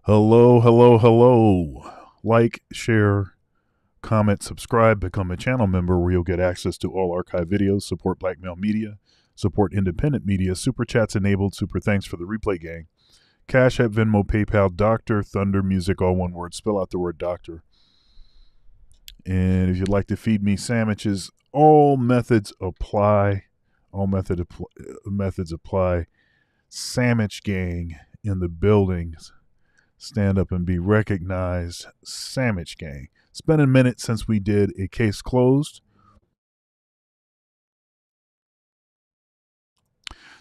Hello, hello, hello. Like, share, comment, subscribe, become a channel member where you'll get access to all archive videos, support black male media, support independent media, super chats enabled, super thanks for the replay gang. Cash App, Venmo, PayPal, Dr. Thunder Music, all one word. Spell out the word doctor. And if you'd like to feed me sandwiches, all methods apply. Methods apply. Sandwich gang in the buildings. Stand up and be recognized. Sandwich gang. It's been a minute since we did a case closed.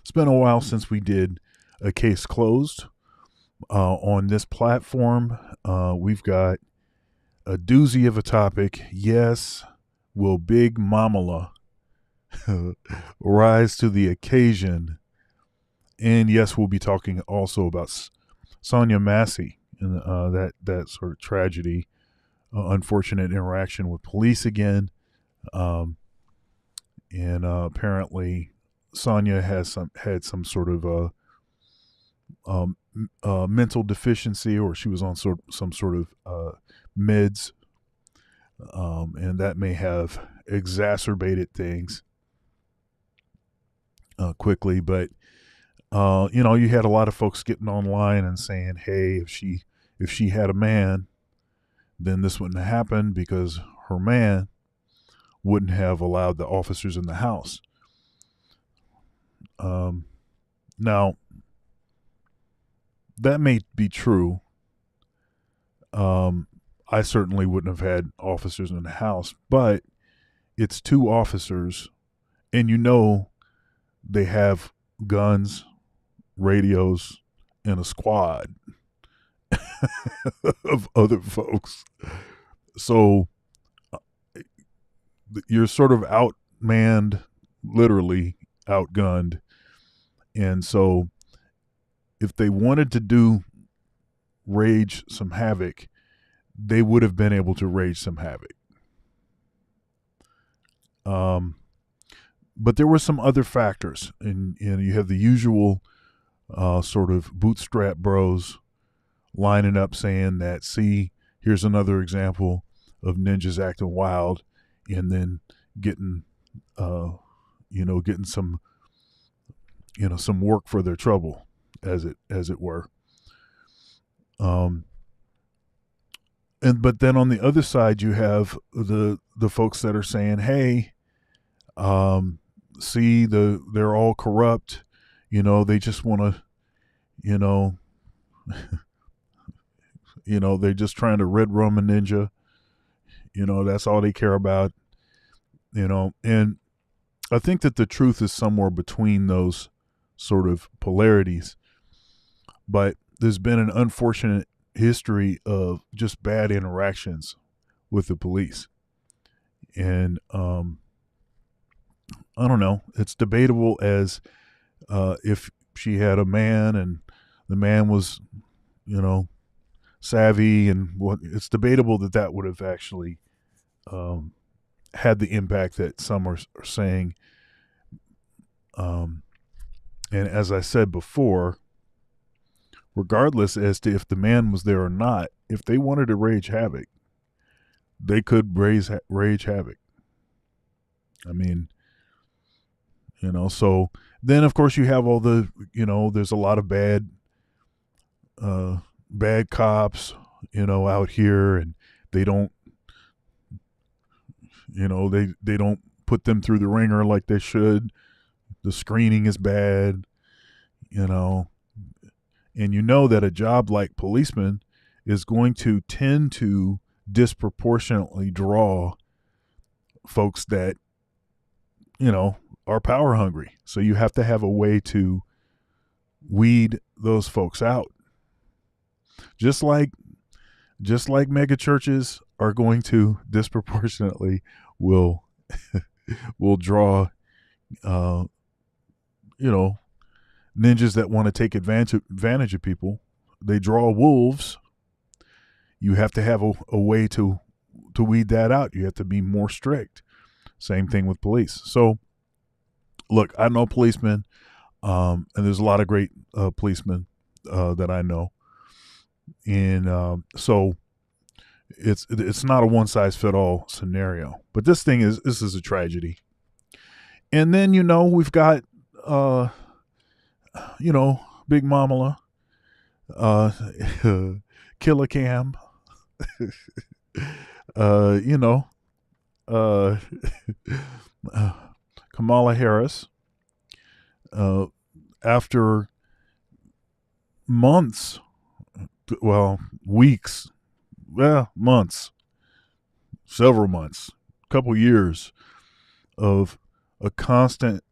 It's been a while since we did a case closed. On this platform, we've got a doozy of a topic. Yes, will Big Mamala rise to the occasion? And yes, we'll be talking also about Sonya Massey and that sort of tragedy, unfortunate interaction with police again. And apparently, Sonya had some sort of mental deficiency, or she was on some sort of meds, and that may have exacerbated things quickly. But you had a lot of folks getting online and saying, "Hey, if she had a man, then this wouldn't have happened because her man wouldn't have allowed the officers in the house." Now, that may be true. I certainly wouldn't have had officers in the house, but it's two officers, and they have guns, radios, and a squad of other folks. So you're sort of outmanned, literally outgunned. And so if they wanted to rage some havoc, they would have been able to rage some havoc. But there were some other factors, and you have the usual sort of bootstrap bros lining up saying that, see, here's another example of ninjas acting wild, and then getting getting some some work for their trouble, as it were. But then on the other side, you have the folks that are saying, hey, see, they're all corrupt. They just want to, they're just trying to red rum a ninja. That's all they care about. And I think that the truth is somewhere between those sort of polarities. But there's been an unfortunate history of just bad interactions with the police. And I don't know. It's debatable as if she had a man and the man was, savvy, and what it's debatable that would have actually had the impact that some are saying. And as I said before, regardless as to if the man was there or not, if they wanted to rage havoc, they could rage havoc. I mean, so then of course you have all the, there's a lot of bad cops, out here, and they don't, they don't put them through the ringer like they should. The screening is bad, and that a job like policeman is going to tend to disproportionately draw folks that, are power hungry. So you have to have a way to weed those folks out. Just like mega churches are going to disproportionately will draw ninjas that want to take advantage of people. They draw wolves. You have to have a way to weed that out. You have to be more strict. Same thing with police. So look, I know policemen, and there's a lot of great policemen that I know. And so it's not a one size fit all scenario. But this is a tragedy. And then we've got Big Mamala, Killer Cam, you know, uh, Kamala Harris. After months, weeks, months, several months, couple years of a constant,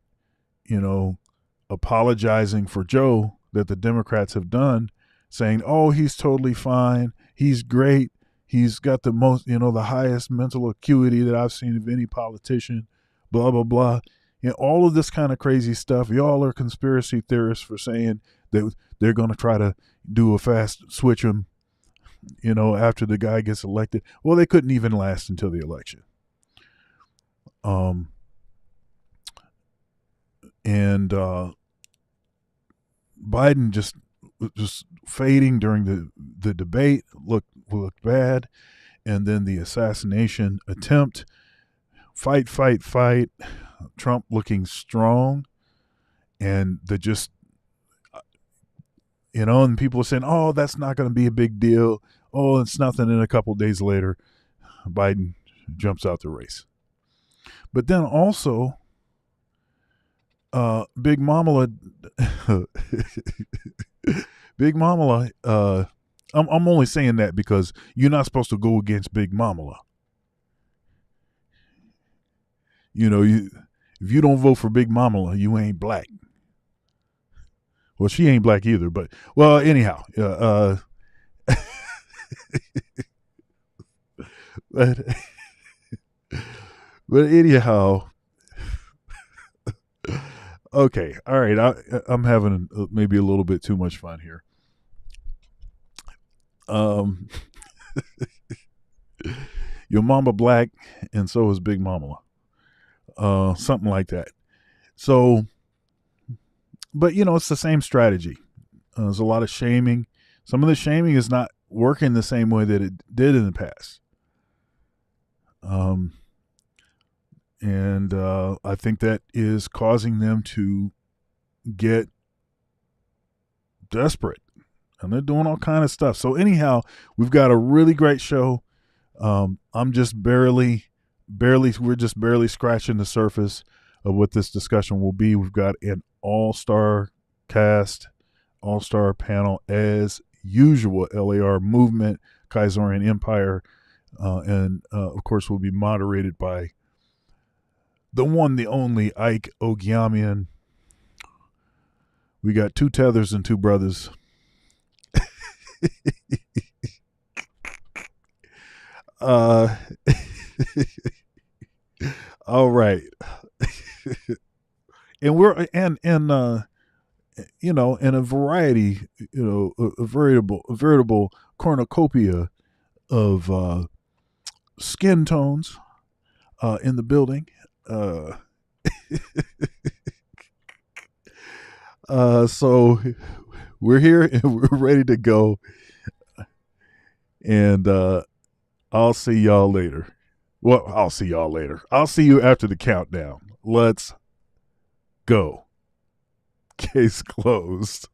apologizing for Joe that the Democrats have done, saying, "Oh, he's totally fine. He's great. He's got the most, the highest mental acuity that I've seen of any politician." Blah blah blah. All of this kind of crazy stuff. Y'all are conspiracy theorists for saying that they're going to try to do a fast switch him, after the guy gets elected. Well, they couldn't even last until the election. And Biden just fading during the debate looked bad, and then the assassination attempt, fight. Trump looking strong, and and people are saying, "Oh, that's not going to be a big deal. Oh, it's nothing." And a couple of days later, Biden jumps out the race. But then also, Big Mamala, Big Mamala. I'm only saying that because you're not supposed to go against Big Mamala. If you don't vote for Big Mamala, you ain't black. Well, she ain't black either, but anyhow, but anyhow, okay, all right. I'm having maybe a little bit too much fun here. Your mama black, and so is Big Mamala. Something like that. So, but it's the same strategy. There's a lot of shaming. Some of the shaming is not working the same way that it did in the past. And I think that is causing them to get desperate, and they're doing all kind of stuff. So anyhow, we've got a really great show. I'm just we're just barely scratching the surface of what this discussion will be. We've got an all-star cast, all-star panel as usual. LAR Movement, Kaiserian Empire, and of course will be moderated by the one, the only Ike Ogiamian. We got two tethers and two brothers. All right. And we're in a variety, a veritable cornucopia of skin tones in the building. So we're here and we're ready to go. And I'll see y'all later. Well, I'll see y'all later. I'll see you after the countdown. Let's go. Case closed.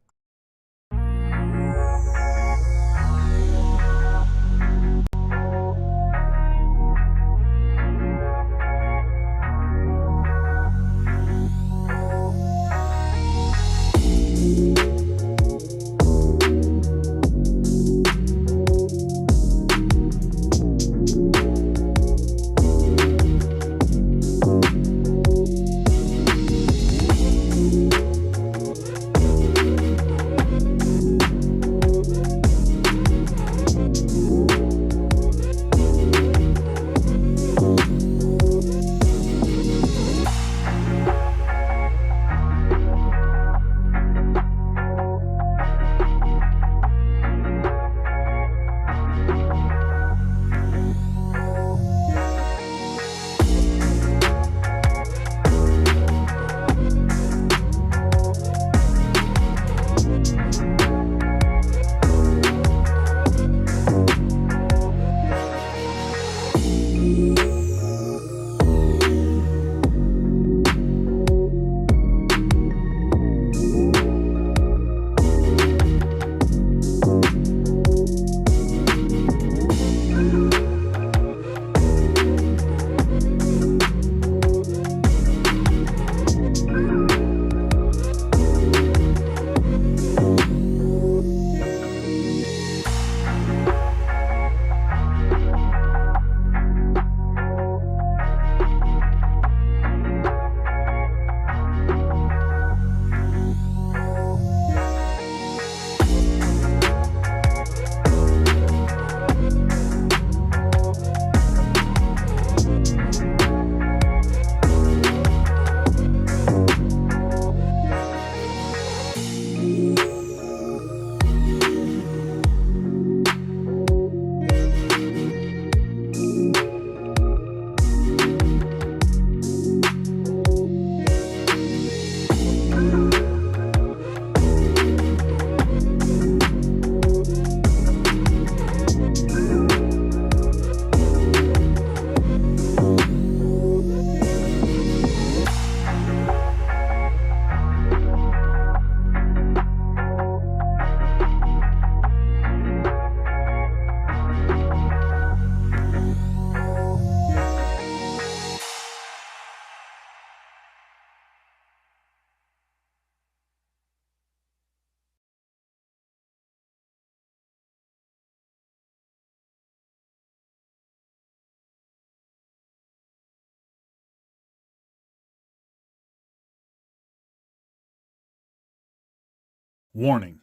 Warning: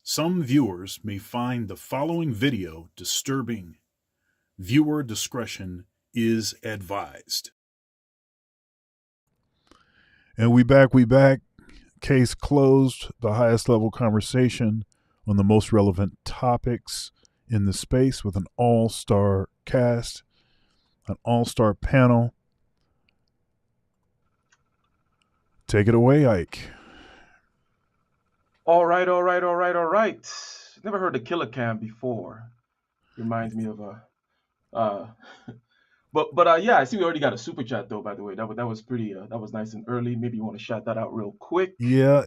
some viewers may find the following video disturbing. Viewer discretion is advised. And we back. Case closed. The highest level conversation on the most relevant topics in the space with an all-star cast, an all-star panel. Take it away, Ike. All right, all right, all right, all right. Never heard of killer cam before. Reminds me of a but yeah, I see we already got a super chat though, by the way. That was pretty that was nice and early. Maybe you want to shout that out real quick. Yeah.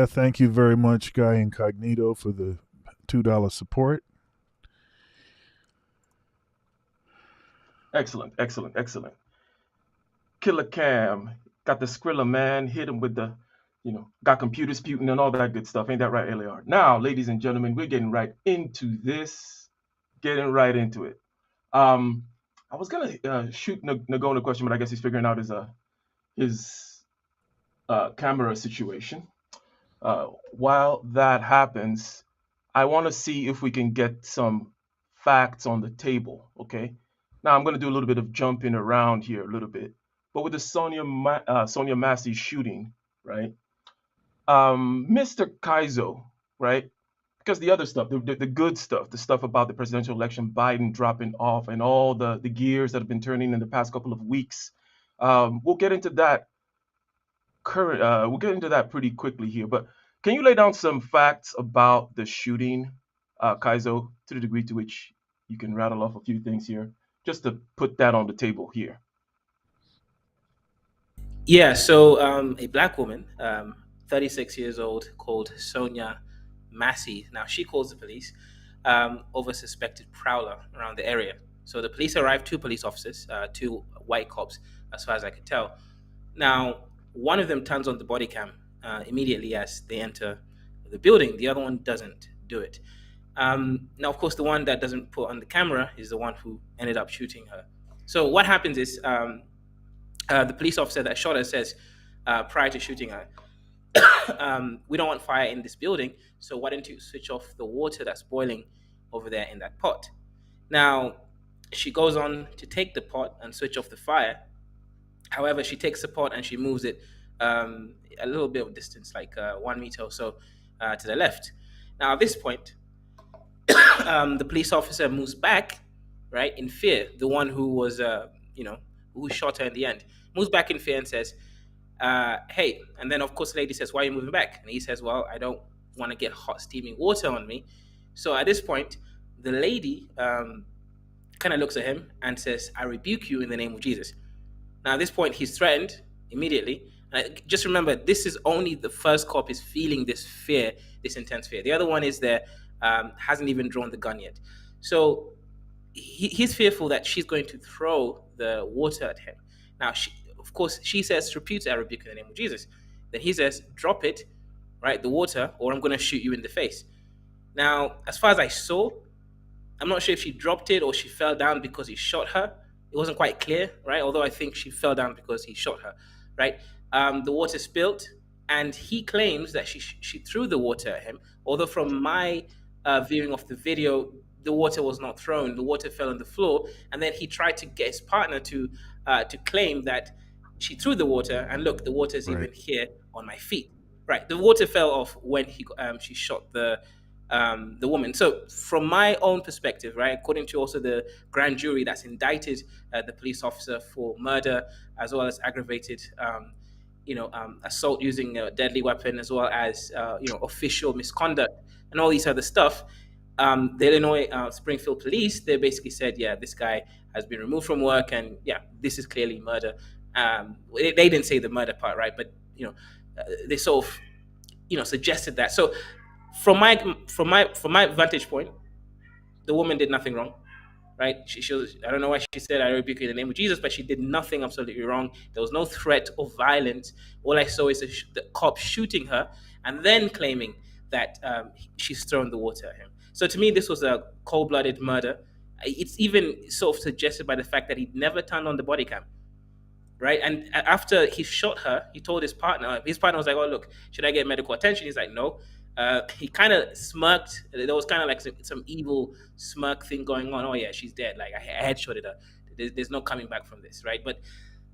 Thank you very much, Guy Incognito, for the $2 support. Excellent, excellent, excellent. Killer cam. Got the Skrilla man, hit him with got computers puting and all that good stuff. Ain't that right, LAR? Now, ladies and gentlemen, we're getting right into this. Getting right into it. Um, I was gonna shoot Nagone a question, but I guess he's figuring out his camera situation. While that happens, I want to see if we can get some facts on the table. Okay. Now I'm going to do a little bit of jumping around here a little bit, but with the Sonya Massey shooting, right? Mr. Kaizo, right? Because the other stuff, the good stuff, the stuff about the presidential election, Biden dropping off, and all the gears that have been turning in the past couple of weeks, we'll get into that we'll get into that pretty quickly here. But can you lay down some facts about the shooting, Kaizo, to the degree to which you can rattle off a few things here, just to put that on the table here? Yeah, so a black woman, 36 years old, called Sonya Massey. Now, she calls the police over a suspected prowler around the area. So the police arrived, two police officers, two white cops, as far as I could tell. Now, one of them turns on the body cam immediately as they enter the building. The other one doesn't do it. Now, of course, the one that doesn't put on the camera is the one who ended up shooting her. So what happens is the police officer that shot her says, prior to shooting her, we don't want fire in this building, so why don't you switch off the water that's boiling over there in that pot? Now, she goes on to take the pot and switch off the fire. However, she takes the pot and she moves it a little bit of distance, like 1 meter or so to the left. Now, at this point, the police officer moves back, right, in fear. The one who was, who shot her in the end, moves back in fear and says, hey. And then, of course, the lady says, why are you moving back? And he says, well, I don't want to get hot, steaming water on me. So at this point, the lady kind of looks at him and says, I rebuke you in the name of Jesus. Now, at this point, he's threatened immediately. And just remember, this is only the first cop is feeling this fear, this intense fear. The other one is there, hasn't even drawn the gun yet. So he's fearful that she's going to throw the water at him. Now, of course, she says, repeat, I rebuke in the name of Jesus. Then he says, drop it, right, the water, or I'm going to shoot you in the face. Now, as far as I saw, I'm not sure if she dropped it or she fell down because he shot her. It wasn't quite clear, right? Although I think she fell down because he shot her, right? The water spilled, and he claims that she threw the water at him. Although from my viewing of the video, the water was not thrown. The water fell on the floor, and then he tried to get his partner to claim that she threw the water. And look, the water is even here on my feet, right? The water fell off when she shot the woman. So from my own perspective, right, according to also the grand jury that's indicted the police officer for murder as well as aggravated assault using a deadly weapon, as well as official misconduct and all these other stuff, the Illinois Springfield police, they basically said, yeah, this guy has been removed from work, and yeah, this is clearly murder. They didn't say the murder part, right? But they sort of suggested that. So from my vantage point, the woman did nothing wrong, right? She was, I don't know why she said I rebuke you in the name of Jesus, but she did nothing absolutely wrong. There was no threat of violence. All I saw is the cop shooting her and then claiming that she's thrown the water at him. So to me, this was a cold-blooded murder. It's even sort of suggested by the fact that he never turned on the body cam, right? And after he shot her, he told his partner was like, oh, look, should I get medical attention? He's like, no. He kind of smirked. There was kind of like some evil smirk thing going on. Oh yeah, she's dead. Like I headshotted her. There's no coming back from this, right? But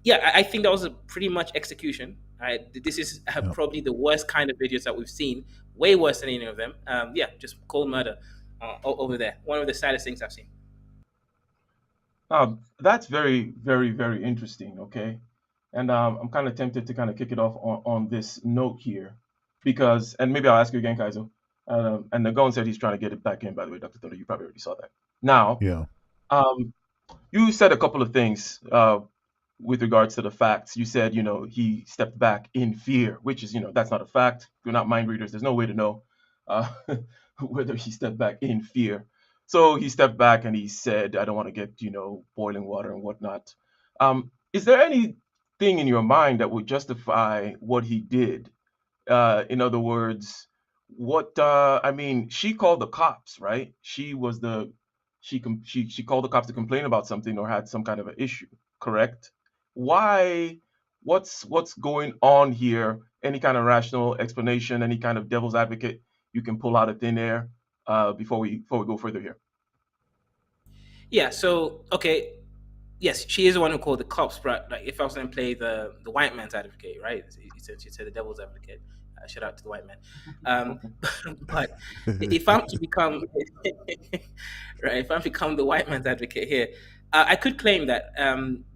yeah, I think that was a pretty much execution. Right? This is Yeah. probably the worst kind of videos that we've seen. Way worse than any of them. Yeah, just cold murder over there. One of the saddest things I've seen. That's very, very, very interesting. Okay, and I'm kind of tempted to kind of kick it off on this note here, because, and maybe I'll ask you again, Kaizo. And Nagon said he's trying to get it back in. By the way, Dr. Thunder, you probably already saw that. Now, Yeah. um, you said a couple of things with regards to the facts. You said, he stepped back in fear, which is, that's not a fact. We're not mind readers. There's no way to know uh, whether he stepped back in fear. So he stepped back and he said, I don't want to get, boiling water and whatnot. Is there anything in your mind that would justify what he did? In other words, I mean, she called the cops, right? She called the cops to complain about something or had some kind of an issue, correct? Why? What's going on here? Any kind of rational explanation? Any kind of devil's advocate you can pull out of thin air before we go further here? Yeah. So okay, yes, she is the one who called the cops. But like, if I was going to play the white man's advocate, right? Essentially, to the devil's advocate. Shout out to the white man. Um, Okay. but if I'm to become right, if I'm to become the white man's advocate here, I could claim that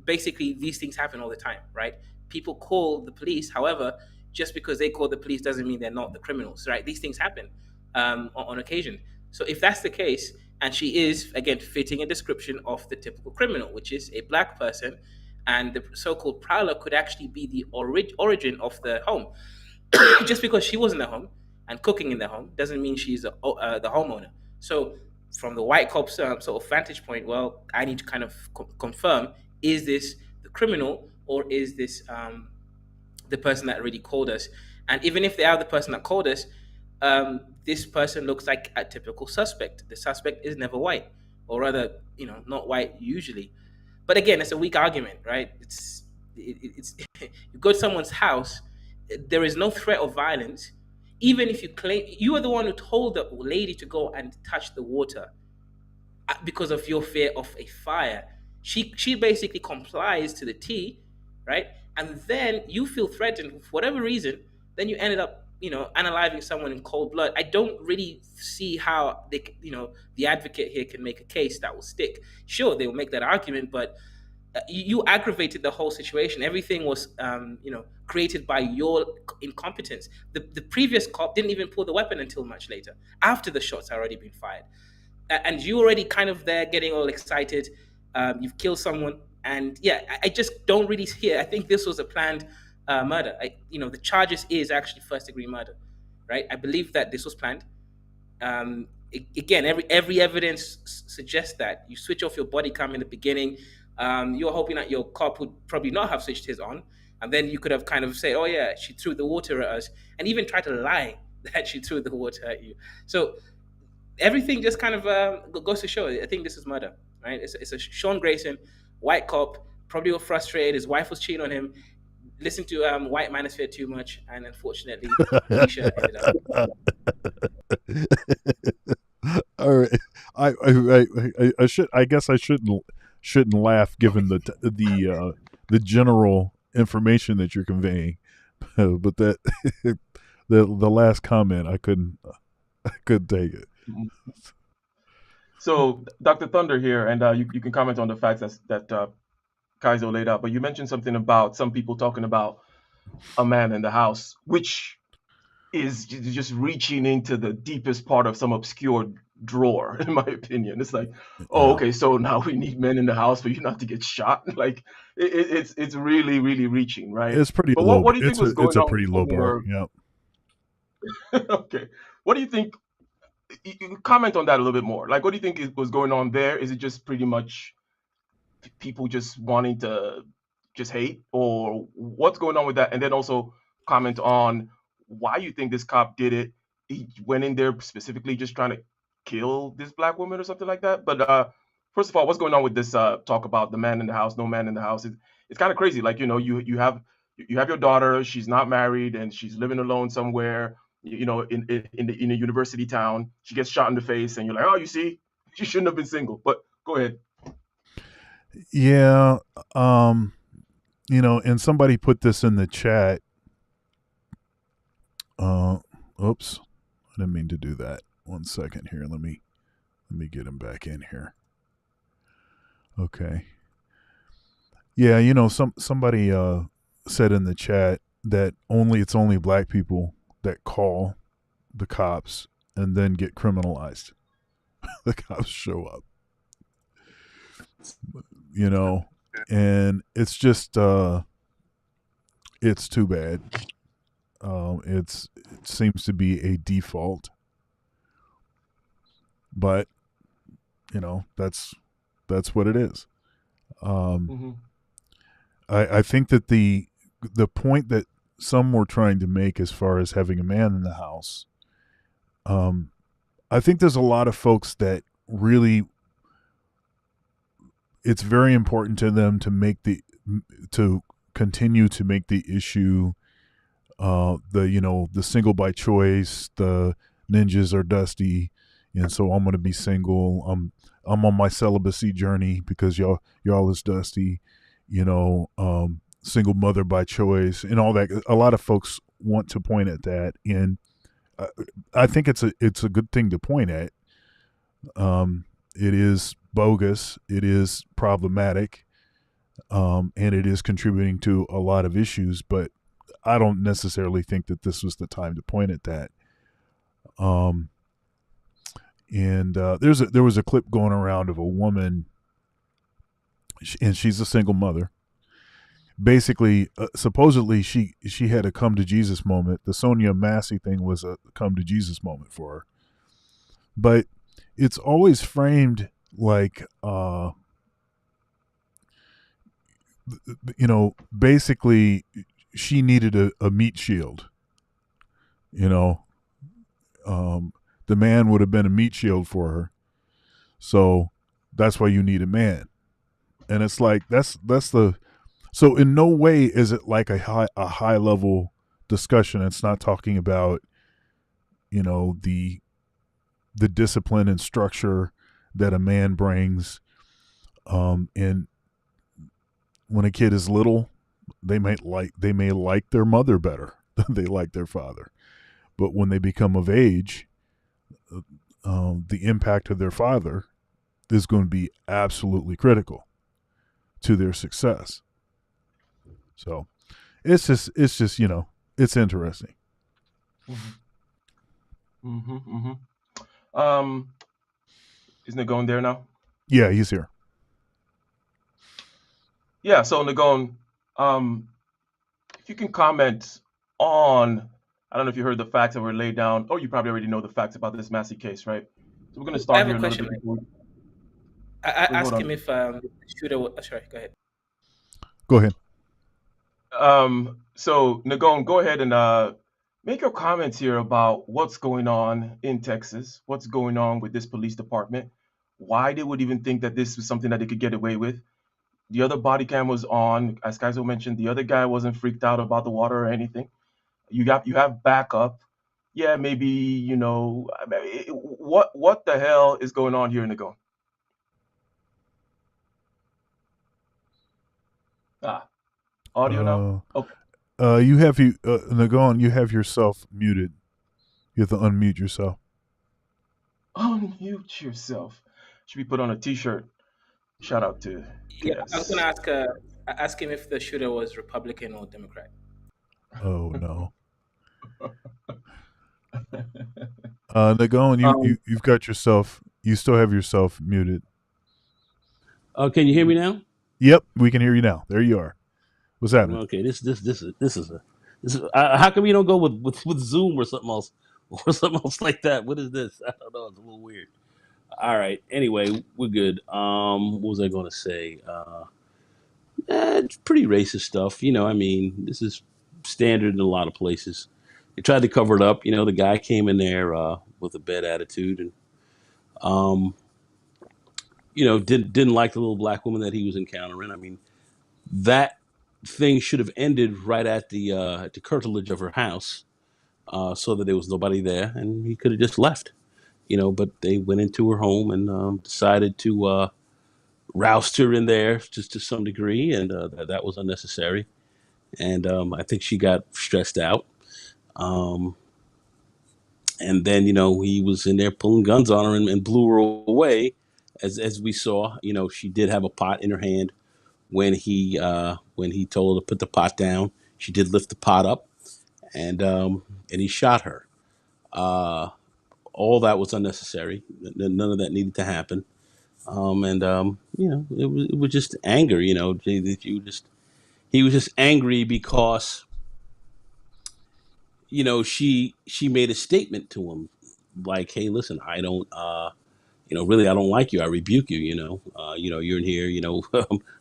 basically these things happen all the time, right? People call the police. However, just because they call the police doesn't mean they're not the criminals, right? These things happen on occasion. So if that's the case, and she is again fitting a description of the typical criminal, which is a black person, and the so-called prowler could actually be the origin of the home. Just because she was in the home and cooking in the home doesn't mean she's the homeowner. So from the white cop's sort of vantage point, well, I need to kind of confirm: is this the criminal or is this the person that really called us? And even if they are the person that called us, this person looks like a typical suspect. The suspect is never white, or rather, not white usually. But again, it's a weak argument, right? It's you go to someone's house, there is no threat of violence. Even if you claim you are the one who told the lady to go and touch the water, because of your fear of a fire. She basically complies to the T, right? And then you feel threatened for whatever reason. Then you ended up, analyzing someone in cold blood. I don't really see how the advocate here can make a case that will stick. Sure, they will make that argument, but you aggravated the whole situation. Everything was, created by your incompetence. The previous cop didn't even pull the weapon until much later, after the shots had already been fired, and you already kind of there getting all excited. You've killed someone, and yeah, I just don't really see it. I think this was a planned murder. The charges is actually first degree murder, right? I believe that this was planned. Again, every evidence suggests that you switch off your body cam in the beginning. You're hoping that your cop would probably not have switched his on, and then you could have kind of said, "Oh yeah, she threw the water at us," and even try to lie that she threw the water at you. So everything just kind of goes to show. I think this is murder, right? It's a Sean Grayson, white cop, probably was frustrated. His wife was cheating on him. Listened to White Manosphere too much, and unfortunately, Felicia ended up. All right. I should. I guess I shouldn't laugh given the general information that you're conveying, but that the last comment I couldn't take it. So, Dr. Thunder here, and you can comment on the facts that Kaizo laid out. But you mentioned something about some people talking about a man in the house, which is just reaching into the deepest part of some obscure drawer, in my opinion. It's like, oh, Yeah, okay, so now we need men in the house for you not to get shot. Like, it's really, really reaching, right? it's pretty But what low. what do you think was It's going a on pretty low bar. over? Yeah. Okay, what do you think? You comment on that a little bit more. Like, what do you think was going on there? Is it just pretty much people just wanting to just hate, or what's going on with that? And then also comment on why you think this cop did it. He went in there specifically just trying to kill this black woman or something like that. But first of all, what's going on with this talk about the man in the house, no man in the house? It's kind of crazy. Like, you have your daughter, she's not married and she's living alone somewhere. in a university town. She gets shot in the face, and you're like, oh, you see, she shouldn't have been single. But go ahead. Yeah. Um, and somebody put this in the chat. Uh, oops, I didn't mean to do that. 1 second here. Let me get him back in here. Okay. Yeah, somebody said in the chat that it's only black people that call the cops and then get criminalized. The cops show up, you know, and it's just it's too bad. It seems to be a default, but that's what it is. Um, Mm-hmm. I think that the point that some were trying to make as far as having a man in the house, um, I think there's a lot of folks that really it's very important to them to continue to make the issue the single by choice, the ninjas are dusty, and so I'm gonna be single. I'm on my celibacy journey because y'all is dusty, single mother by choice and all that. A lot of folks want to point at that, and I, I think it's a good thing to point at. It is bogus. It is problematic, and it is contributing to a lot of issues. But I don't necessarily think that this was the time to point at that. Um, and there was a clip going around of a woman, and she's a single mother. Basically, supposedly she had a come to Jesus moment. The Sonya Massey thing was a come to Jesus moment for her, but it's always framed like basically she needed a meat shield. You know, the man would have been a meat shield for her. So that's why you need a man. And it's like that's the so in no way is it like a high level discussion. It's not talking about the discipline and structure that a man brings. And when a kid is little, they may like their mother better than they like their father. But when they become of age, the impact of their father is going to be absolutely critical to their success. So it's just it's interesting. Mm-hmm. Mm-hmm. Mm-hmm. Is Nagon there now? Yeah, he's here. Yeah. So Nagon, if you can comment on, I don't know if you heard the facts that were laid down, or you probably already know the facts about this Massey case, right? So we're going to I start have a here a little question. bit before. I Wait, hold asked him on. if the shooter was. Sorry, go ahead. Go ahead. So Nagon, go ahead and make your comments here about what's going on in Texas, what's going on with this police department, why they would even think that this was something that they could get away with. The other body cam was on, as Kaizo mentioned. The other guy wasn't freaked out about the water or anything. You have backup. Yeah, maybe I mean, what the hell is going on here, Nagon? Ah, audio now. Uh, Okay. you have you Nagon, you have yourself muted. You have to unmute yourself. Unmute yourself. Should be put on a T-shirt. Shout out to Yeah, I was gonna KS. ask him if the shooter was Republican or Democrat. Oh no. Nagon, um, you've got yourself. You still have yourself muted. Can you hear me now? Yep, we can hear you now. There you are. What's happening? Okay, this is. How come you don't go with Zoom or something else or something else like that? What is this? I don't know. It's a little weird. All right. Anyway, we're good. What was I going to say? It's pretty racist stuff. I mean, this is standard in a lot of places. They tried to cover it up. The guy came in there with a bad attitude and um, didn't like the little black woman that he was encountering. I mean, that thing should have ended right at the curtilage of her house. saw that there was nobody there, and he could have just left. But they went into her home and decided to roust her in there just to some degree, and that was unnecessary. And I think she got stressed out. Um, and then he was in there pulling guns on her and blew her away. As we saw, she did have a pot in her hand when he told her to put the pot down. She did lift the pot up, and he shot her. Uh, all that was unnecessary. None of that needed to happen. And it was just anger. He was just angry because she made a statement to him like, "Hey, listen, I don't really, I don't like you. I rebuke you. You're in here.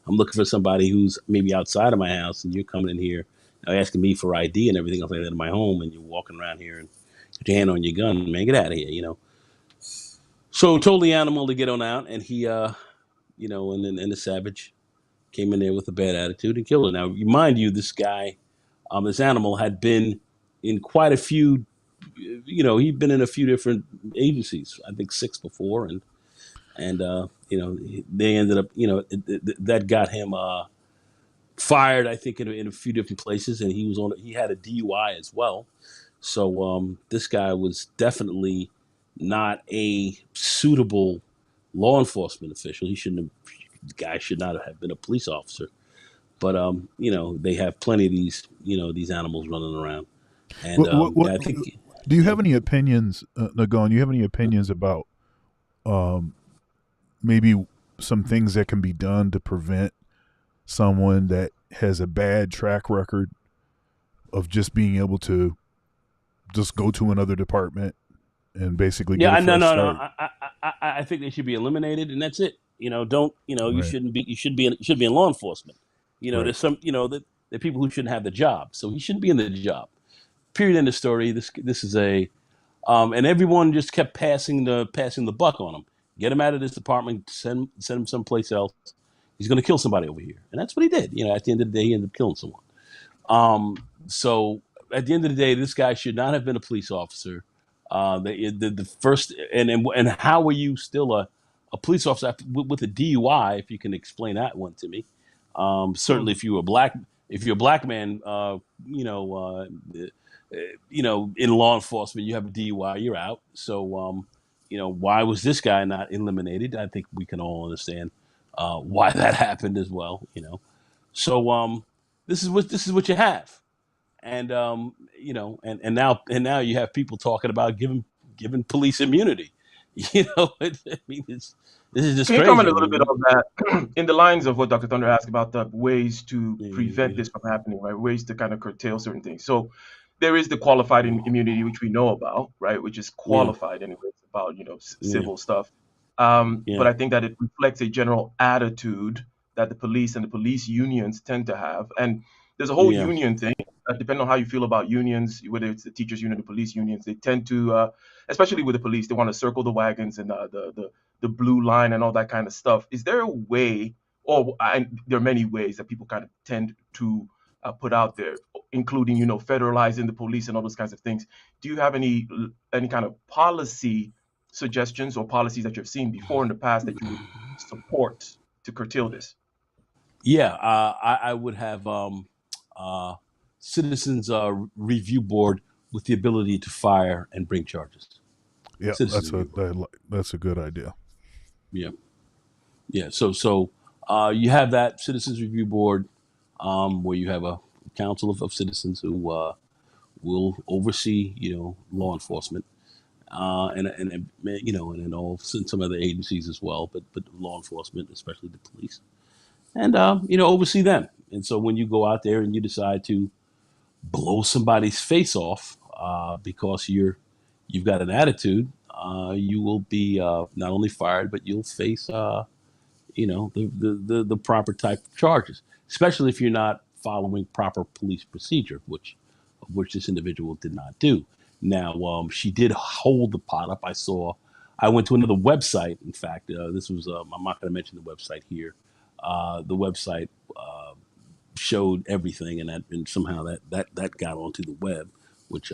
I'm looking for somebody who's maybe outside of my house, and you're coming in here asking me for ID and everything else like that in my home, and you're walking around here and put your hand on your gun. Man, get out of here. So told the animal to get on out, and he, and the savage came in there with a bad attitude and killed her. Now, mind you, this guy, this animal had been in quite a few. He'd been in a few different agencies. I think 6 before, and they ended up, that got him fired. I think in a few different places, and he had a DUI as well. So this guy was definitely not a suitable law enforcement official. He shouldn't have. The guy should not have been a police officer. But they have plenty of these animals running around, and What I think do you yeah. have any opinions, Nagon? You have any opinions about um, maybe some things that can be done to prevent someone that has a bad track record of just being able to just go to another department and basically get Yeah, a no, fresh no, no. start? I think they should be eliminated, and that's it. Don't you Right, shouldn't be. You should be in law enforcement. right. There's some that there are people who shouldn't have the job, so he shouldn't be in the job. Period. End of story. This is a and everyone just kept passing the buck on him. Get him out of this department. Send him someplace else. He's going to kill somebody over here, and that's what he did. At the end of the day, he ended up killing someone. So at the end of the day, this guy should not have been a police officer. The first and how were you still a police officer with a DUI? If you can explain that one to me. Certainly, Hmm. if you're a black man, in law enforcement, you have a DUI, you're out. So, why was this guy not eliminated? I think we can all understand why that happened as well. So, this is what you have, and and now you have people talking about giving police immunity. I mean, this is just Can you comment crazy. a I little mean, bit on that in the lines of what Dr. Thunder asked about the ways to prevent yeah, this from happening, right? Ways to kind of curtail certain things. So there is the qualified immunity, which we know about, right? Which is yeah, qualified anyway. It's about, yeah, civil stuff. yeah, But I think that it reflects a general attitude that the police and the police unions tend to have. And there's a whole yeah, union thing. Depending on how you feel about unions, whether it's the teachers union, the police unions, they tend to, especially with the police, they want to circle the wagons and the blue line and all that kind of stuff. Is there a way, or there are many ways that people kind of tend to put out there, including federalizing the police and all those kinds of things? Do you have any kind of policy suggestions or policies that you've seen before in the past that you would support to curtail this? yeah. I would have uh, citizens review board with the ability to fire and bring charges. Yeah, Citizens review board. that's a good idea. Yeah, yeah. So you have that citizens review board where you have a council of citizens who will oversee, law enforcement, and then all some other agencies as well, but law enforcement, especially the police, and oversee them. And so when you go out there and you decide to blow somebody's face off because you've got an attitude, you will be not only fired, but you'll face the proper type of charges, especially if you're not following proper police procedure, which this individual did not do. Now, she did hold the pot up. I went to another website. In fact, this was, I'm not going to mention the website here. The website showed everything, and somehow that got onto the web, which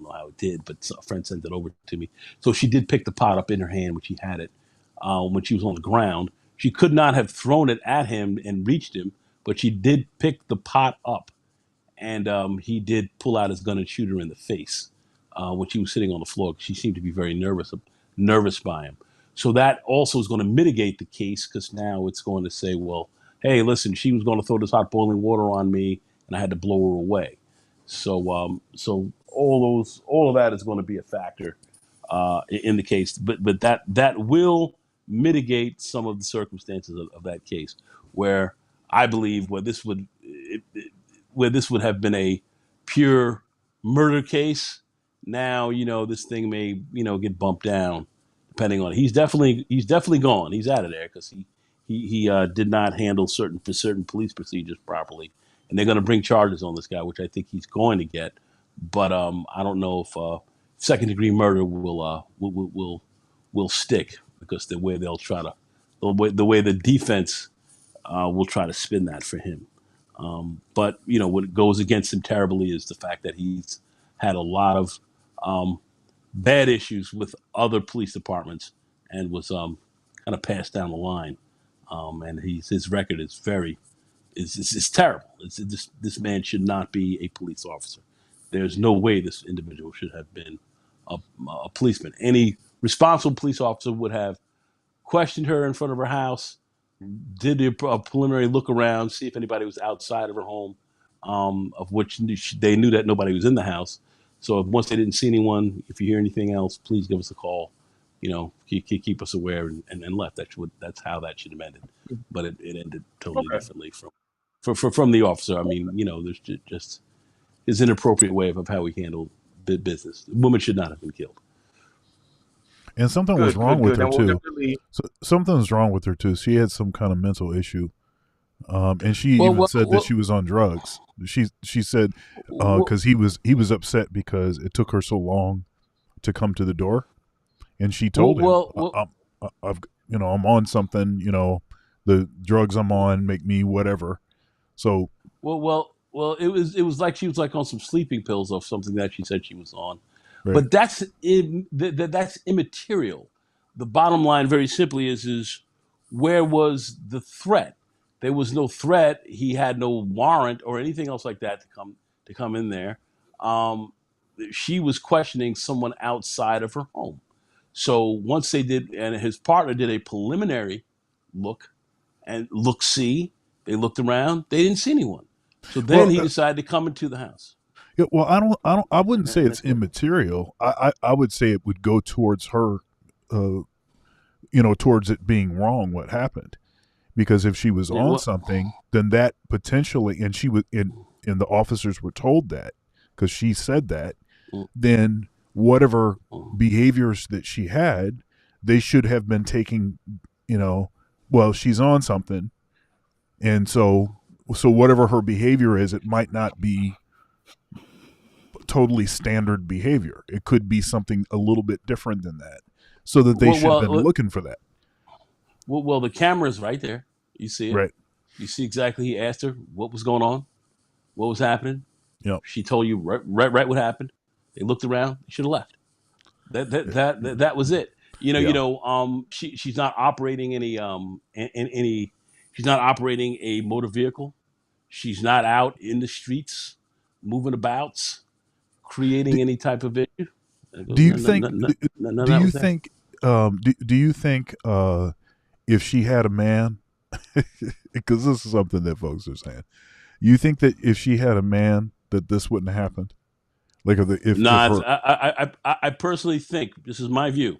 don't know how it did, but a friend sent it over to me. So she did pick the pot up in her hand when she had it, when she was on the ground. She could not have thrown it at him and reached him, but she did pick the pot up, and he did pull out his gun and shoot her in the face when she was sitting on the floor. She seemed to be very nervous by him. So that also is going to mitigate the case, because now it's going to say, well, hey, listen, she was going to throw this hot boiling water on me, and I had to blow her away. So all of that is going to be a factor in the case, but that will mitigate some of the circumstances of that case, where I believe where this would have been a pure murder case. Now this thing may get bumped down, depending on it. He's definitely gone. He's out of there because he did not handle certain police procedures properly, and they're going to bring charges on this guy, which I think he's going to get. But I don't know if second degree murder will stick, because the way the defense will try to spin that for him. But what goes against him terribly is the fact that he's had a lot of bad issues with other police departments, and was kind of passed down the line. And his record is is terrible. This man should not be a police officer. There's no way this individual should have been a policeman. Any responsible police officer would have questioned her in front of her house, did a preliminary look around, see if anybody was outside of her home, of which they knew that nobody was in the house. So once they didn't see anyone, if you hear anything else, please give us a call. Keep us aware, and left. That's how that should have ended. But it ended totally differently from the officer. I mean, there's just his inappropriate way of how he handled business. The woman should not have been killed. And something was wrong with her too. Something's wrong with her too. She had some kind of mental issue, and she even said that she was on drugs. She said because he was upset because it took her so long to come to the door, and she told him, I'm on something. The drugs I'm on make me whatever. So well, it was like she was like on some sleeping pills or something that she said she was on. right. But that's immaterial. The bottom line, very simply, is where was the threat? There was no threat. He had no warrant or anything else like that to come in there. She was questioning someone outside of her home. So once they did, and his partner did a preliminary look-see, they looked around, they didn't see anyone. So then he decided to come into the house. Yeah, well, I wouldn't say it's immaterial. I would say it would go towards her, towards it being wrong what happened, because if she was on something, then that potentially, and she was and the officers were told that because she said that, then whatever behaviors that she had, they should have been taking, well, she's on something, and so whatever her behavior is, it might not be totally standard behavior. It could be something a little bit different than that, so that they should have been looking for that. Well, the camera's right there. You see it. Right. You see exactly. He asked her what was going on, what was happening. Yep. She told you right what happened. They looked around. They should have left. That was it. She's not operating any. She's not operating a motor vehicle. She's not out in the streets, moving about, creating any type of issue. Do you think? Do you think if she had a man, because this is something that folks are saying, you think that if she had a man that this wouldn't have happened? Like I personally think, this is my view,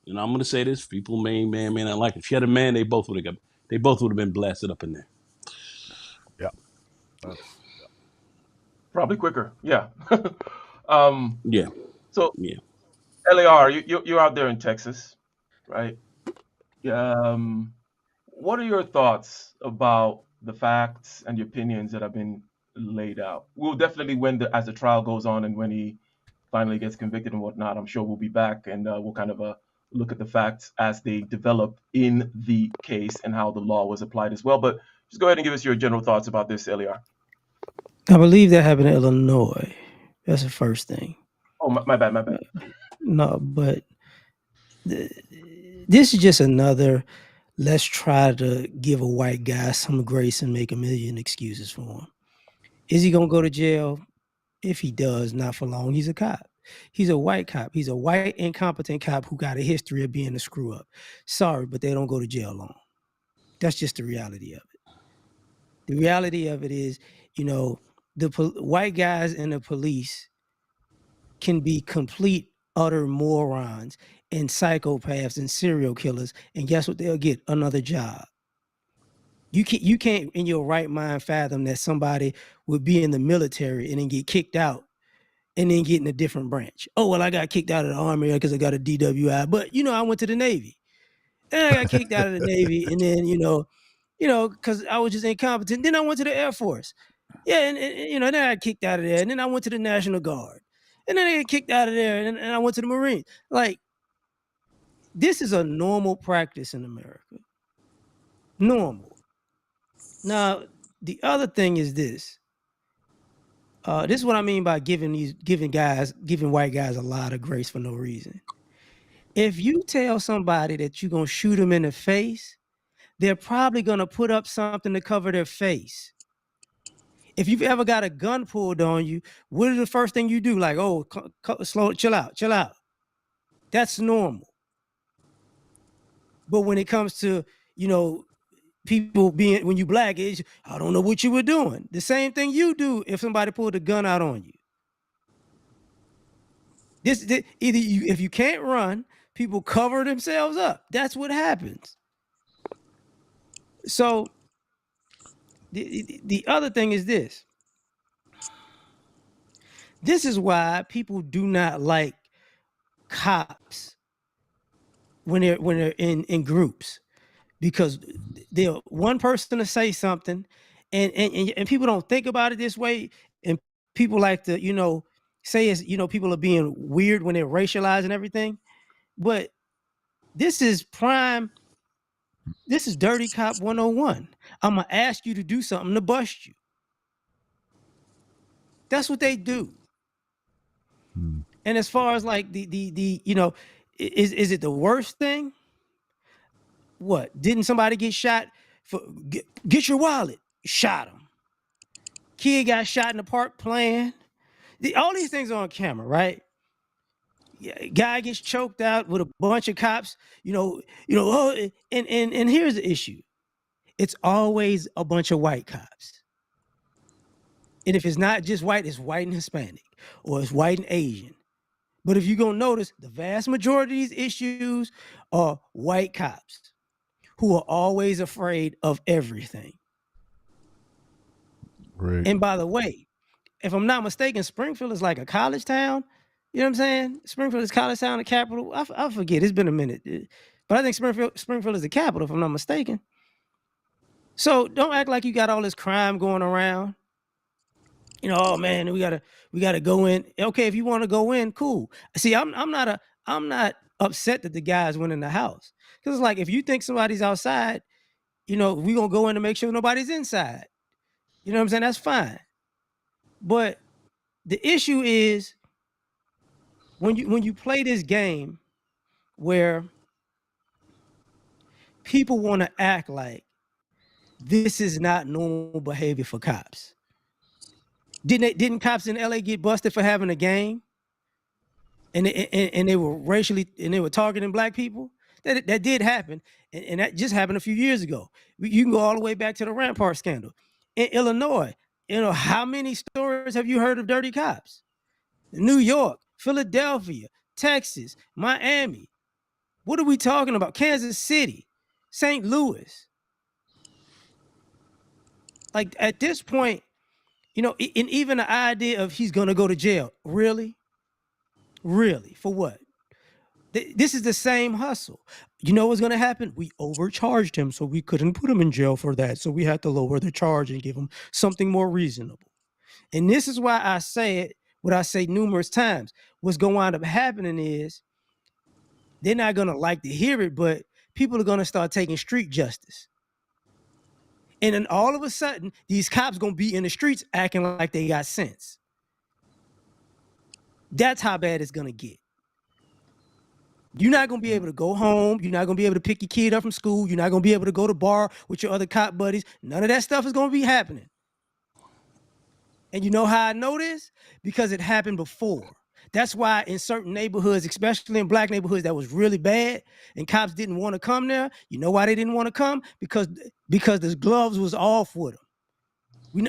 and I'm going to say this. People may not like it. If she had a man, they both would have been blasted up in there. Yeah. Probably quicker. Yeah. Yeah. So, yeah. LAR, you're out there in Texas, right? What are your thoughts about the facts and the opinions that have been laid out? We'll definitely, as the trial goes on and when he finally gets convicted and whatnot, I'm sure we'll be back and we'll kind of look at the facts as they develop in the case and how the law was applied as well. But just go ahead and give us your general thoughts about this, LAR. I believe that happened in Illinois. That's the first thing. Oh, my bad, my bad. No, but this is just another. Let's try to give a white guy some grace and make a million excuses for him. Is he gonna go to jail? If he does, not for long. He's a cop. He's a white cop. He's a white incompetent cop who got a history of being a screw up. Sorry, but they don't go to jail long. That's just the reality of it. The reality of it is, the white guys in the police can be complete, utter morons and psychopaths and serial killers. And guess what? They'll get another job. You can't in your right mind fathom that somebody would be in the military and then get kicked out and then get in a different branch. Oh, well, I got kicked out of the Army because I got a DWI. But, I went to the Navy. Then I got kicked out of the Navy. And then, because I was just incompetent. Then I went to the Air Force. Yeah, and then I got kicked out of there. And then I went to the National Guard. And then I got kicked out of there. And I went to the Marines. Like, this is a normal practice in America. Normal. Now, the other thing is this. This is what I mean by giving white guys a lot of grace for no reason. If you tell somebody that you're gonna shoot them in the face, they're probably gonna put up something to cover their face. If you've ever got a gun pulled on you, what is the first thing you do? Like, oh, slow, chill out. That's normal. But when it comes to, people being, when you black, I don't know what you were doing. The same thing you do if somebody pulled a gun out on you. Either if you can't run, people cover themselves up. That's what happens. So the other thing is this. This is why people do not like cops when they're in groups, because they're one person to say something, and people don't think about it this way, and people like to say it's people are being weird when they're racializing everything, but this is prime. This is dirty cop 101. I'm gonna ask you to do something to bust you. That's what they do. And as far as like the is it the worst thing? What? Didn't somebody get shot for get your wallet? Shot him. Kid got shot in the park playing. All these things are on camera, right? Yeah, guy gets choked out with a bunch of cops. Oh, and here's the issue. It's always a bunch of white cops. And if it's not just white, it's white and Hispanic, or it's white and Asian. But if you're going to notice, the vast majority of these issues are white cops who are always afraid of everything. Right. And by the way, if I'm not mistaken, Springfield is like a college town. You know what I'm saying? Springfield is college town, the capital. I forget. It's been a minute. But I think Springfield is the capital, if I'm not mistaken. So don't act like you got all this crime going around. Oh man, we gotta go in. Okay, if you want to go in, cool. See, I'm not upset that the guys went in the house, because it's like, if you think somebody's outside, we gonna go in to make sure nobody's inside. You know what I'm saying? That's fine. But the issue is when you play this game where people want to act like this is not normal behavior for cops. Didn't cops in LA get busted for having a gang? And they were targeting black people? That did happen, and that just happened a few years ago. You can go all the way back to the Rampart scandal in Illinois. How many stories have you heard of dirty cops? New York, Philadelphia, Texas, Miami. What are we talking about? Kansas City, St. Louis. Like, at this point, and even the idea of he's gonna go to jail. Really? For what? This is the same hustle. You know what's going to happen? We overcharged him, so we couldn't put him in jail for that. So we had to lower the charge and give him something more reasonable. And this is why I say it, what I say numerous times. What's going to wind up happening is they're not going to like to hear it, but people are going to start taking street justice. And then all of a sudden, these cops going to be in the streets acting like they got sense. That's how bad it's gonna get. You're not gonna be able to go home. You're not gonna be able to pick your kid up from school. You're not gonna be able to go to bar with your other cop buddies. None of that stuff is gonna be happening. And you know how I know this? Because it happened before. That's why in certain neighborhoods, especially in black neighborhoods that was really bad and cops didn't want to come there. You know why they didn't want to come? Because the gloves was off with them.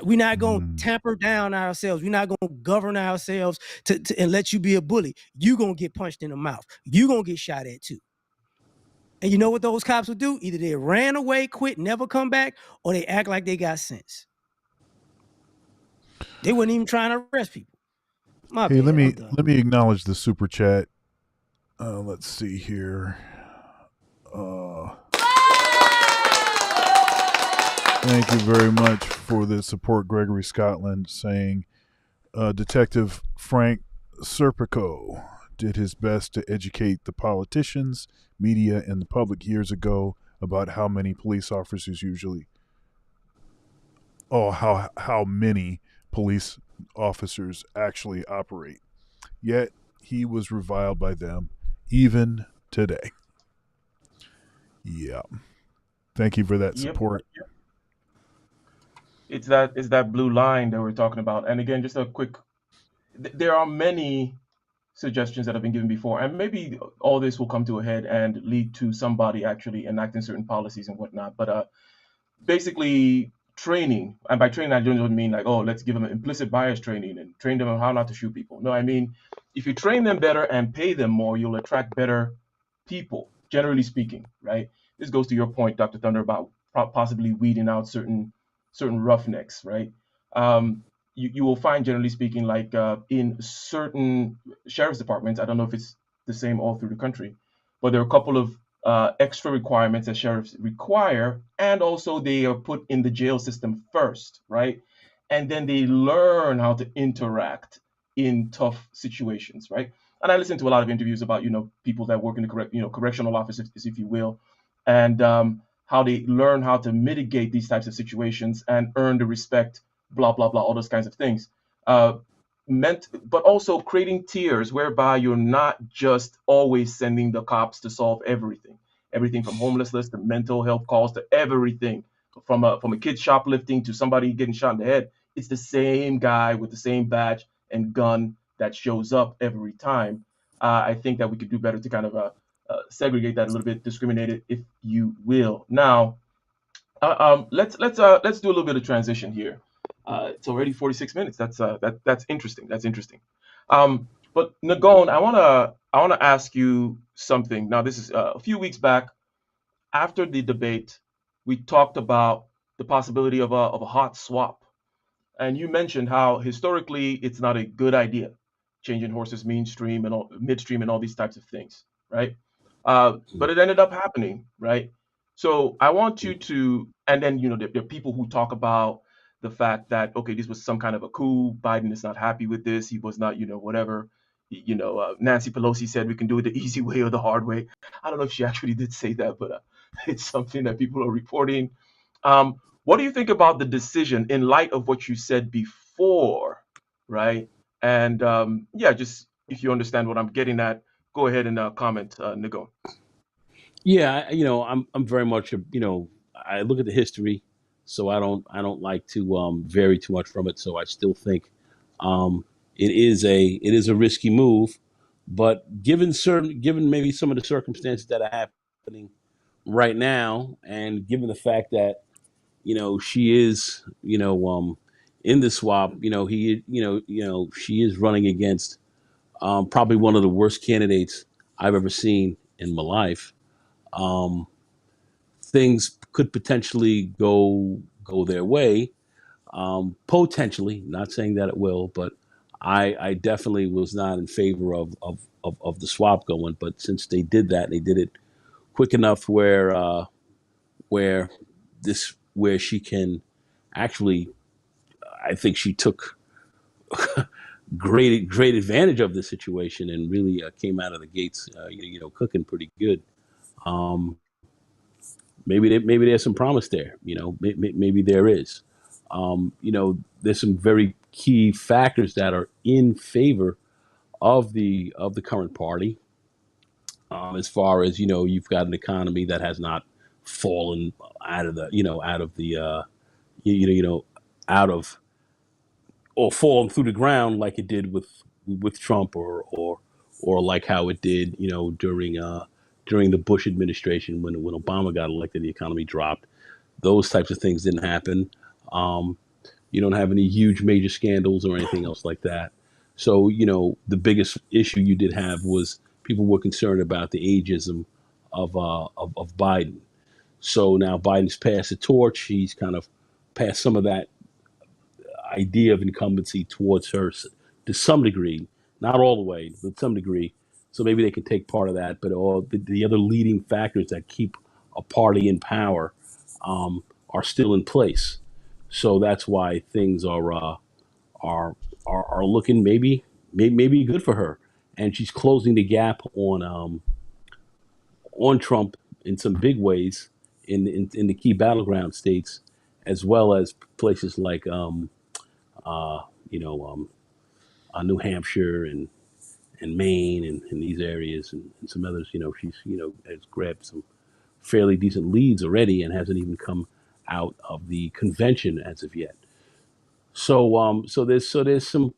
We're not going to tamper down ourselves. We're not going to govern ourselves and let you be a bully. You're going to get punched in the mouth. You're going to get shot at too. And you know what those cops would do? Either they ran away, quit, never come back, or they act like they got sense. They weren't even trying to arrest people. My Hey, bad. let me acknowledge the super chat. Let's see here. Thank you very much for the support, Gregory Scotland, saying Detective Frank Serpico did his best to educate the politicians, media, and the public years ago about how many police officers usually, how many police officers actually operate. Yet he was reviled by them even today. Yeah. Thank you for that Yep. support. It's that blue line that we're talking about. And again, just a quick, there are many suggestions that have been given before, and maybe all this will come to a head and lead to somebody actually enacting certain policies and whatnot. But basically training, and by training I don't mean like, oh, let's give them implicit bias training and train them on how not to shoot people. No, I mean, if you train them better and pay them more, you'll attract better people, generally speaking, right? This goes to your point, Dr. Thunder, about possibly weeding out certain roughnecks, right? You will find, generally speaking, like in certain sheriff's departments, I don't know if it's the same all through the country, but there are a couple of extra requirements that sheriffs require, and also they are put in the jail system first, right? And then they learn how to interact in tough situations, right? And I listen to a lot of interviews about people that work in the correctional office, if you will, and how they learn how to mitigate these types of situations and earn the respect, blah blah blah, all those kinds of things. But also creating tiers whereby you're not just always sending the cops to solve everything from homelessness to mental health calls to everything, from a kid shoplifting to somebody getting shot in the head. It's the same guy with the same badge and gun that shows up every time. I think that we could do better to kind of segregate that a little bit, discriminate it, if you will. Now, let's do a little bit of transition here. It's already 46 minutes. That's interesting. That's interesting. But Nagon, I wanna ask you something. Now, this is a few weeks back after the debate, we talked about the possibility of a hot swap, and you mentioned how historically it's not a good idea, changing horses midstream and all these types of things, right? But it ended up happening, right? So I want you to, and then there are people who talk about the fact that, okay, this was some kind of a coup. Biden is not happy with this. He was not, whatever. Nancy Pelosi said we can do it the easy way or the hard way. I don't know if she actually did say that, but it's something that people are reporting. What do you think about the decision in light of what you said before, right? And yeah, just if you understand what I'm getting at, go ahead and comment, Nigo. Yeah, I'm very much I look at the history, so I don't like to vary too much from it. So I still think um, it is a risky move, but given maybe some of the circumstances that are happening right now, and given the fact that she is in the swap, she is running against probably one of the worst candidates I've ever seen in my life. Um, Things could potentially go their way. Potentially, not saying that it will, but I definitely was not in favor of the swap going. But since they did that, they did it quick enough where where she can actually, I think she took great advantage of the situation and really came out of the gates, cooking pretty good. Um, maybe there's some promise there. Maybe there is. There's some very key factors that are in favor of the current party. As far as you've got an economy that has not fallen out of the out of the out of or fallen through the ground like it did with Trump or like how it did during the Bush administration when Obama got elected, the economy dropped. Those types of things didn't happen. Um, you don't have any huge major scandals or anything else like that. So the biggest issue you did have was people were concerned about the ageism of Biden. So now Biden's passed the torch. He's kind of passed some of that idea of incumbency towards her to some degree, not all the way, but some degree. So maybe they can take part of that, but all the other leading factors that keep a party in power are still in place. So that's why things are are looking maybe good for her, and she's closing the gap on Trump in some big ways in the key battleground states, as well as places like uh, you know, New Hampshire and Maine and these areas and some others. She's has grabbed some fairly decent leads already and hasn't even come out of the convention as of yet. So there's some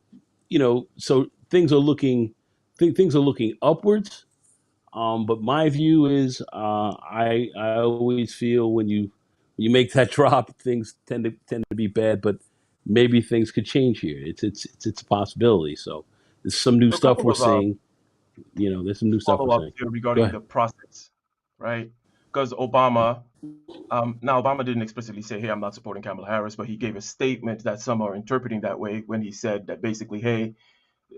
so things are looking upwards. But my view is, I always feel when you make that drop, things tend to be bad. But maybe things could change here. It's a possibility. So there's some new So a stuff couple we're of seeing. There's some new stuff we're follow-ups seeing. here Go regarding ahead. the process, right? Because Obama, now Obama didn't explicitly say, "Hey, I'm not supporting Kamala Harris," but he gave a statement that some are interpreting that way when he said that basically, "Hey,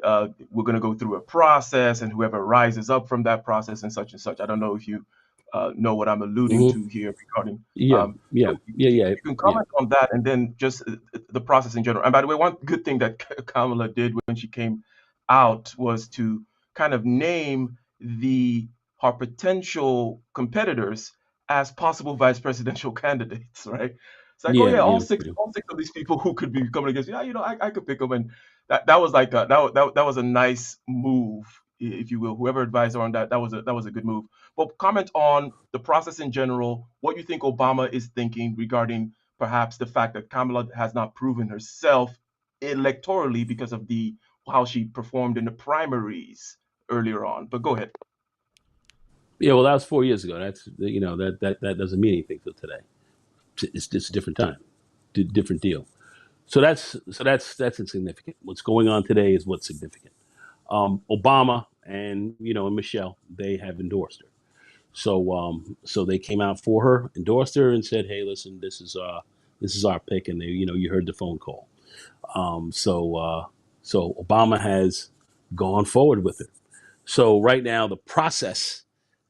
we're going to go through a process, and whoever rises up from that process and such and such." I don't know if you know what I'm alluding Hmm. to here regarding. Yeah, So yeah, yeah, yeah, you can yeah. comment on that, and then just the process in general. And by the way, one good thing that Kamala did when she came out was to kind of name the her potential competitors as possible vice presidential candidates, right? It's like, oh Yeah, yeah, yeah, yeah. all six of these people who could be coming against, yeah, I could pick them, and that was like that was a nice move, if you will. Whoever advised her on that, that was a good move. But comment on the process in general, what you think Obama is thinking regarding perhaps the fact that Kamala has not proven herself electorally because of the how she performed in the primaries earlier on. But go ahead. Yeah, well, that was 4 years ago. That's that doesn't mean anything till today. It's just a different time, different deal. So that's insignificant. What's going on today is what's significant. Obama and and Michelle, they have endorsed her. So they came out for her, endorsed her, and said, "Hey, listen, this is our pick." And they, you heard the phone call. So Obama has gone forward with it. So right now, the process,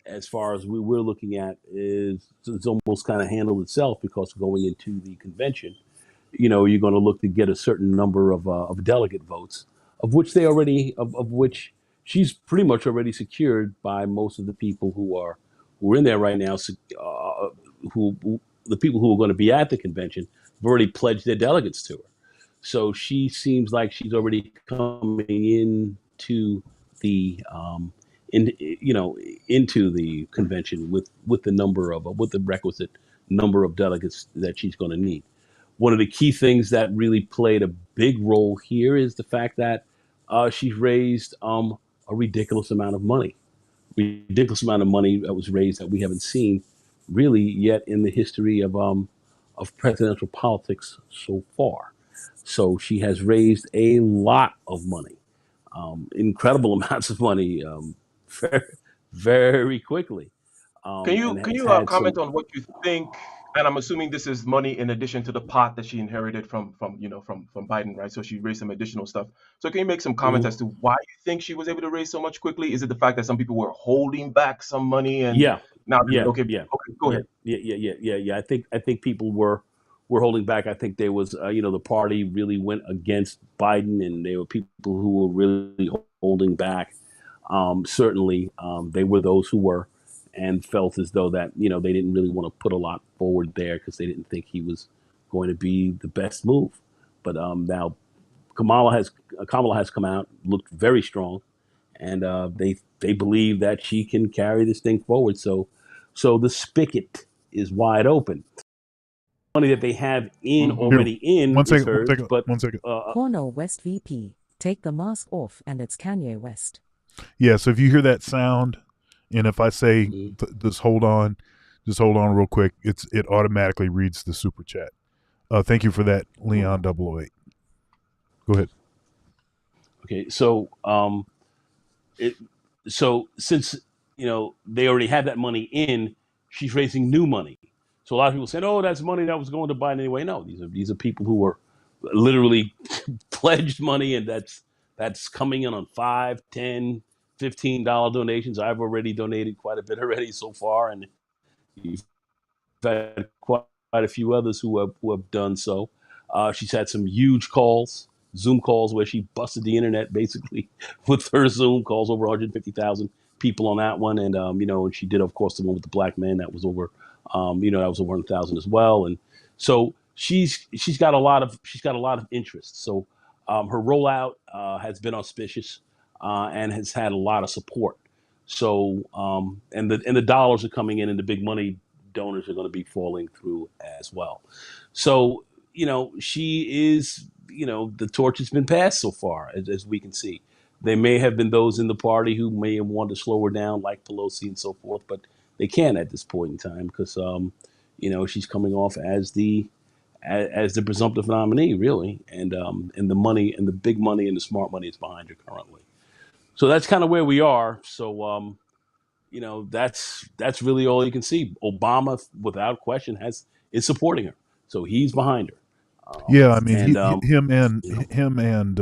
as far as we're looking at, is it's almost kind of handled itself because going into the convention, you're going to look to get a certain number of delegate votes, of which she's pretty much already secured by most of the people who are in there right now. Who the people who are going to be at the convention have already pledged their delegates to her. So she seems like she's already coming into the into the convention with the requisite number of delegates that she's going to need. One of the key things that really played a big role here is the fact that she's raised a ridiculous amount of money that was raised that we haven't seen really yet in the history of presidential politics so far. So she has raised a lot of money, incredible amounts of money, very, very quickly, and Can has you had some. comment on what you think? And I'm assuming this is money in addition to the pot that she inherited from Biden, right? So she raised some additional stuff. So can you make some comments Mhm. as to why you think she was able to raise so much quickly? Is it the fact that some people were holding back some money and Yeah, now they're yeah, okay? yeah, Okay, go yeah, ahead. yeah, yeah, yeah, yeah, yeah. I think people were holding back. I think there was the party really went against Biden, and there were people who were really holding back. Certainly, they were those who were and felt as though that they didn't really want to put a lot forward there because they didn't think he was going to be the best move. But now Kamala has come out, looked very strong, and they believe that she can carry this thing forward. So the spigot is wide open. Money that they have in Mm-hmm. Here, already in one is second, one hers, second, but one second. Cornell West VP, take the mask off, and it's Kanye West. Yeah, so if you hear that sound, and if I say mm, just hold on real quick, it automatically reads the super chat. Thank you for that, Leon 008. Go ahead. okay, it so since they already had that money in, she's raising new money. So a lot of people said, "Oh, that's money that was going to Biden anyway." No, these are people who were literally pledged money, and that's coming in on $5, $10, $15 donations. I've already donated quite a bit already so far, and you've had quite a few others who have done so. She's had some huge calls, Zoom calls, where she busted the internet basically with her Zoom calls. Over 150,000 people on that one, and and she did, of course, the one with the black man that was over, that was over 100,000 as well. And so she's got a lot of interest. So her rollout has been auspicious and has had a lot of support. So and the dollars are coming in, and the big money donors are going to be falling through as well. So, she is, the torch has been passed so far, as we can see. There may have been those in the party who may have wanted to slow her down, like Pelosi and so forth, but they can't at this point in time because, she's coming off as the presumptive nominee, really, and the money and the big money and the smart money is behind her currently. So that's kind of where we are. So, that's really all you can see. Obama, without question, is supporting her, so he's behind her. Yeah, I mean, And him and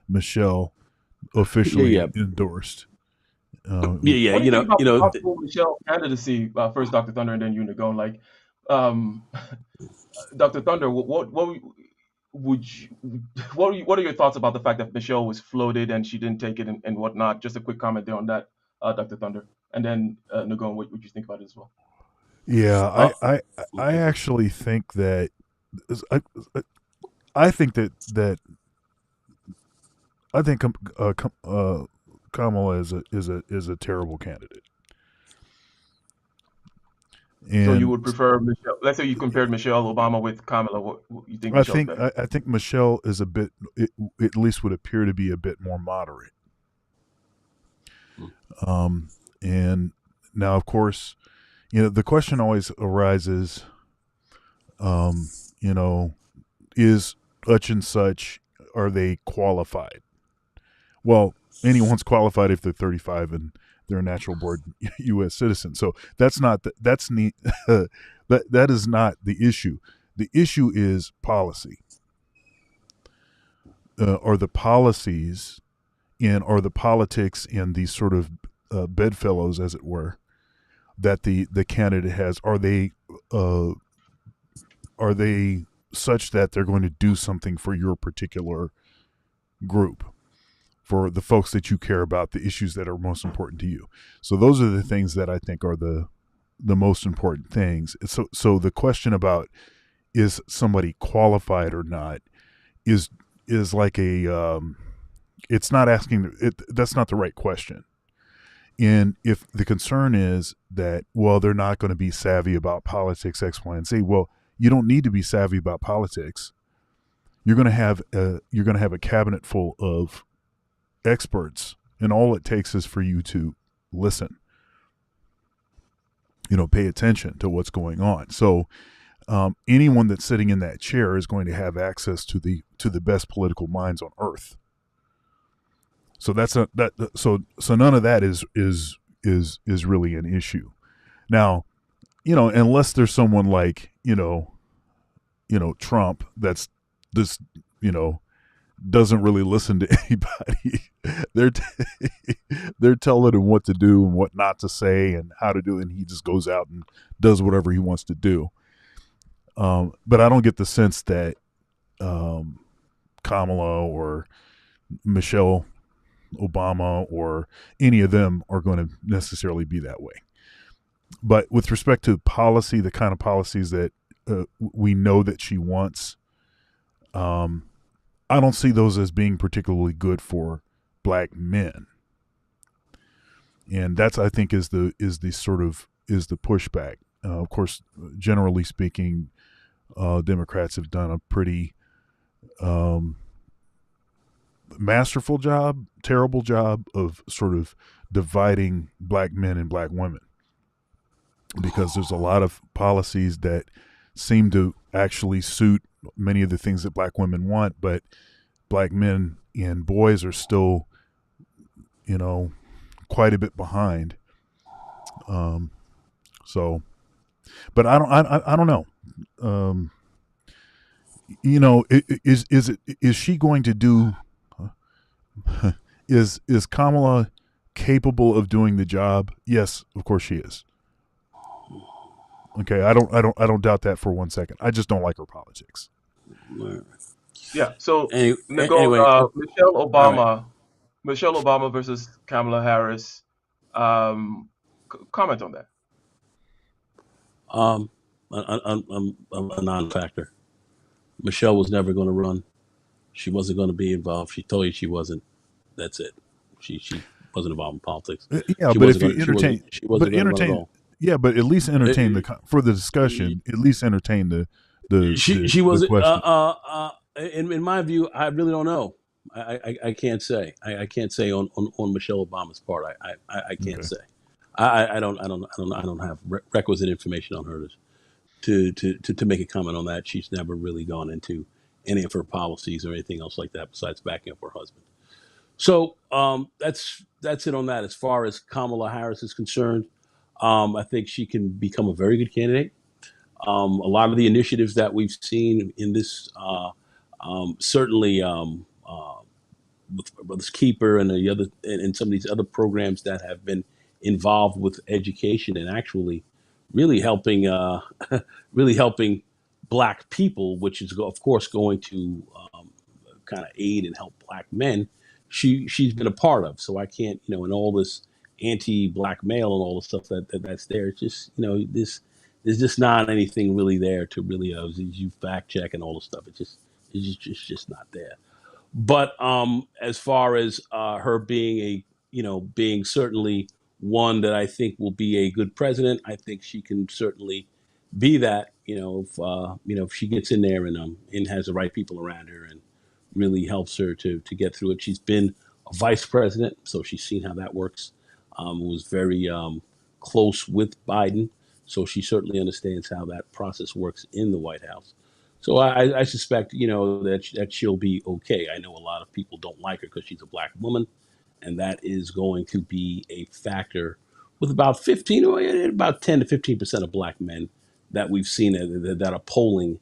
Michelle yeah, officially yeah, endorsed. yeah, yeah. What do you think about the possible Michelle candidacy? First, Dr. Thunder, and then you, Nagon. Like, um, Dr. Thunder, what would you, what are your thoughts about the fact that Michelle was floated and she didn't take it and whatnot? Just a quick comment there on that, Dr. Thunder, and then Nagon, what would you think about it as well? Yeah, uh, I actually think that I, I think that I think Kamala is a terrible candidate, So you and would prefer Michelle? Let's say you compared Michelle Obama with Kamala. What you think I Michelle's think better? I think Michelle is at least would appear to be a bit more moderate. Um, and now, of course, the question always arises. Um, you know, is such and such, are they qualified? Well, anyone's qualified if they're 35 and they're a natural born U.S. citizen. So that's not that is not the issue. The issue is policy, or the policies or the politics in these sort of bedfellows, as it were, that the candidate has. Uh, are they such that they're going to do something for your particular group, for the folks that you care about, the issues that are most important to you? So those are the things that I think are the most important things. So the question about is somebody qualified or not is like it's not asking it. That's not the right question. And if the concern is that, well, they're not going to be savvy about politics, X, Y, and Z, well, you don't need to be savvy about politics. You're going to have a cabinet full of experts, and all it takes is for you to listen. Pay attention to what's going on. So anyone that's sitting in that chair is going to have access to the best political minds on earth. So that's a that so none of that is really an issue. Now, unless there's someone like Trump that's this doesn't really listen to anybody. they're they're telling him what to do and what not to say and how to do it, and he just goes out and does whatever he wants to do. But I don't get the sense that Kamala or Michelle Obama or any of them are going to necessarily be that way. But with respect to policy, the kind of policies that we know that she wants, I don't see those as being particularly good for black men. and that's, I think, is the sort of is the pushback. Of course, generally speaking, Democrats have done a pretty um, masterful job, terrible job of sort of dividing black men and black women, because there's a lot of policies that seem to actually suit many of the things that black women want, but black men and boys are still, quite a bit behind. Um, so, but I don't know. Um, is she going to do? Is Kamala capable of doing the job? Yes, of course she is. Okay, I don't doubt that for 1 second. I just don't like her politics. Yeah. So Nicole, Anyway, all right. Michelle Obama versus Kamala Harris. Comment on that. Um, a non-factor. Michelle was never going to run. She wasn't going to be involved. She told you she wasn't. That's it. She wasn't involved in politics. Yeah, She but if wasn't you going. She entertain, wasn't. She but wasn't going to run at entertain, all. yeah, but at least entertain Uh, for the discussion. At least entertain the the she the was question. in my view. I really don't know. I can't say. I can't say on Michelle Obama's part. I can't Okay. say. I don't have requisite information on her to make a comment on that. She's never really gone into any of her policies or anything else like that besides backing up her husband. So that's it on that. As far as Kamala Harris is concerned, I think she can become a very good candidate. A lot of the initiatives that we've seen in this, certainly with Brothers Keeper and the other, and some of these other programs that have been involved with education and actually really helping, really helping Black people, which is of course going to kind of aid and help Black men. She's been a part of. So I can't, in all this anti-Black male and all the stuff that's there. It's just, this there's just not anything really there to really you fact check and all the stuff. It's just not there. But as far as her being being certainly one that I think will be a good president, I think she can certainly be that. If she gets in there and has the right people around her and really helps her to get through it. She's been a vice president, so she's seen how that works. Was very close with Biden, so she certainly understands how that process works in the White House. So I suspect, that she'll be okay. I know a lot of people don't like her because she's a Black woman, and that is going to be a factor with about 15 or about 10 to 15% of Black men that we've seen that are polling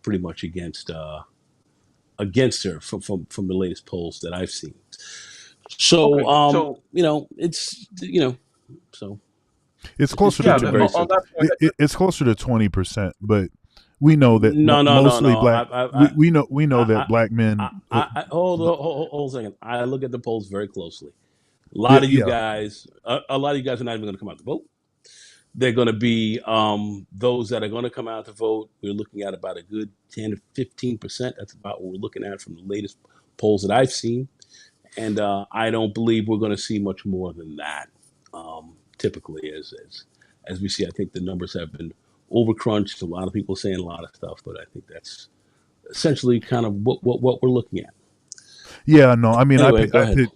pretty much against her from the latest polls that I've seen. So Okay. So it's so It's it's closer to yeah, it's a very 20. on simple. that point, It's closer to 20%, but we know that No, no, no, mostly no. black. We know that I, black men. hold a second. I look at the polls very closely. Yeah, yeah. A lot of you guys are not even going to come out to vote. They're going to be those that are going to come out to vote. We're looking at about a good 10 to 15%. That's about what we're looking at from the latest polls that I've seen. And I don't believe we're going to see much more than that. Typically, as we see, I think the numbers have been overcrunched. A lot of people saying a lot of stuff, but I think that's essentially kind of what we're looking at. Yeah, no, I mean, Anyway, go ahead.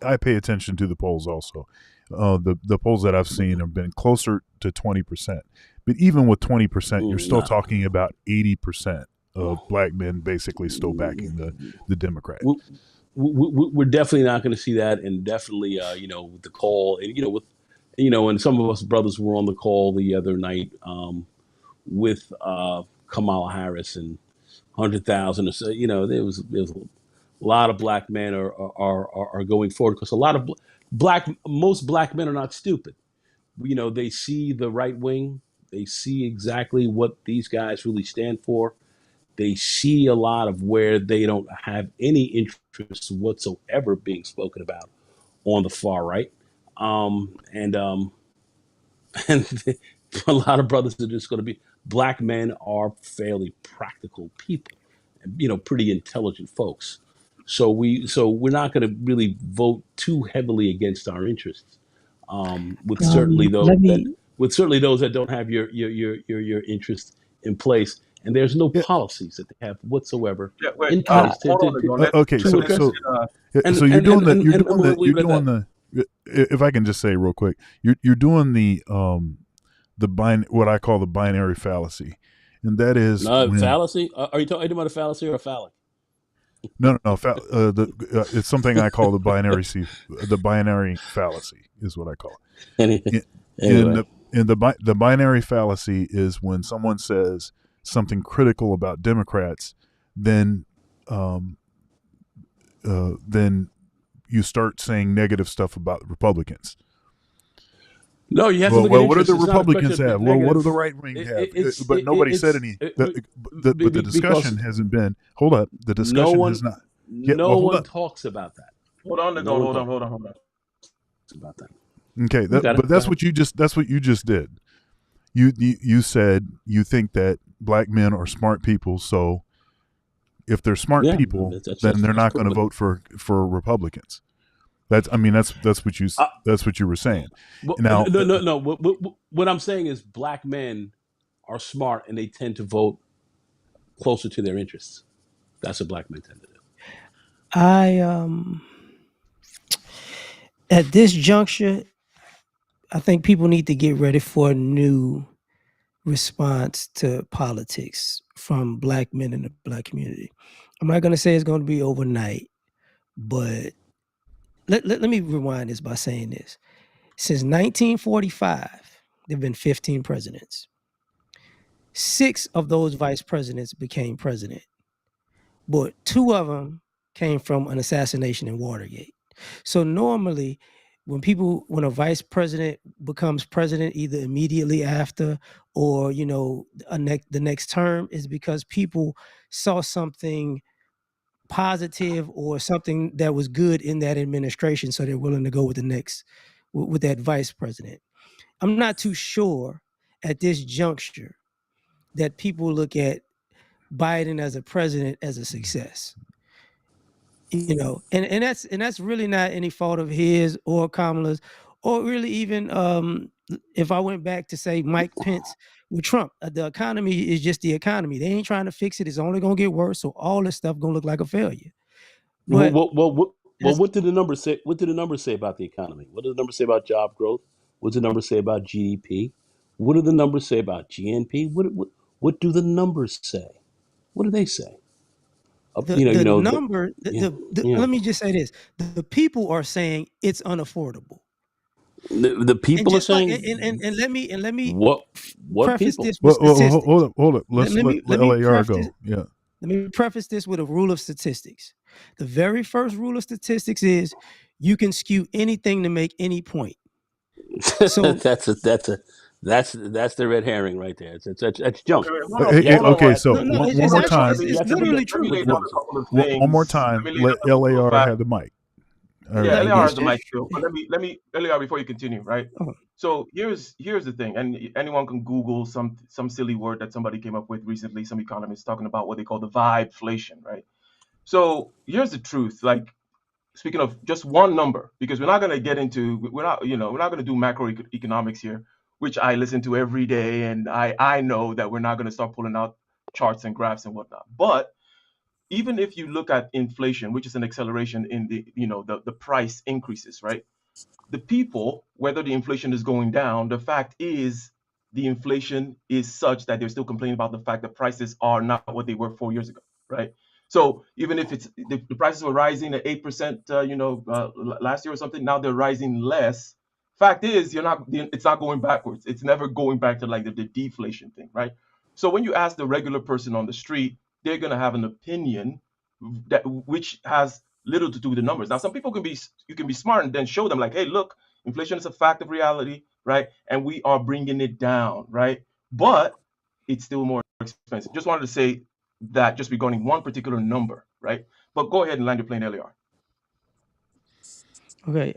I pay attention to the polls also. The polls that I've seen have been closer to 20%, but even with 20%, you're still Nah. talking about 80% of black men basically still backing the Democrat. We're definitely not going to see that, and definitely, with the call, and and some of us brothers were on the call the other night with Kamala Harris and 100,000 or so. There was a lot of black men are going forward because a lot of most black men are not stupid. They see the right wing, they see exactly what these guys really stand for. They see a lot of where they don't have any interest whatsoever being spoken about on the far right. And and a lot of brothers are just going to be black men are fairly practical people, pretty intelligent folks. So we're not going to really vote too heavily against our interests. with certainly Let me. those that don't have your interest in place, and there's no Yeah. policies that they have whatsoever Yeah, wait. in place Hold on, Nicole. Okay. to So address. so you're doing the We'll you're leave it at doing that. the. If I can just say real quick, you're doing the what I call the binary fallacy, and that is No when fallacy. Are you talking about a fallacy or a phallic? it's something I call the binary fallacy is what I call it. In Anyway, the binary fallacy is when someone says something critical about Democrats, then um, then you start saying negative stuff about Republicans. no, you have to Well, look at what do interest. the It's not a question Republicans of being have? Well, what do negative. the right wing have? But nobody said It's any. But the because discussion hasn't been. Hold up, the no discussion one has not. Yeah, no well, hold one up. talks about that. Hold on, No Nicole. one Hold on, talks hold on, hold on. about that. Okay, We got it. but Go ahead. that's what you just did. You said you think that black men are smart people, so if they're smart Yeah, people, then they're that's not going to correct. vote for Republicans. Uh, that's what you were saying. Well, Now, no. What I'm saying is black men are smart and they tend to vote closer to their interests. That's what black men tend to do. I At this juncture, I think people need to get ready for a new response to politics from black men in the black community. I'm not going to say it's going to be overnight, but let me rewind this by saying this. Since 1945, there have been 15 presidents. 6 of those vice presidents became president, but 2 of them came from an assassination in Watergate. So normally, when a vice president becomes president either immediately after or the next term, is because people saw something positive or something that was good in that administration, so they're willing to go with the next with that vice president. I'm not too sure at this juncture that people look at Biden as a president as a success. And that's really not any fault of his or Kamala's, or really even if I went back to say Mike Pence with Trump. The economy is just the economy. They ain't trying to fix it. It's only gonna get worse. So all this stuff gonna look like a failure. Well, But well, well, well, well, as what did the numbers say? What did the numbers say about the economy? What did the numbers say about job growth? What did the numbers say about GDP? What do the numbers say about GNP? What do the numbers say? What do they say? the number, Yeah, yeah. let me just say this: the people are saying it's unaffordable. The And people are just like saying and let me what? What preface people? this with statistics. hold up. Let, Let's let me let let me LAR preface go. Yeah. let me preface this with a rule of statistics. The very first rule of statistics is you can skew anything to make any point. So That's the red herring right there. That's junk. Okay, wait, You have to Okay. you have to So no, look no, at one it's more actually time. you it's have to look literally at let me true. lay look at down what a it says. couple of One more things. Let time. me lay down Let a couple of LAR facts. have the mic. All Yeah, right. Yeah, LAR Go. has the mic it's still, but let me LAR before you continue, right? oh, So here's the thing, and anyone can Google some silly word that somebody came up with recently. Some economists talking about what they call the vibeflation, right? So here's the truth. Like, speaking of just one number, because we're not going to get into we're not going to do macroeconomics here, which I listen to every day, and I know that we're not going to start pulling out charts and graphs and whatnot. But even if you look at inflation, which is an acceleration in the price increases, right? The people, whether the inflation is going down, the fact is the inflation is such that they're still complaining about the fact that prices are not what they were 4 years ago, right? So even if the prices were rising at 8%, last year or something, now they're rising less. Fact is, it's not going backwards. It's never going back to like the deflation thing, right? So when you ask the regular person on the street, they're gonna have an opinion that which has little to do with the numbers. Now, some people you can be smart and then show them like, hey, look, inflation is a fact of reality, right? And we are bringing it down, right? But it's still more expensive. Just wanted to say that just regarding one particular number, right? But go ahead and land your plane, LAR. okay.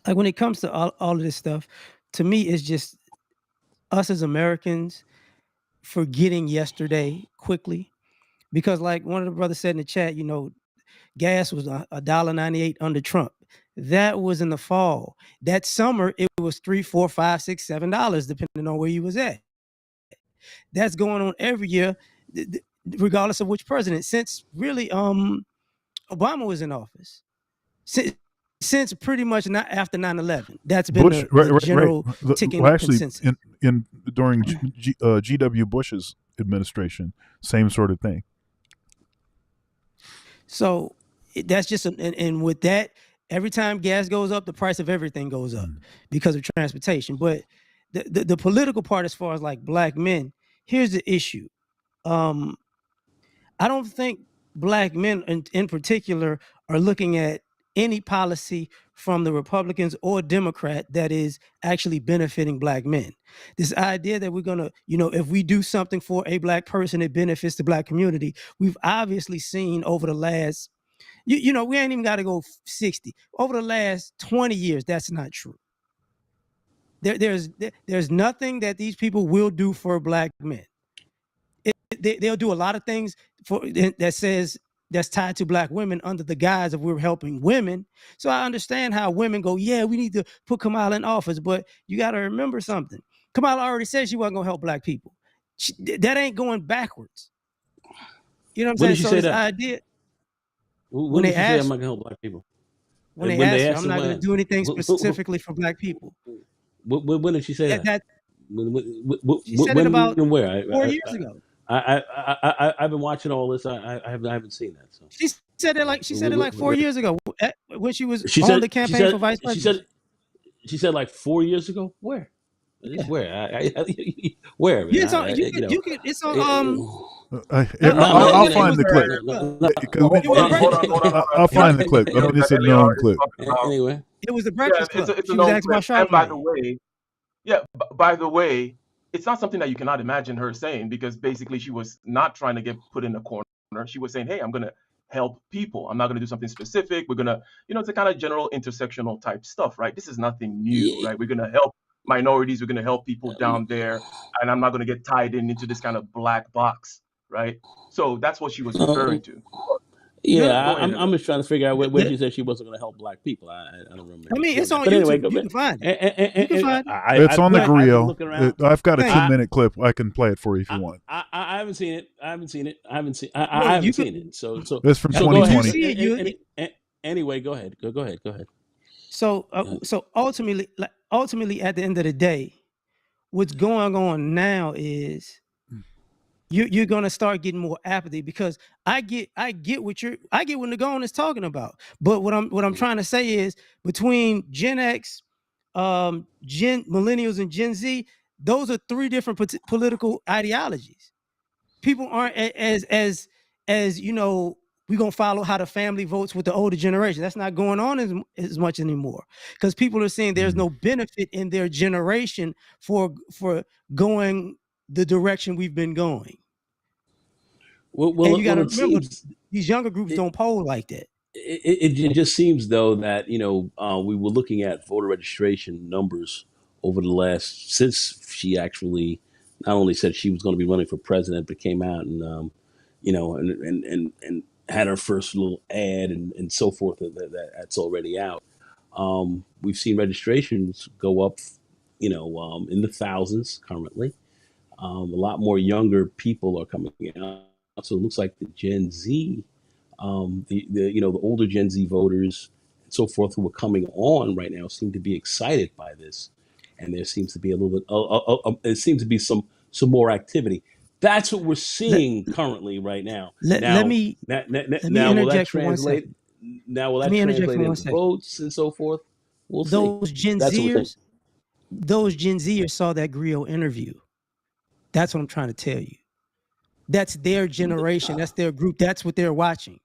Like when it comes to all of this stuff, to me, it's just us as Americans forgetting yesterday quickly. Because like one of the brothers said in the chat, gas was $1.98 under Trump. That was in the fall. That summer, it was $3, $4, $5, $6, $7, depending on where you was at. That's going on every year, regardless of which president. Since really, Obama was in office. Since pretty much not after 9/11, that's been Bush, the right. general ticking Well, of actually, consensus. during G.W. Bush's administration, same sort of thing. So that's just and with that, every time gas goes up, the price of everything goes up because of transportation. But the political part, as far as like black men, here's the issue. I don't think black men in particular are looking at any policy from the Republicans or Democrat that is actually benefiting black men. This idea that we're gonna, if we do something for a black person, it benefits the black community. We've obviously seen over the last, we ain't even got to go 60. Over the last 20 years, that's not true. There's nothing that these people will do for black men. They'll do a lot of things that's tied to black women under the guise of we're helping women. So I understand how women go, yeah, we need to put Kamala in office, but you got to remember something. Kamala already said she wasn't gonna help black people. That ain't going backwards. You know what I'm When saying? did she So say this that? idea, When did she say I'm not gonna help black people? when they When they asked her, asked I'm her not gonna do anything specifically for black people. when did she say that? That she said it When about and where? 4 years ago. I've been watching all this. I haven't seen that. So She said it like 4 years ago when she was she on said the campaign for vice president. she said like 4 years ago. Where? Just where? Where? Yeah, Man? you can. It's on I'll it find was the clip. it was a breakfast Hold club. on. I'll Yeah, find the clip. I mean, it's a LAR known is clip. talking about. Anyway, It was a Yeah, breakfast club. it's a She was known asking about clip. And by the Charlemagne. way, yeah, by the way, it's not something that you cannot imagine her saying because basically she was not trying to get put in a corner. She was saying, hey, I'm going to help people. I'm not going to do something specific. We're going to, it's a kind of general intersectional type stuff, right? This is nothing new, right? We're going to help minorities. We're going to help people down there. And I'm not going to get tied into this kind of black box, right? So that's what she was referring to. yeah, Go ahead, I'm LR. just trying to figure out when she said she wasn't going to help black people. I don't remember I mean, seeing it's that. on But anyway, YouTube. go You back. can find it. You can find it. It's on the I've been grill. looking around. I've got a Thank you. 2-minute clip. I can play it for you if you want. I haven't seen it. I haven't seen it. I haven't You seen could. it. So It's from go ahead. 2020. You see it, Anyway, go ahead. Go ahead. So ultimately, at the end of the day, what's going on now is you're gonna start getting more apathy because I get what Nagon is talking about. But what I'm trying to say is between Gen X, millennials, and Gen Z, those are three different political ideologies. People aren't as we're gonna follow how the family votes with the older generation. That's not going on as much anymore because people are saying there's no benefit in their generation for going the direction we've been going. And you got to remember, these younger groups don't poll like that. It just seems though that we were looking at voter registration numbers over the last since she actually not only said she was going to be running for president but came out and and had her first little ad and so forth that's already out. We've seen registrations go up in the thousands currently. A lot more younger people are coming out, so it looks like the Gen Z, the older Gen Z voters and so forth who are coming on right now seem to be excited by this, and there seems to be a little bit. It seems to be some more activity. That's what we're Let, seeing currently right now. let Now, me now will that interject for 1 translate? second. Now will Let that me interject translate for one into second. votes and so forth? We'll see. Those Gen That's what we're saying. Zers saw that Griot interview. That's what I'm trying to tell you. That's their generation. That's their group. That's what they're watching.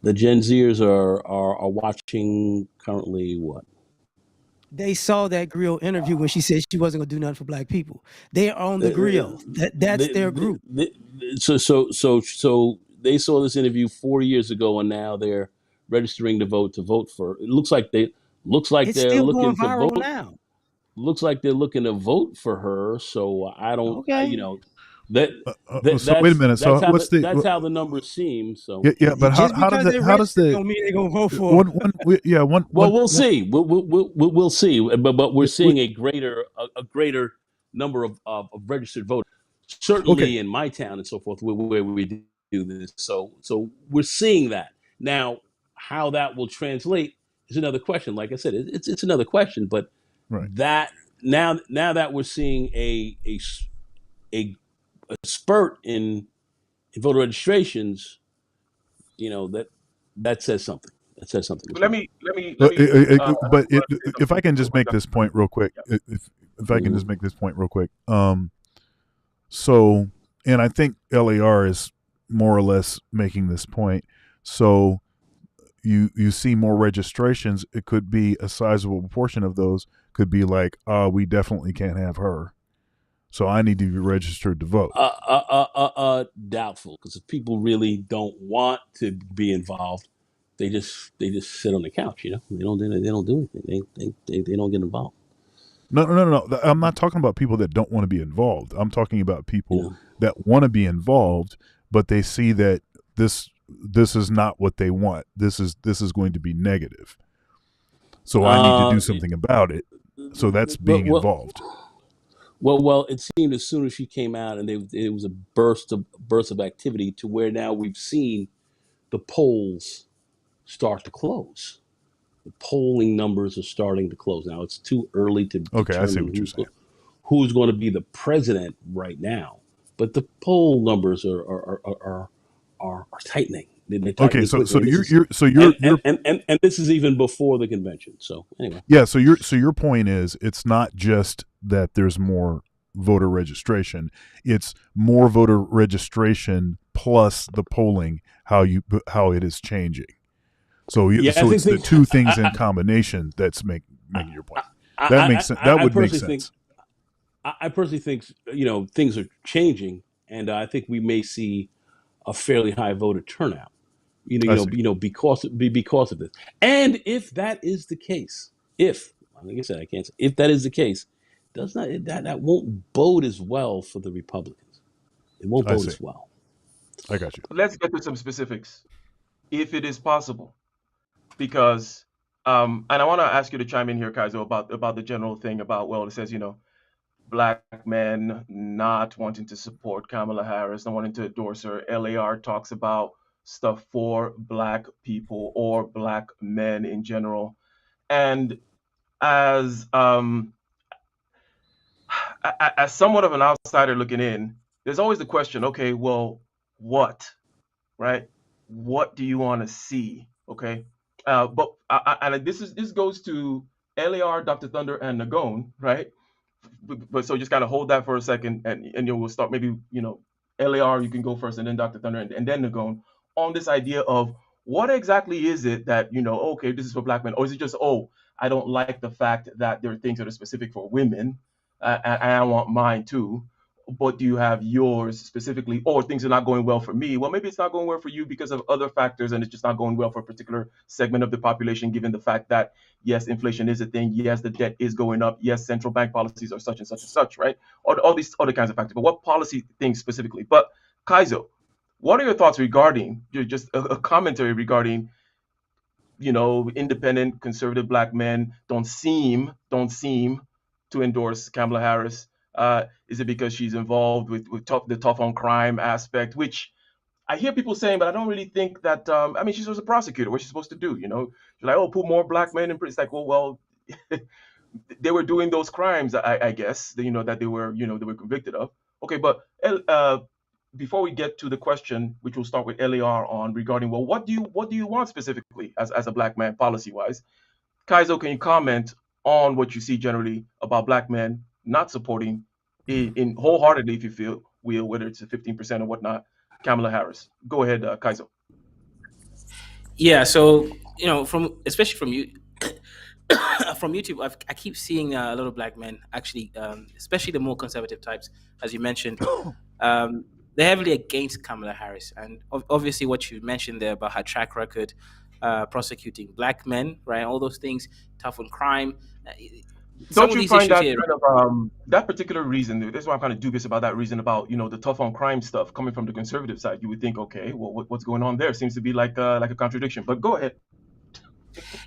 The Gen Zers are watching currently what? They saw that Griot interview when she said she wasn't gonna do nothing for black people. They are on the Griot. That's their group. So they saw this interview 4 years ago, and now they're registering to vote for. It looks like It's they're still going looking to viral vote. now. Looks like they're looking to vote for her. So I don't, Okay. that, So wait a minute. So what's the that's how the numbers seem. So yeah? But Just how does because it they how does registered the don't mean they're gonna vote for 'em. well, we'll see. We'll see. But we're seeing a greater number of registered voters. okay, Certainly in my town and so forth, where we do this. So we're seeing that now. How that will translate is another question. Like I said, it's another question. But right. that now that we're seeing a spurt in voter registrations, that says something. That says something as Let well. me let me let me. But say if I something can real just quick. make this point real quick, Yeah. if I can just Mhm. make this point real quick, so and I think LAR is more or less making this point. So you see more registrations. It could be a sizable portion of those could be like, we definitely can't have her. So I need to be registered to vote. Doubtful, because if people really don't want to be involved, they just sit on the couch. They don't do anything. They don't get involved. No, no, no, no. I'm not talking about people that don't want to be involved. I'm talking about You people know. that want to be involved, but they see that this is not what they want. This is going to be negative. So I need to do Uh, something about it. So that's but being involved. well, it seemed as soon as she came out, and it was a burst of activity to where now we've seen the polls start to close. The polling numbers are starting to close. Now it's too early to Okay, I see determine what you're saying. who's going to be the president right now, but the poll numbers are tightening. They're Okay, tightening so quickly, and this is and this is even before the convention. So anyway, yeah, so your point is it's not just that there's more voter registration. It's more voter registration plus the polling how it is changing. So yeah, I so think it's the things. two things in combination that's making your point. That makes sense. That I would make personally think sense. I personally think things are changing, and I think we may see a fairly high voter turnout. I see. Because of this. And if that is the case, if like I said, I can't say if that is the case, does not that won't bode as well for the Republicans. It won't I bode see. as well. I got you. Let's get to some specifics, if it is possible, because and I want to ask you to chime in here, Kaizo, about the general thing about, well, it says, black men not wanting to support Kamala Harris, not wanting to endorse her. LAR talks about stuff for black people or black men in general. And as as somewhat of an outsider looking in, there's always the question, okay, well, what, right? What do you want to see? Okay, and this goes to LAR, Dr. Thunder, and Nagone, right? But so just kind of hold that for a second, and we'll start maybe LAR, you can go first, and then Dr. Thunder, and then Nagone, on this idea of what exactly is it that okay, this is for black men, or is it just, oh, I don't like the fact that there are things that are specific for women, and I want mine too. But do you have yours specifically, or things are not going well for me? Well, maybe it's not going well for you because of other factors, and it's just not going well for a particular segment of the population, given the fact that yes, inflation is a thing. Yes, the debt is going up. Yes, central bank policies are such and such and such, right? All these other kinds of factors. But what policy things specifically? But Kaizo, what are your thoughts regarding just a commentary regarding independent conservative black men don't seem to endorse Kamala Harris? Is it because she's involved with the tough on crime aspect, which I hear people saying, but I don't really think that. I mean, she's just a prosecutor. What's she supposed to do? She's like, oh, put more black men in prison. It's like, well, they were doing those crimes, I guess, that they were convicted of. Okay, but before we get to the question, which we'll start with LAR on regarding, well, what do you want specifically as a black man policy wise? Kaizo, can you comment on what you see generally about black men not supporting in wholeheartedly, if you feel will, whether it's a 15% or whatnot, Kamala Harris? Go ahead, Kaizo. Yeah, so from especially from you from YouTube, I keep seeing a lot of black men actually, especially the more conservative types, as you mentioned, um, they're heavily against Kamala Harris, and obviously what you mentioned there about her track record, prosecuting black men, right? All those things, tough on crime. some Don't of you these find issues that here. kind of that particular reason? That's why I'm kind of dubious about that reason about the tough on crime stuff coming from the conservative side. You would think, okay, well, what's going on there? Seems to be like a contradiction. But go ahead.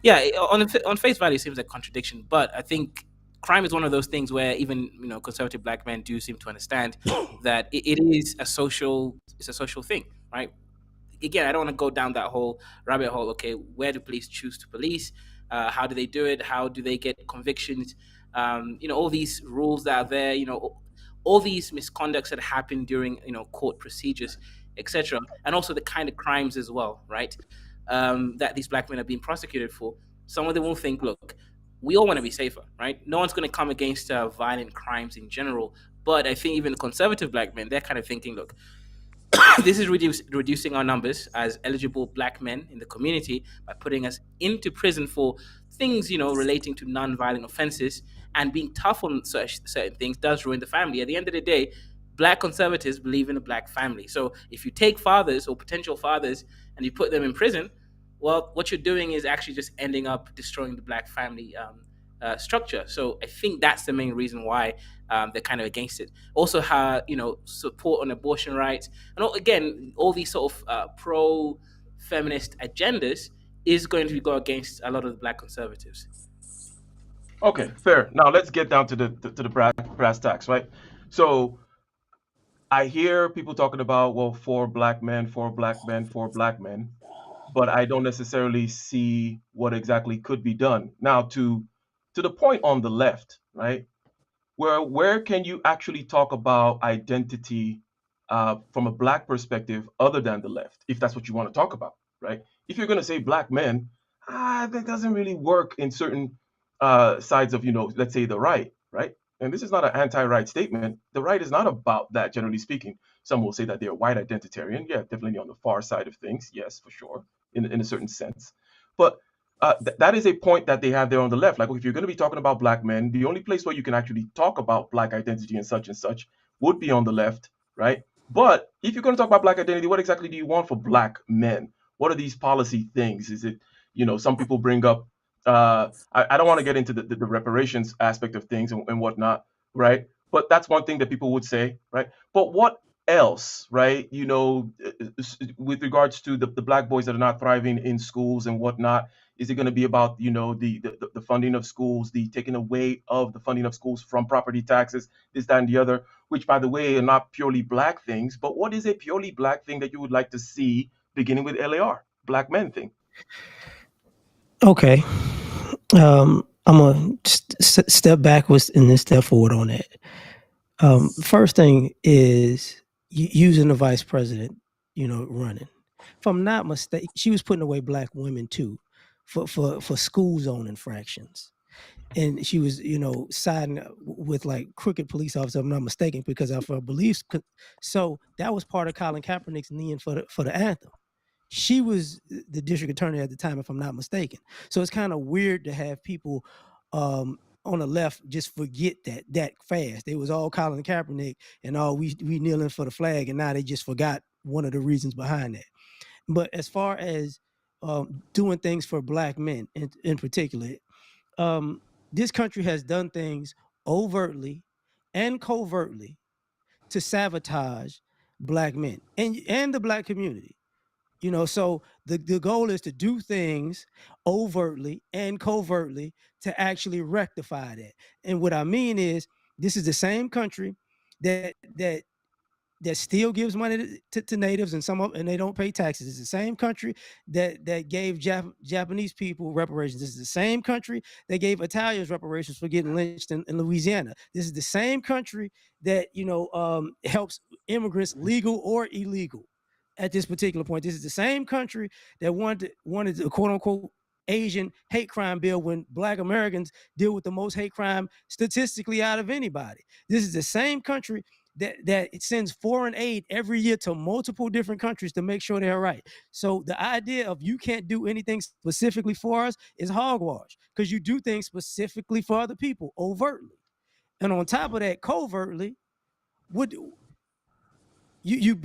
Yeah, on face value, it seems like contradiction, but I think crime is one of those things where even conservative black men do seem to understand that it is a social thing, right? Again, I don't want to go down that whole rabbit hole. Okay, where do police choose to police? How do they do it? How do they get convictions? All these rules that are there. All these misconducts that happen during court procedures, etc. And also the kind of crimes as well, right? That these black men are being prosecuted for. Some of them will think, look, we all want to be safer, right? No one's going to come against violent crimes in general. But I think even the conservative black men, they're kind of thinking, look, this is reducing our numbers as eligible black men in the community by putting us into prison for things, relating to non-violent offenses, and being tough on certain things does ruin the family. At the end of the day, black conservatives believe in a black family. So if you take fathers or potential fathers and you put them in prison, well, what you're doing is actually just ending up destroying the black family structure. So I think that's the main reason why they're kind of against it. Also, how support on abortion rights, and again, all these sort of pro-feminist agendas is going to go against a lot of the black conservatives. Okay, fair. Now let's get down to the brass tacks, right? So I hear people talking about, well, four black men, four black men, four black men, but I don't necessarily see what exactly could be done. Now, to the point on the left, right? Where can you actually talk about identity from a black perspective other than the left, if that's what you want to talk about, right? If you're going to say black men, that doesn't really work in certain sides of, let's say the right, right? And this is not an anti-right statement. The right is not about that, generally speaking. Some will say that they're white identitarian. Yeah, definitely on the far side of things. Yes, for sure, in a certain sense. But that is a point that they have there on the left. Like, if you're going to be talking about black men, the only place where you can actually talk about black identity and such would be on the left, right? But if you're going to talk about black identity, what exactly do you want for black men? What are these policy things? Is it, some people bring up, I don't want to get into the reparations aspect of things and whatnot, right? But that's one thing that people would say, right? But what else, right? With regards to the black boys that are not thriving in schools and whatnot, is it going to be about the funding of schools, the taking away of the funding of schools from property taxes, this, that, and the other, which, by the way, are not purely black things. But what is a purely black thing that you would like to see beginning with LAR, black men thing? Okay. I'm gonna step backwards and then step forward on that. First thing is using the vice president, running. If I'm not mistaken, she was putting away black women too, for school zone infractions, and she was, siding with like crooked police officers. If I'm not mistaken, because of her beliefs. So that was part of Colin Kaepernick's kneeing for the anthem. She was the district attorney at the time, if I'm not mistaken. So it's kind of weird to have people on the left just forget that fast. They was all Colin Kaepernick and all we kneeling for the flag, and now they just forgot one of the reasons behind that. But as far as doing things for black men in particular, this country has done things overtly and covertly to sabotage black men and the black community. So the goal is to do things overtly and covertly to actually rectify that. And what I mean is, this is the same country that still gives money to natives, and they don't pay taxes. It's the same country that gave Japanese people reparations. This is the same country that gave Italians reparations for getting lynched in Louisiana. This is the same country that helps immigrants, legal or illegal. At this particular point, this is the same country that wanted the quote unquote Asian hate crime bill when black Americans deal with the most hate crime statistically out of anybody. This is the same country that it sends foreign aid every year to multiple different countries to make sure they're right. So the idea of you can't do anything specifically for us is hogwash, because you do things specifically for other people overtly. And on top of that, covertly, what you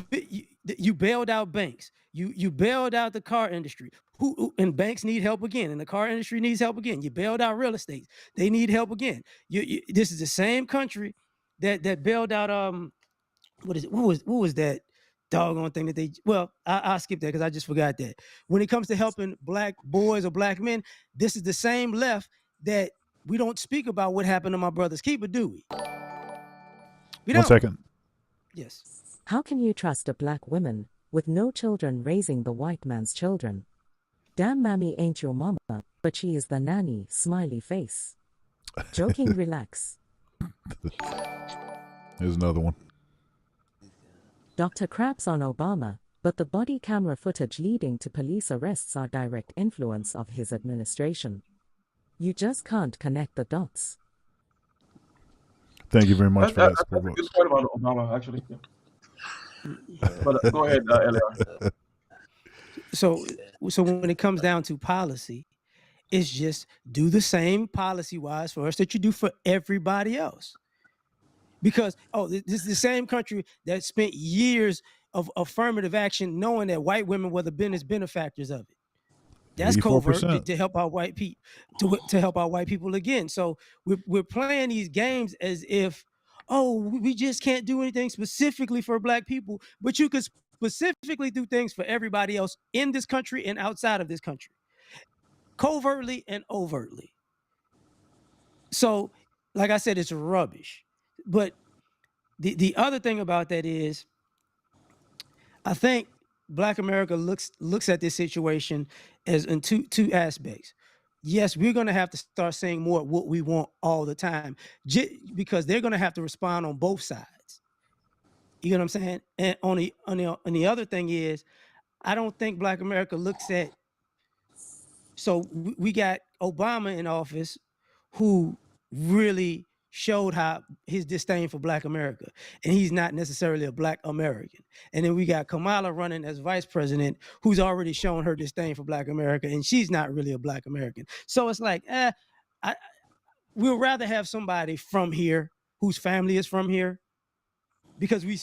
bailed out banks, you bailed out the car industry. And banks need help again, and the car industry needs help again. You bailed out real estate; they need help again. This is the same country that bailed out what is it? What was that doggone thing that they? Well, I'll skip that because I just forgot that. When it comes to helping black boys or black men, this is the same left that we don't speak about what happened to my brother's keeper, do we? We 1 don't. second. Yes. How can you trust a black woman with no children raising the white man's children? Damn, mammy ain't your mama, but she is the nanny, smiley face. Joking, relax. Here's another one. Dr. Craps on Obama, but the body camera footage leading to police arrests are direct influence of his administration. You just can't connect the dots. Thank you very much for that, That's a Sport good Books. point about Obama, actually. Yeah. But go ahead, Eliar. So when it comes down to policy, it's just do the same policy-wise for us that you do for everybody else. Because this is the same country that spent years of affirmative action knowing that white women were the benefactors of it. That's covert 84%. to help out white people to help out white people again. So we're playing these games as if, we just can't do anything specifically for black people, but you could specifically do things for everybody else in this country and outside of this country, covertly and overtly. So, like I said, it's rubbish. But the other thing about that is, I think Black America looks at this situation as in two aspects. Yes, we're going to have to start saying more what we want all the time, because they're going to have to respond on both sides. You know what I'm saying? And on the other thing is, I don't think Black America looks at. So we got Obama in office, who really showed how his disdain for Black America, and he's not necessarily a Black American. And then we got Kamala running as vice president, who's already shown her disdain for Black America, and she's not really a Black American. So it's like, we'll rather have somebody from here whose family is from here, because we've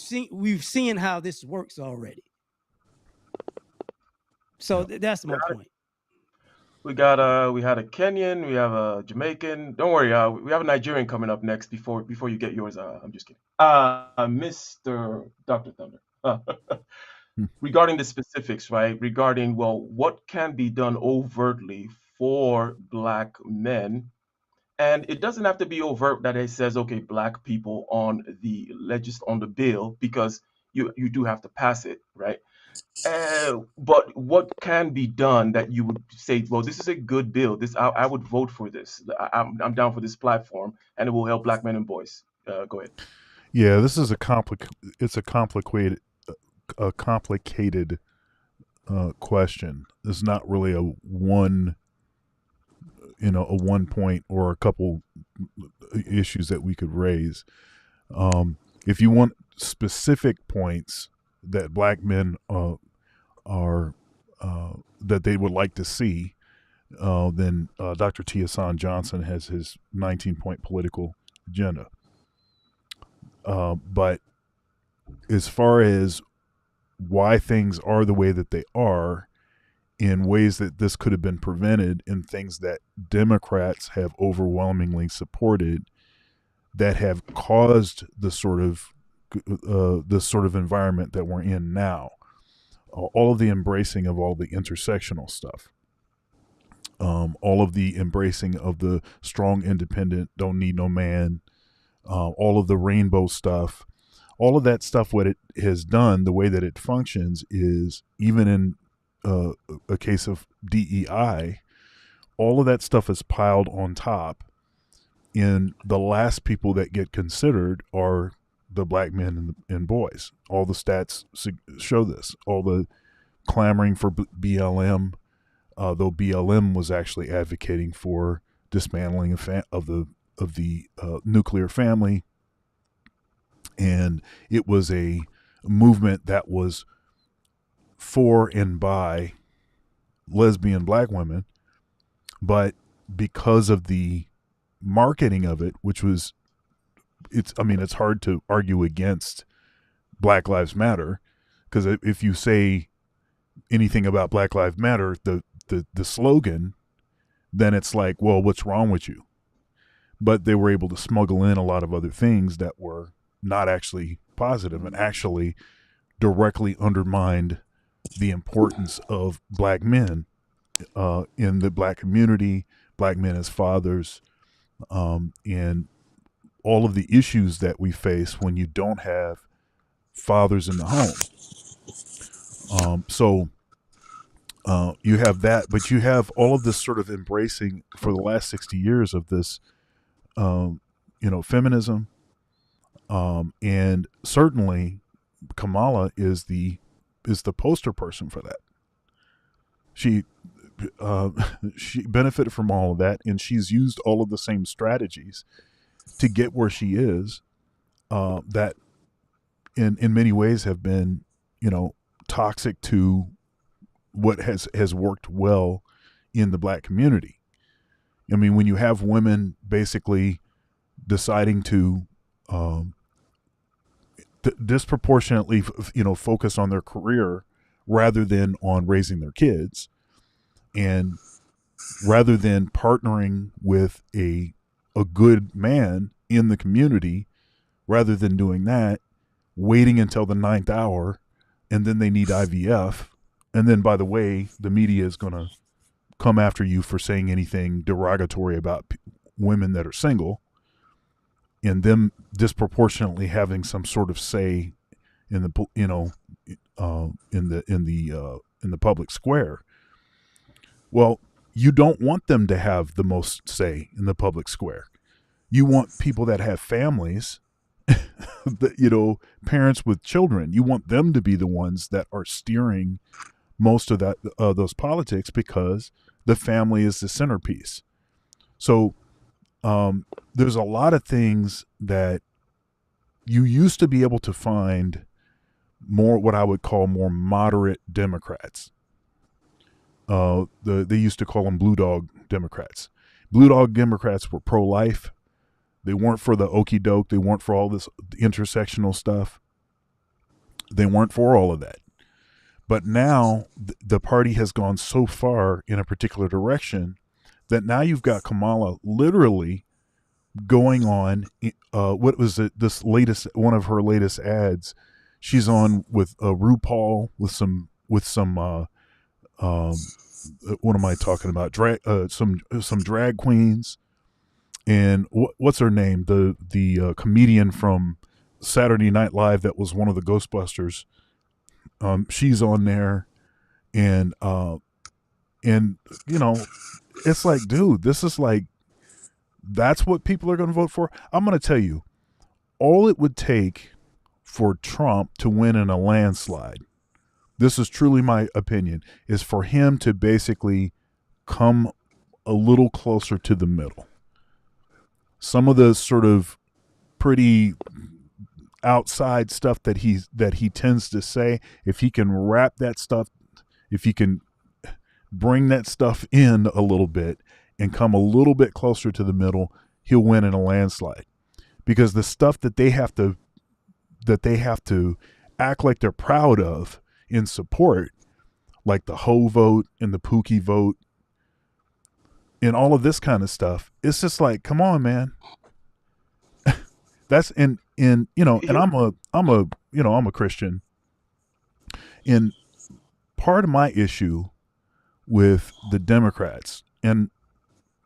seen how this works already. So that's my point. We had a Kenyan, we have a Jamaican. Don't worry, we have a Nigerian coming up next before you get yours. I'm just kidding. Mr. Dr. Thunder. Regarding the specifics, right? Regarding, what can be done overtly for black men, and it doesn't have to be overt that it says, okay, black people on the bill, because you do have to pass it, right? But what can be done that you would say, well, this is a good bill. I would vote for this. I'm down for this platform, and it will help black men and boys. Go ahead. Yeah, this is a complicated question. It's not really a one point or a couple issues that we could raise. If you want specific points that black men are that they would like to see, then Dr. T. Hassan Johnson has his 19-point political agenda. But as far as why things are the way that they are, in ways that this could have been prevented, in things that Democrats have overwhelmingly supported, that have caused the sort of environment that we're in now. All of the embracing of all the intersectional stuff, all of the embracing of the strong, independent, don't need no man, all of the rainbow stuff, all of that stuff, what it has done, the way that it functions is, even in a case of DEI, all of that stuff is piled on top, and the last people that get considered are the black men and boys. All the stats show this. All the clamoring for BLM, though BLM was actually advocating for dismantling of the nuclear family, and it was a movement that was for and by lesbian black women, but because of the marketing of it, which was, it's hard to argue against Black Lives Matter, because if you say anything about Black Lives Matter, the the slogan, then it's like, well, what's wrong with you? But they were able to smuggle in a lot of other things that were not actually positive and actually directly undermined the importance of black men in the black community, black men as fathers, and all of the issues that we face when you don't have fathers in the home. So you have that, but you have all of this sort of embracing for the last 60 years of this, feminism. And certainly Kamala is the poster person for that. She she benefited from all of that, and she's used all of the same strategies to get where she is, that in many ways have been, toxic to what has worked well in the black community. I mean, when you have women basically deciding to disproportionately, focus on their career rather than on raising their kids, and rather than partnering with a good man in the community, rather than doing that, waiting until the ninth hour, and then they need IVF, and then, by the way, the media is going to come after you for saying anything derogatory about women that are single, and them disproportionately having some sort of say in the in the public square. Well, you don't want them to have the most say in the public square. You want people that have families, that, parents with children. You want them to be the ones that are steering most of those politics, because the family is the centerpiece. So there's a lot of things that you used to be able to find more, what I would call more moderate Democrats. They used to call them blue dog Democrats. Blue dog Democrats were pro-life. They weren't for the okey doke. They weren't for all this intersectional stuff. They weren't for all of that. But now the party has gone so far in a particular direction that now you've got Kamala literally going on. What was it? This latest, one of her latest ads, she's on with RuPaul with some what am I talking about? Some drag queens, and what's her name? The comedian from Saturday Night Live that was one of the Ghostbusters. She's on there, and it's like, dude, this is like, that's what people are going to vote for. I'm going to tell you, all it would take for Trump to win in a landslide, this is truly my opinion, is for him to basically come a little closer to the middle. Some of the sort of pretty outside stuff that he tends to say, if he can wrap that stuff, if he can bring that stuff in a little bit and come a little bit closer to the middle, he'll win in a landslide. Because the stuff that they have to act like they're proud of in support, like the Ho vote and the Pookie vote and all of this kind of stuff, it's just like, come on, man. That's and I'm a Christian, and part of my issue with the Democrats, and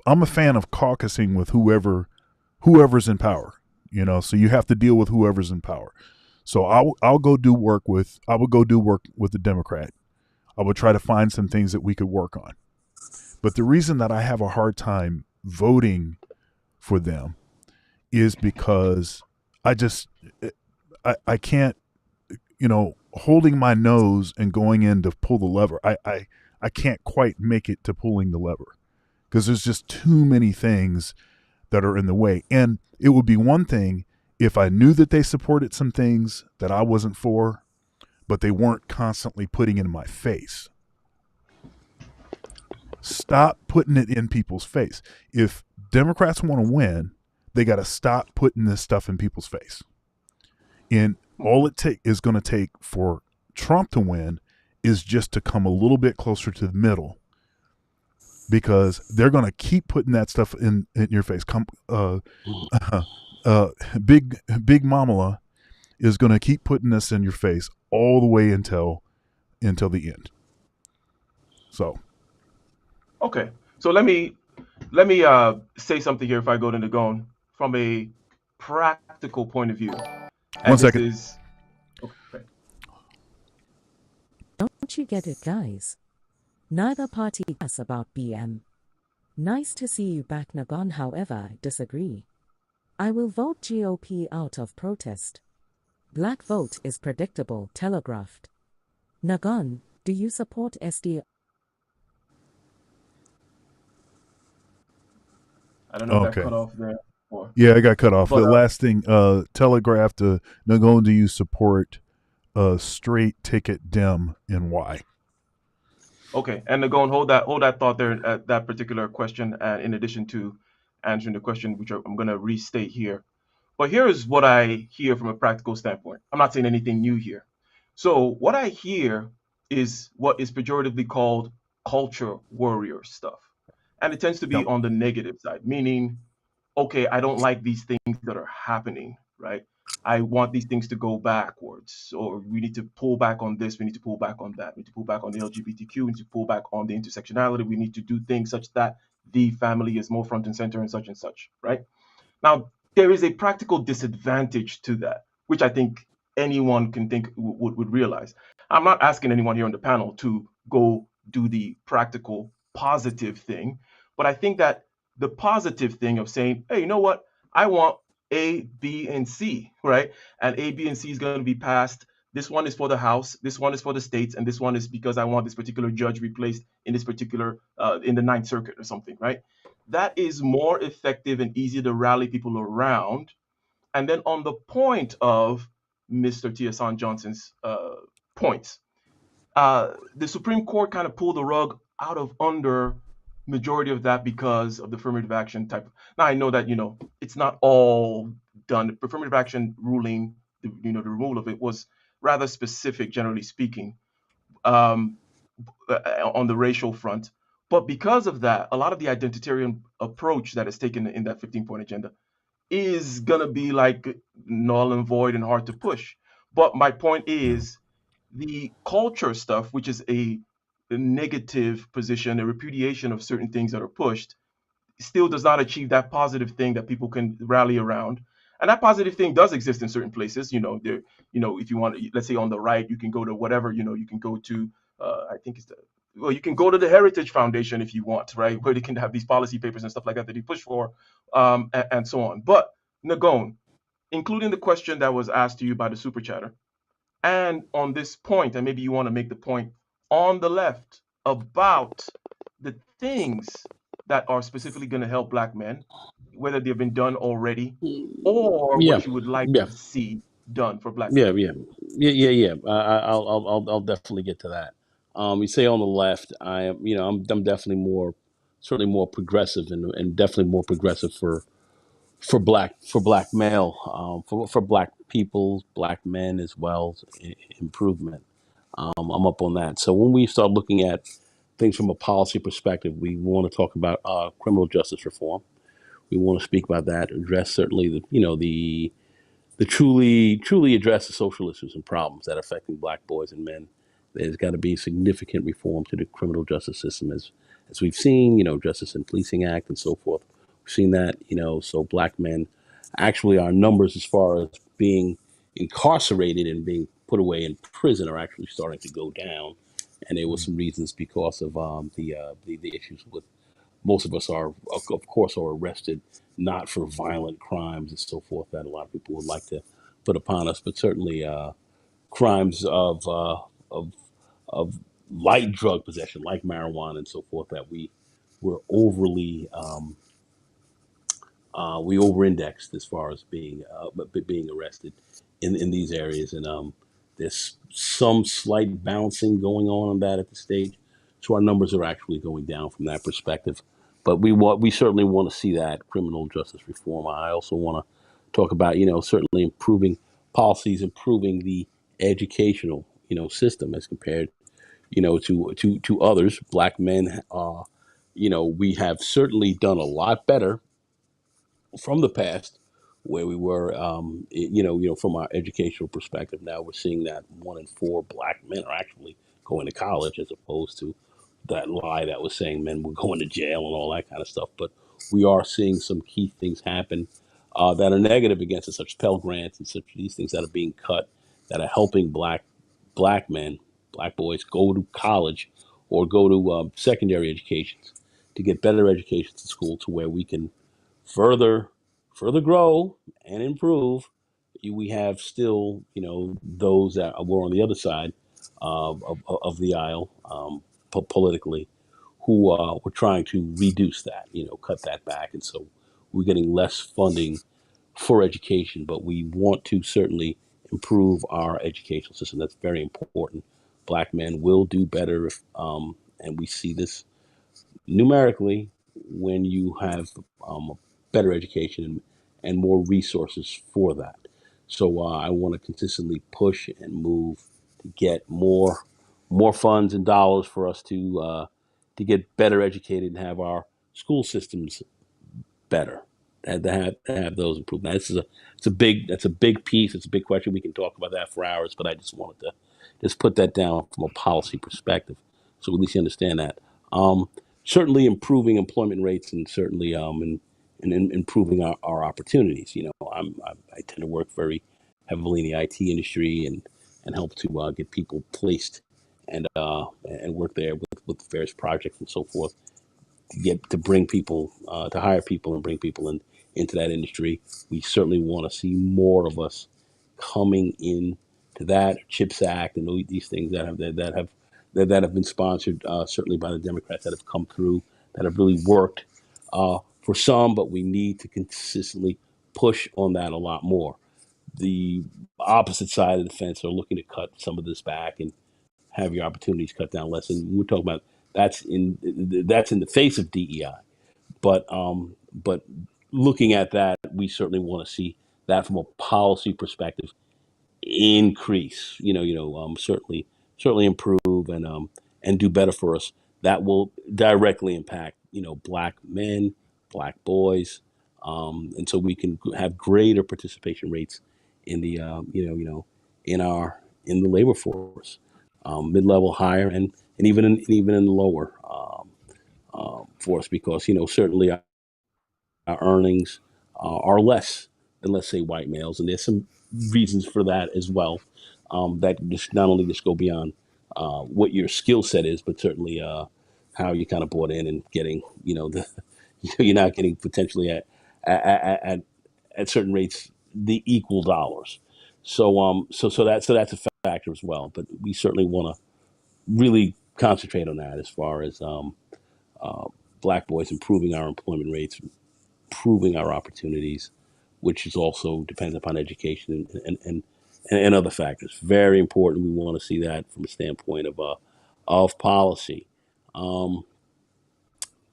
I'm a fan of caucusing with whoever's in power, so you have to deal with whoever's in power. So I would go do work with the Democrat. I would try to find some things that we could work on. But the reason that I have a hard time voting for them is because I can't, holding my nose and going in to pull the lever. I can't quite make it to pulling the lever, because there's just too many things that are in the way. And it would be one thing if I knew that they supported some things that I wasn't for, but they weren't constantly putting it in my face. Stop putting it in people's face. If Democrats want to win, they got to stop putting this stuff in people's face. And all it is going to take for Trump to win is just to come a little bit closer to the middle because they're going to keep putting that stuff in your face. Uh, big Mamala is going to keep putting this in your face all the way until the end. So Okay, so let me say something here if I go to Nagon from a practical point of view, one and this second. is okay. Don't you get it, guys? Neither party cares about BM. Nice to see you back, Nagon. However, I disagree. I will vote GOP out of protest. Black vote is predictable, telegraphed. Nagon, do you support SD? I don't know if that Okay. cut off there, or Yeah, I got cut off. but The last thing, telegraph to Nagon, do you support straight ticket Dem and why? okay, and Nagon, hold that thought there at that particular question, in addition to answering the question, which I'm going to restate here. But here's what I hear from a practical standpoint. I'm not saying anything new here. So what I hear is what is pejoratively called culture warrior stuff. And it tends to be Yep. on the negative side, meaning, okay, I don't like these things that are happening, right? I want these things to go backwards, or we need to pull back on this, we need to pull back on that, we need to pull back on the LGBTQ, we need to pull back on the intersectionality, we need to do things such that the family is more front and such, right? Now, there is a practical disadvantage to that, which I think anyone can think would realize. I'm not asking anyone here on the panel to go do the practical positive thing, but I think that the positive thing of saying, hey, you know what? I want A, B, and C, right? And A, B, and C is going to be passed. This one is for the House, this one is for the states, and this one is because I want this particular judge replaced in this particular, in the Ninth Circuit or something, right? That is more effective and easier to rally people around. And then on the point of Mr. Tiesan Johnson's points, the Supreme Court kind of pulled the rug out of under majority of that because of the affirmative action type. Now I know that it's not all done. The affirmative action ruling, the removal of it was rather specific, generally speaking. Um, on the racial front. But because of that, a lot of the identitarian approach that is taken in that 15-point agenda is going to be like null and void and hard to push. But my point Yeah. is the culture stuff, which is a negative position, a repudiation of certain things that are pushed, still does not achieve that positive thing that people can rally around. And that positive thing does exist in certain places. If you want, let's say on the right, you can go to whatever, you can go to, I think it's well, you can go to the Heritage Foundation if you want, right? Where they can have these policy papers and stuff like that that you push for, and so on. But Nagon, including the question that was asked to you by the super chatter, and on this point, and maybe you want to make the point on the left about the things that are specifically going to help Black men, whether they've been done already or Yeah, what you would like yeah, to see done for Black yeah, men. yeah, yeah. I'll definitely get to that. You say on the left, I am, I'm definitely certainly more progressive, and definitely more progressive for black male, for black people, black men as well, improvement. I'm up on that. So when we start looking at things from a policy perspective, we want to talk about criminal justice reform. We want to speak about that, address certainly the truly address the social issues and problems that are affecting black boys and men. There's got to be significant reform to the criminal justice system, as we've seen, Justice and Policing Act and so forth. We've seen that, so black men, actually our numbers as far as being incarcerated and being put away in prison are actually starting to go down. And there were some reasons because of the issues with most of us are, of course, are arrested not for violent crimes and so forth that a lot of people would like to put upon us, but certainly crimes of of light drug possession, like marijuana and so forth, that were overly we over-indexed as far as being arrested in these areas, and there's some slight bouncing going on that at the stage, so our numbers are actually going down from that perspective. But we certainly want to see that criminal justice reform. I also want to talk about certainly improving policies, improving the educational system as compared to others. Black men we have certainly done a lot better from the past where we were, from our educational perspective. Now we're seeing that 1 in 4 black men are actually going to college, as opposed to that lie that was saying men were going to jail and all that kind of stuff. But we are seeing some key things happen that are negative against us, such as Pell Grants and such these things that are being cut, that are helping black men, black boys go to college or go to secondary educations to get better educations in school, to where we can further grow and improve. We have still, those that were on the other side of the aisle, politically, who were trying to reduce that, cut that back. And so we're getting less funding for education, but we want to certainly improve our educational system. That's very important. Black men will do better if, and we see this numerically, when you have a better education and more resources for that. So I want to consistently push and move to get more funds and dollars for us to get better educated and have our school systems better. And to have those improved. Now, that's a big piece. It's a big question. We can talk about that for hours, but I just wanted to just put that down from a policy perspective, so at least you understand that. Um, Certainly improving employment rates, and certainly and improving our opportunities. I tend to work very heavily in the IT industry, and help to get people placed and work there with various projects and so forth, to bring people, to hire people and bring people into that industry. We certainly want to see more of us coming in to that CHIPS Act and these things that have been sponsored, certainly by the Democrats, that have come through, that have really worked for some, but we need to consistently push on that a lot more. The opposite side of the fence are looking to cut some of this back and have your opportunities cut down less. And we're talking about that's in the face of DEI. But looking at that, we certainly want to see that from a policy perspective increase. Certainly improve and do better for us. That will directly impact black men, black boys, and so we can have greater participation rates in the in the labor force, mid level, higher, and even in the lower force, because certainly our earnings are less than, let's say, white males, and there's some reasons for that as well, that just not only just go beyond what your skill set is, but certainly how you kind of bought in and getting, the you're not getting potentially at certain rates the equal dollars. So that's a factor as well. But we certainly want to really concentrate on that, as far as uh, black boys improving our employment rates, improving our opportunities, which is also depends upon education and other factors. Very important. We want to see that from a standpoint of policy. Um,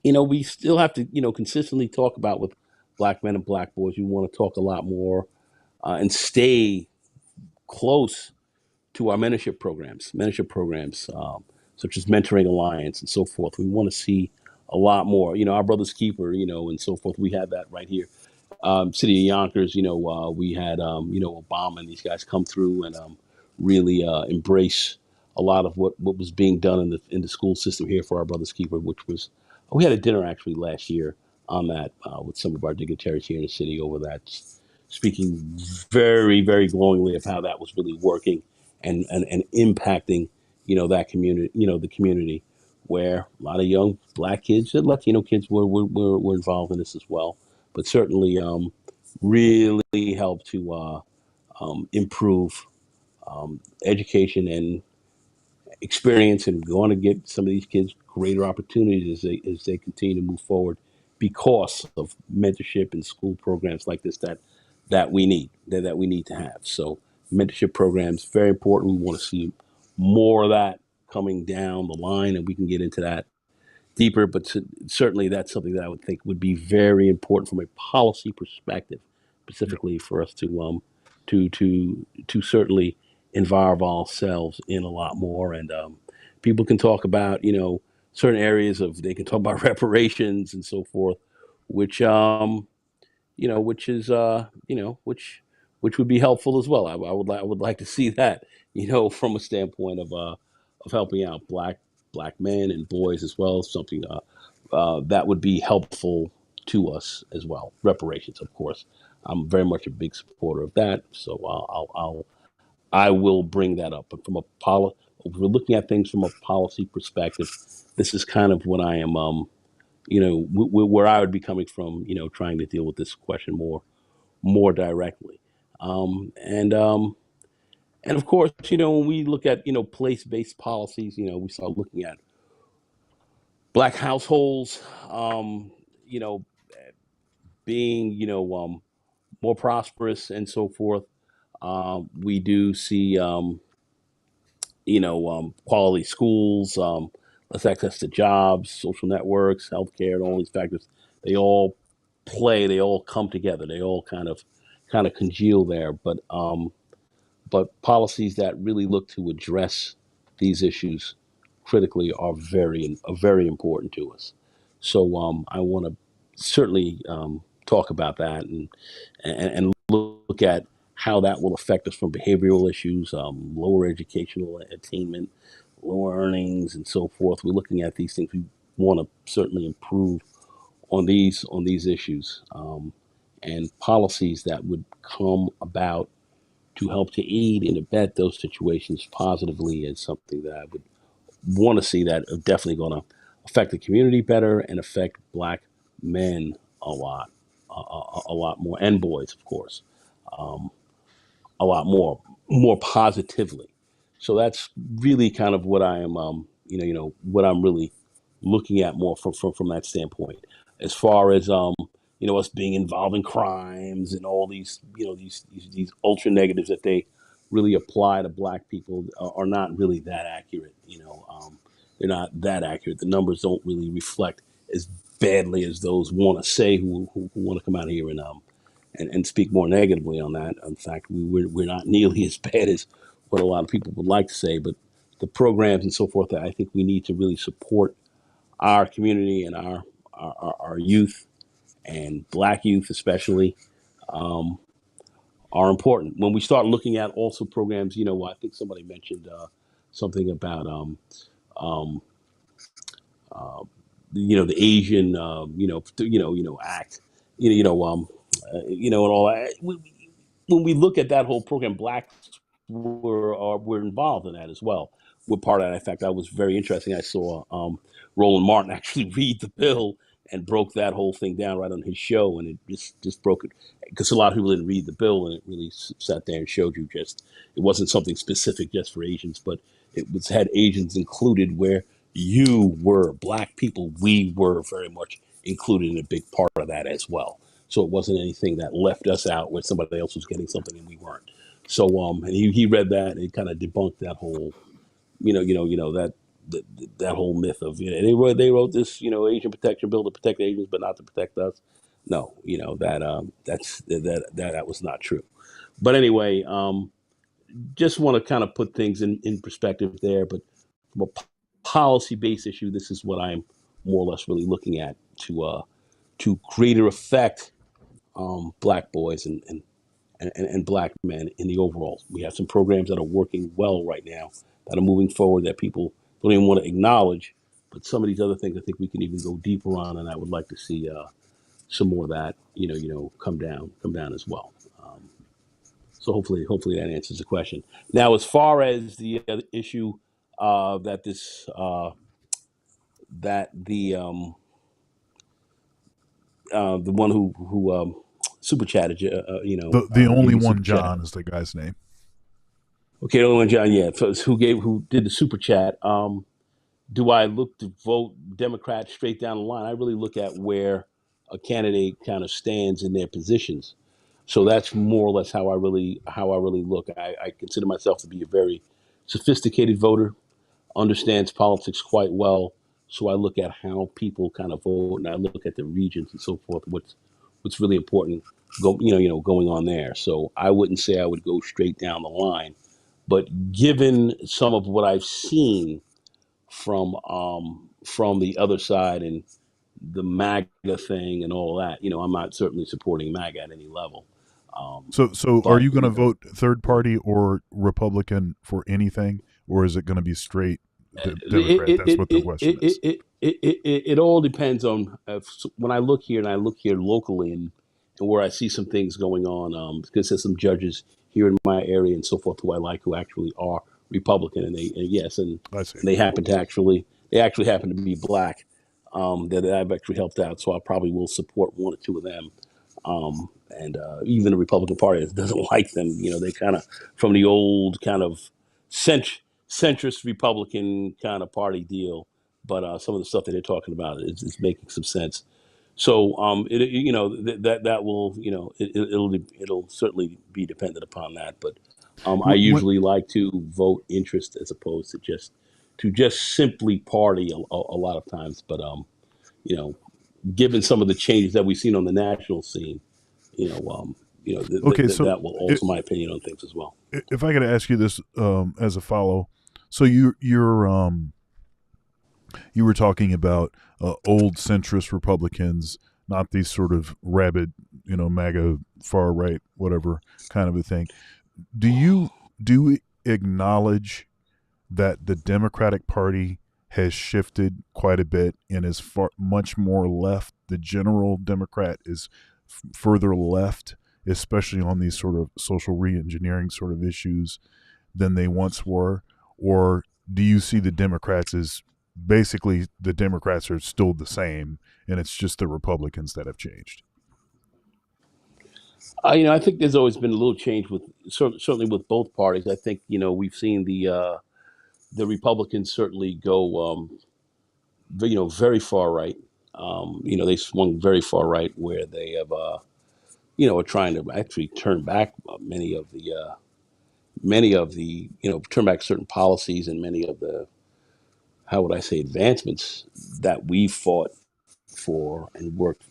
we still have to consistently talk about, with black men and black boys. We want to talk a lot more and stay close to our mentorship programs, such as Mentoring Alliance and so forth. We want to see a lot more. Our Brother's Keeper, and so forth. We have that right here. City of Yonkers, we had, Obama and these guys come through and really embrace a lot of what was being done in the school system here for our Brother's Keeper, which was, we had a dinner actually last year on that with some of our dignitaries here in the city over that, speaking very, very glowingly of how that was really working and impacting, that community, the community, where a lot of young black kids and Latino kids were involved in this as well, but certainly really help to improve education and experience, and going to get some of these kids greater opportunities as they continue to move forward, because of mentorship and school programs like this that we need to have. So mentorship programs, very important. We want to see more of that coming down the line, and we can get into that deeper, but certainly that's something that I would think would be very important from a policy perspective, Yep. specifically for us to certainly involve ourselves in a lot more. And people can talk about, certain areas of they can talk about reparations and so forth, which which is which would be helpful as well. I would like to see that, from a standpoint of helping out black men and boys as well. Something that would be helpful to us as well. Reparations, of course. I'm very much a big supporter of that, so I will bring that up. But if we're looking at things from a policy perspective, this is kind of what I am. Where I would be coming from, trying to deal with this question more directly. Um, and um, and of course, when we look at place-based policies, we start looking at black households, you know, being more prosperous and so forth. We do see quality schools, less access to jobs, social networks, healthcare, and all these factors. They all they all come together. They all kind of congeal there. But policies that really look to address these issues critically are very important to us. So I want to certainly talk about that and look at how that will affect us from behavioral issues, lower educational attainment, lower earnings, and so forth. We're looking at these things. We want to certainly improve on these issues, and policies that would come about to help to aid and abet those situations positively is something that I would want to see that are definitely going to affect the community better and affect black men a lot more, and boys, of course, um, a lot more positively. So that's really kind of what I am, what I'm really looking at more from that standpoint. As far as us being involved in crimes and all these, these ultra negatives that they really apply to black people are not really that accurate. They're not that accurate. The numbers don't really reflect as badly as those want to say who want to come out here and speak more negatively on that. In fact, we're not nearly as bad as what a lot of people would like to say, but the programs and so forth that I think we need to really support our community and our youth and black youth especially um, are important. When we start looking at also programs, I think somebody mentioned something about um, uh, the Asian act, and all that. When we look at that whole program, blacks were involved in that as well. We're part of that. In fact, that was very interesting. I saw Roland Martin actually read the bill and broke that whole thing down right on his show, and it just broke it because a lot of people didn't read the bill, and it really sat there and showed you just it wasn't something specific just for Asians, but it was had Asians included where you were black people. We were very much included in a big part of that as well. So it wasn't anything that left us out where somebody else was getting something and we weren't. So and he read that and it kind of debunked that whole that that whole myth of they wrote this Asian protection bill to protect Asians but not to protect us. No, that was not true. But anyway, just want to kind of put things in perspective there. But from a policy based issue, this is what I'm more or less really looking at to greater effect black boys and black men in the overall. We have some programs that are working well right now that are moving forward that people don't even want to acknowledge. But some of these other things, I think we can even go deeper on, and I would like to see some more of that, come down as well. So hopefully that answers the question. Now, as far as the other issue that this that the one who super chatted, The gave only you super one chat. John is the guy's name. Okay, the only one John, yeah, who did the super chat. Do I look to vote Democrat straight down the line? I really look at where a candidate kind of stands in their positions. So that's more or less how I really look. I consider myself to be a very sophisticated voter, understands politics quite well. So I look at how people kind of vote, and I look at the regions and so forth. What's really important, going on there. So I wouldn't say I would go straight down the line, but given some of what I've seen from the other side and the MAGA thing and all that. I'm not certainly supporting MAGA at any level. So are But you going to vote third party or Republican for anything, or is it going to be straight Democrat? That's what the question is. it all depends on when I look here and I look here locally and where I see some things going on, because there's some judges here in my area and so forth who I like who actually are Republican, and I see. they actually happen to be black, that I've actually helped out, so I probably will support one or two of them. And even the Republican Party that doesn't like them, they kind of from the old kind of centrist Republican kind of party deal. But some of the stuff that they're talking about is making some sense. So that will it'll certainly be dependent upon that. But I What, usually like to vote interest as opposed to just simply party a lot of times. But you know, given some of the changes that we've seen on the national scene, you know, um, okay, so that will alter my opinion on things as well. if I could ask you this as a follow, so you were talking about old centrist Republicans, not these sort of rabid, MAGA far right, whatever kind of a thing. Do you acknowledge that the Democratic Party has shifted quite a bit and is much more left? The general Democrat is further left, especially on these sort of social reengineering sort of issues than they once were? Or do you see the Democrats as basically the Democrats are still the same and it's just the Republicans that have changed? I think there's always been a little change with certainly with both parties. I think we've seen the Republicans certainly go very far right. They swung very far right where they have are trying to actually turn back many of the turn back certain policies and many of the, how would I say, advancements that we fought for and worked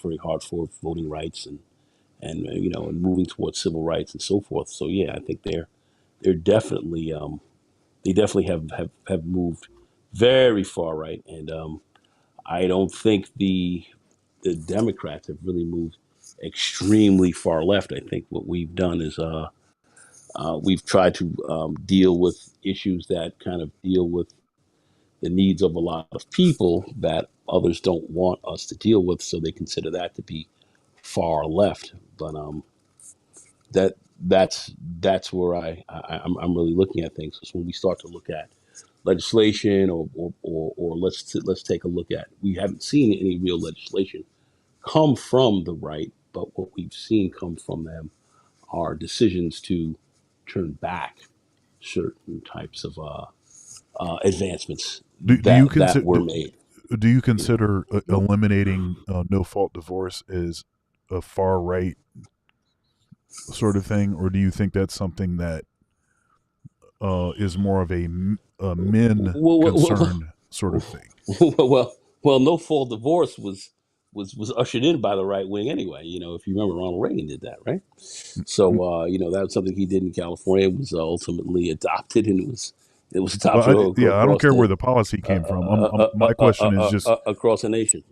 very hard for, voting rights and moving towards civil rights and so forth. So yeah, I think they're definitely they definitely have moved very far right, and I don't think the Democrats have really moved extremely far left. I think what we've done is we've tried to deal with issues that kind of deal with the needs of a lot of people that others don't want us to deal with, so they consider that to be far left. But that that's where I'm really looking at things. Because when we start to look at legislation, or let's take a look at, we haven't seen any real legislation come from the right, but what we've seen come from them are decisions to turn back certain types of advancements Do you that consider were made. do you consider eliminating no fault divorce as a far right sort of thing, or do you think that's something that is more of a men Well, concern sort of thing? well, no fault divorce was ushered in by the right wing anyway. If you remember, Ronald Reagan did that, right? Mm, So that was something he did in California. It was ultimately adopted, and it was well, adopted yeah, I don't across care where the the policy came from. My question is just, across the nation.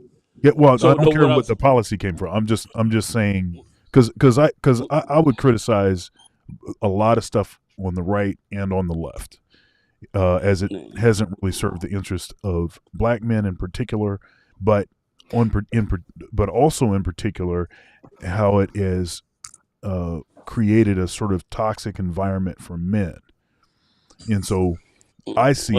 yeah. Well, I So no, don't care what I what was the policy came from. I'm just saying, because I would criticize a lot of stuff on the right and on the left, as it hasn't really served the interest of black men in particular, but but also in particular how it has created a sort of toxic environment for men. And so I well, see,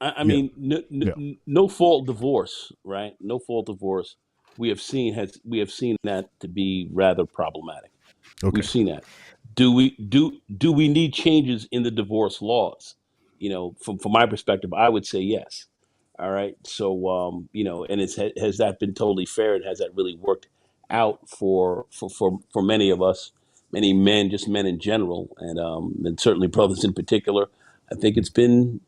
I yeah, mean, yeah, no fault divorce, right? No fault divorce. We have seen that to be rather problematic. okay. We've seen that. Do we need changes in the divorce laws? From my perspective, I would say yes. All right. So and has that been totally fair, and has that really worked out for many of us, many men, just men in general, and certainly brothers in particular? I think it's been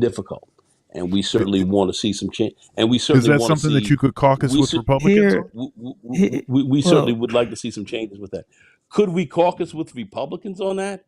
difficult, and we certainly want to see some change, and we Is certainly that want to something that you see could caucus we with should Republicans Here, on? we certainly well, would like to see some changes with that. Could we caucus with Republicans on that?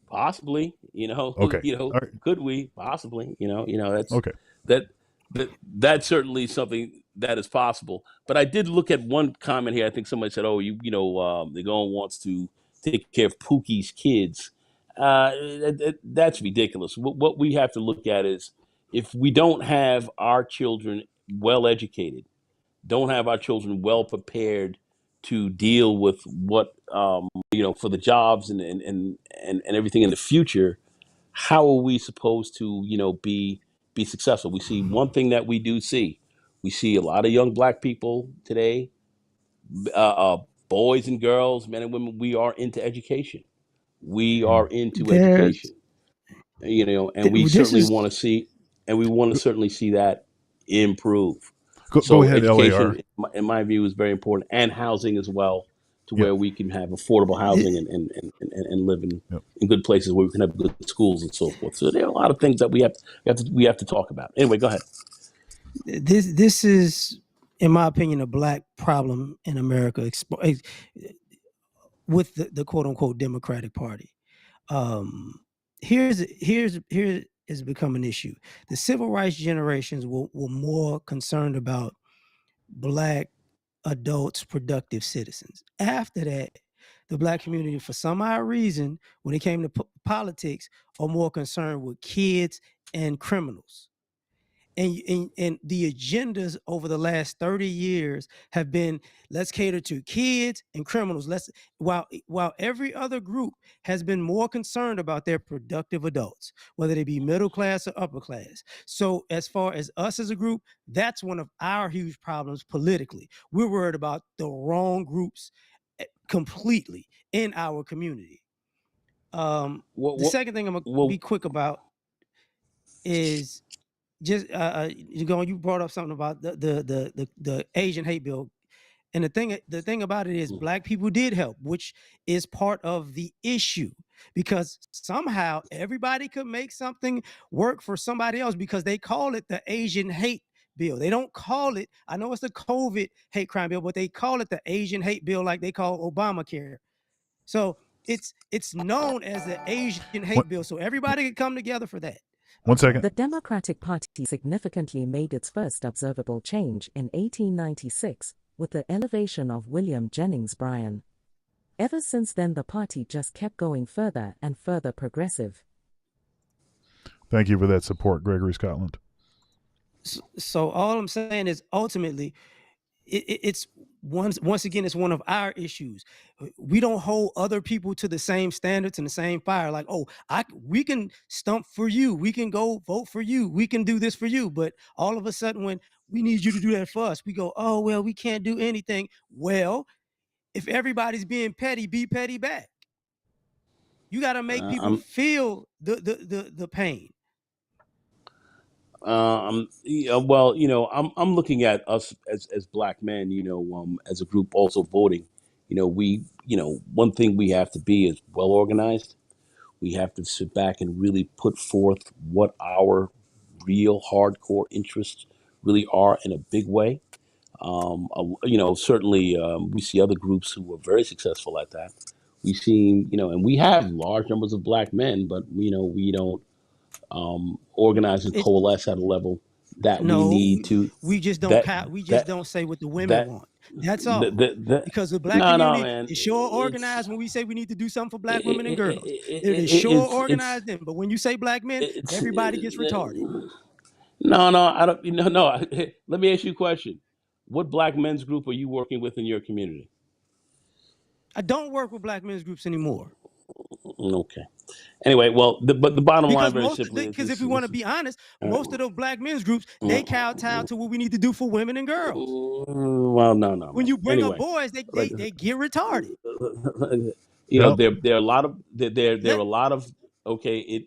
Possibly. Okay. All right. Could we possibly? That's Okay. that. that's certainly something that is possible. But I did look at one comment here. I think somebody said, "Oh, the going wants to take care of Pookie's kids." That's ridiculous. What we have to look at is if we don't have our children well educated, don't have our children well prepared to deal with what for the jobs and everything in the future, how are we supposed to be successful? We see one thing that we see a lot of young black people today, boys and girls, men and women. We are into education. We are into There's education, and we this certainly is want to see, and we want to certainly see that improve. Go So ahead, education, LAR. in my view, is very important, and housing as well, to Yep. where we can have affordable housing thi- and live Yep. in good places where we can have good schools and so forth. So there are a lot of things that we have to talk about. Anyway, go ahead. this is, in my opinion, a black problem in America with the quote unquote Democratic Party. Um, here has become an issue. The civil rights generations were more concerned about black adults, productive citizens. After that, the black community, for some odd reason, when it came to politics, are more concerned with kids and criminals. And the agendas over the last 30 years have been, let's cater to kids and criminals. While every other group has been more concerned about their productive adults, whether they be middle class or upper class. So as far as us as a group, that's one of our huge problems politically. We're worried about the wrong groups completely in our community. What The what second thing I'm gonna what be quick about is just you brought up something about the Asian hate bill, and the thing about it is black people did help, which is part of the issue, because somehow everybody could make something work for somebody else because they call it the Asian hate bill. They don't call it, I know it's the COVID hate crime bill, but they call it the Asian hate bill like they call Obamacare. So it's known as the Asian One, hate bill, so everybody could come together for that. one second. The Democratic Party significantly made its first observable change in 1896 with the elevation of William Jennings Bryan. Ever since then, the party just kept going further and further progressive. Thank you for that support, Gregory Scotland. So all I'm saying is ultimately it's once again, it's one of our issues. We don't hold other people to the same standards and the same fire. Like, oh, we can stump for you, we can go vote for you, we can do this for you. But all of a sudden, when we need you to do that for us, we go, oh well, we can't do anything. Well, if everybody's being petty, be petty back. You got to make people I'm feel the pain. well, I'm looking at us as black men, as a group also voting. One thing we have to be is well organized. We have to sit back and really put forth what our real hardcore interests really are in a big way. Certainly we see other groups who are very successful at that. We see, and we have large numbers of black men, but we don't organize and It's coalesce at a level that we no, need to. we just don't That count. We just that don't say what the women that want. That's that, all. that, that Because the black no, community man, is sure it's organized when we say we need to do something for it, black women and it, girls. It is it, sure it's organized then. But when you say black men, it's everybody gets retarded. no, I don't. No. Let me ask you a question. What black men's group are you working with in your community? I don't work with black men's groups anymore. Okay. Anyway, well, but the bottom line, Because very simply, is if we want to be honest, most of those black men's groups, they kowtow to what we need to do for women and girls. well, no, When man. you bring up Anyway, boys, like, they get retarded. Yep. there are a lot of there are Let a lot of okay,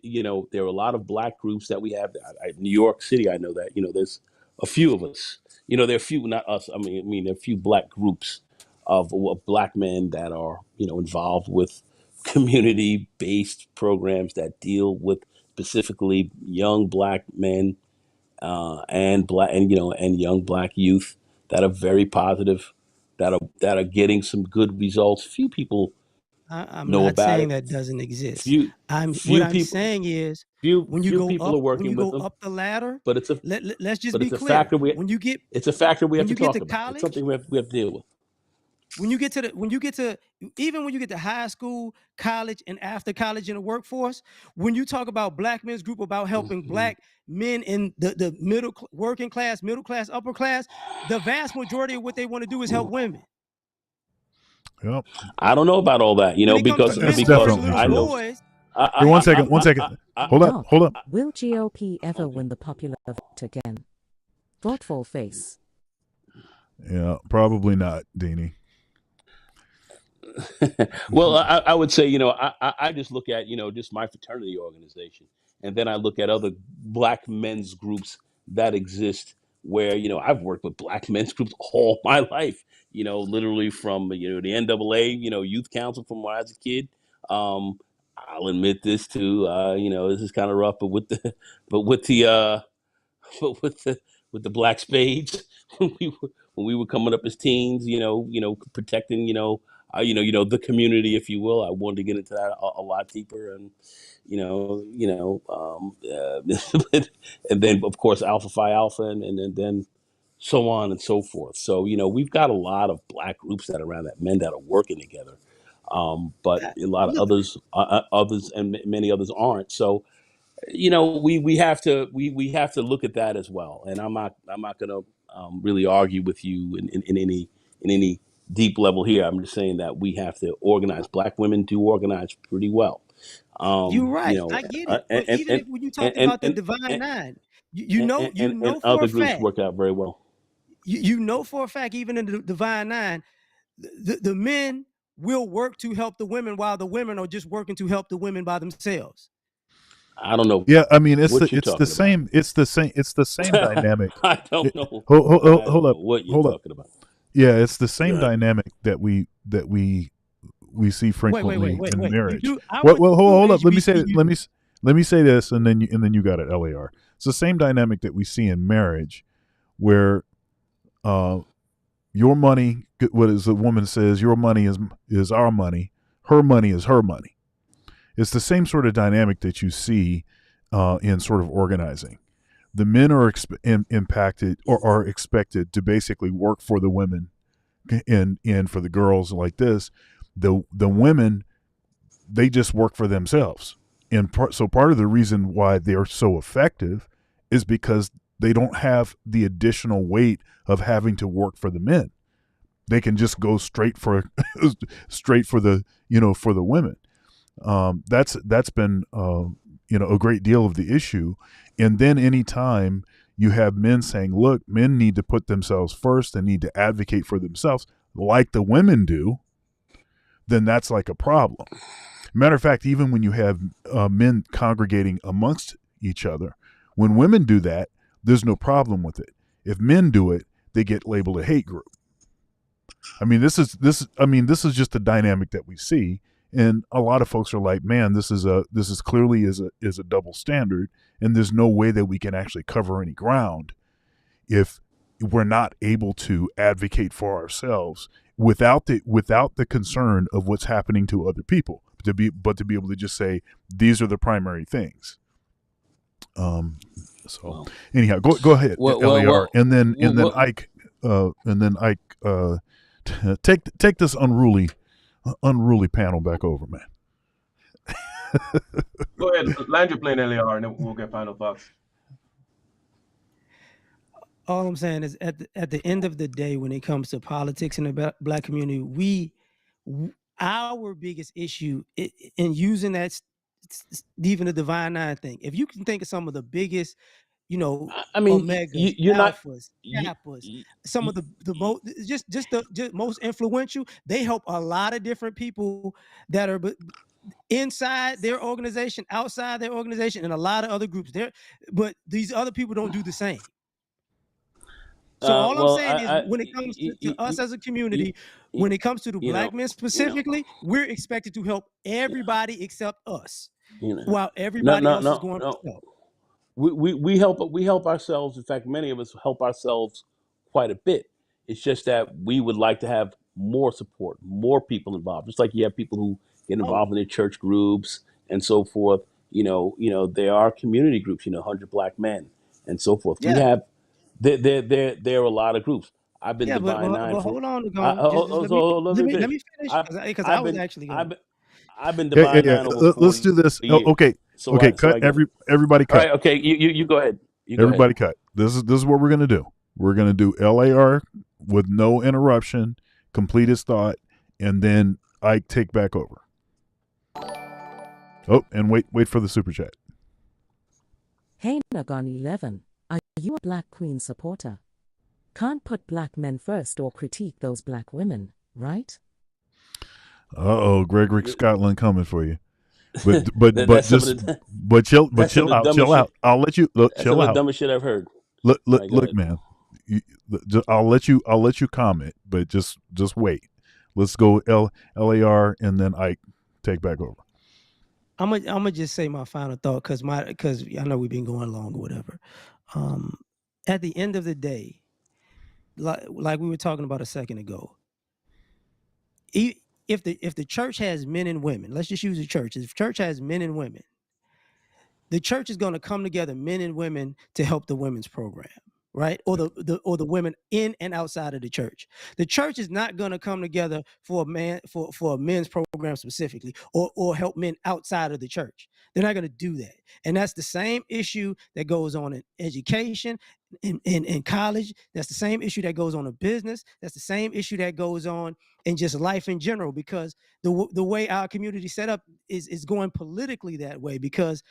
there are a lot of black groups that we have. New York City, I know that there's a few of us. There are few, not us. I mean, there are a few black groups of black men that are involved with community-based programs that deal with specifically young black men and young black youth that are very positive, that are getting some good results. Few people I'm know not about saying it. that doesn't exist. Few What few I'm people saying is few people are when working you with go them, up the ladder, but it's a let's just but be it's a clear. factor it's a factor we When have to you get to talk about. It's college, something we have to deal with. when you get to even when you get to high school, college, and after college in the workforce, when you talk about Black men's group about helping Mhm. Black men in the working class, middle class, upper class, the vast majority of what they want to do is help women. Yep. I don't know about all that, When it comes to That's mentoring definitely little I know. true. boys, Here, one second. One I, second. I, Hold up. Doc, Hold up. will GOP ever okay. win the popular vote again? Thoughtful face. Yeah, probably not, Deanie. Well, I would say, I just look at, just my fraternity organization, and then I look at other Black men's groups that exist where, I've worked with Black men's groups all my life, literally from, the NAA, youth council from when I was a kid. Um, I'll admit this too, this is kind of rough, but but with the, but with the black spades when we were coming up as teens, protecting, the community, if you will. I wanted to get into that a lot deeper, and and then of course Alpha Phi Alpha, and then so on and so forth. So we've got a lot of Black groups that are around that men that are working together, but a lot of look, others and many others aren't. So we have to look at that as well. And I'm not going to really argue with you in any deep level here. I'm just saying that we have to organize. Black women do organize pretty well. you're Um, you right. know, I get uh, it. and But even if when you and talked and about the and, Divine and, Nine, and, you and know for other a groups fact, work out very well. you know for a fact, even in the Divine Nine, the men will work to help the women while the women are just working to help the women by themselves. I don't know Yeah, I mean what you're talking about. it's the same dynamic. I don't It, know. I hold don't up, know what you're hold up. talking about. Yeah, it's the Go same ahead. dynamic that we see frequently in Wait. You marriage. do. I Well, went well, to hold, school hold up. Let me say let HBCU. me let me say this, and then you got it, LAR. It's the same dynamic that we see in marriage, where uh, your money, what is the woman says, your money is our money, her money is her money. It's the same sort of dynamic that you see in sort of organizing. The men are impacted or are expected to basically work for the women, and for the girls like this, the women, they just work for themselves. And so part of the reason why they're so effective is because they don't have the additional weight of having to work for the men. They can just go straight for straight for the for the women. That's been a great deal of the issue. And then anytime you have men saying, "Look, men need to put themselves first and need to advocate for themselves like the women do," then that's like a problem. Matter of fact, even when you have men congregating amongst each other, when women do that, there's no problem with it. If men do it, they get labeled a hate group. I mean, this is just the dynamic that we see, and a lot of folks are like, "Man, this is clearly is a double standard, and there's no way that we can actually cover any ground if we're not able to advocate for ourselves without the concern of what's happening to other people, to be able to just say these are the primary things." Um, so Well, anyhow, go ahead, LAR, and then well, Ike, take this unruly panel back over, man. Go ahead, land your plane, LAR, and then we'll get final thoughts. All I'm saying is at the end of the day, when it comes to politics in the Black community, our biggest issue in using that even the Divine Nine thing. If you can think of some of the biggest, I mean, omegas, you're not. alphas, You, kappas, some of the most just the most influential, they help a lot of different people that are inside their organization, outside their organization, and a lot of other groups there. But these other people don't do the same. So all I'm well, saying is when it comes to us as a you, community, you, when it comes to the you know, Black men you know, specifically, we're expected to help you know, everybody except us, you know. while No, everybody no, else is no, going for no. self. We help ourselves. In fact, many of us help ourselves quite a bit. It's just that we would like to have more support, more people involved. Just like you have people who get Oh, involved in their church groups and so forth. There are community groups. 100 Black Men and so forth. We yeah, have there are a lot of groups. I've been yeah, Divine Nine but for. hold on, Gone. Just So let me let finish. me finish I because I I've was been actually I've gonna. been I've been Yeah, yeah, Divine yeah. Nine over Let's 40 do this. years. Okay, So okay. I Cut. get it. Everybody All cut. right. Okay. You go ahead. You go ahead. Everybody cut. This is what we're gonna do. We're gonna do LAR with no interruption, complete his thought, and then I take back over. Oh, and wait for the super chat. Hey Nagon 11, are you a Black Queen supporter? Can't put black men first or critique those black women, right? Gregory Scotland coming for you. But That's some of just the but that's some chill of the out, dumbest chill shit. out. I'll let you look, That's some chill of the out. dumbest shit I've heard. All Look, right, go look, ahead. man. I'll let you comment, but just wait. Let's go LAR and then I take back over. I'm gonna just say my final thought because I know we've been going long or whatever. At the end of the day, like we were talking about a second ago, if the church has men and women, let's just use the church. If the church has men and women, the church is going to come together, men and women, to help the women's program, right? Or the women in and outside of the church. The church is not going to come together for a men's program specifically, or help men outside of the church. They're not going to do that. And that's the same issue that goes on in education, in college. That's the same issue that goes on in business. That's the same issue that goes on in just life in general, because the way our community set up is going politically that way. Because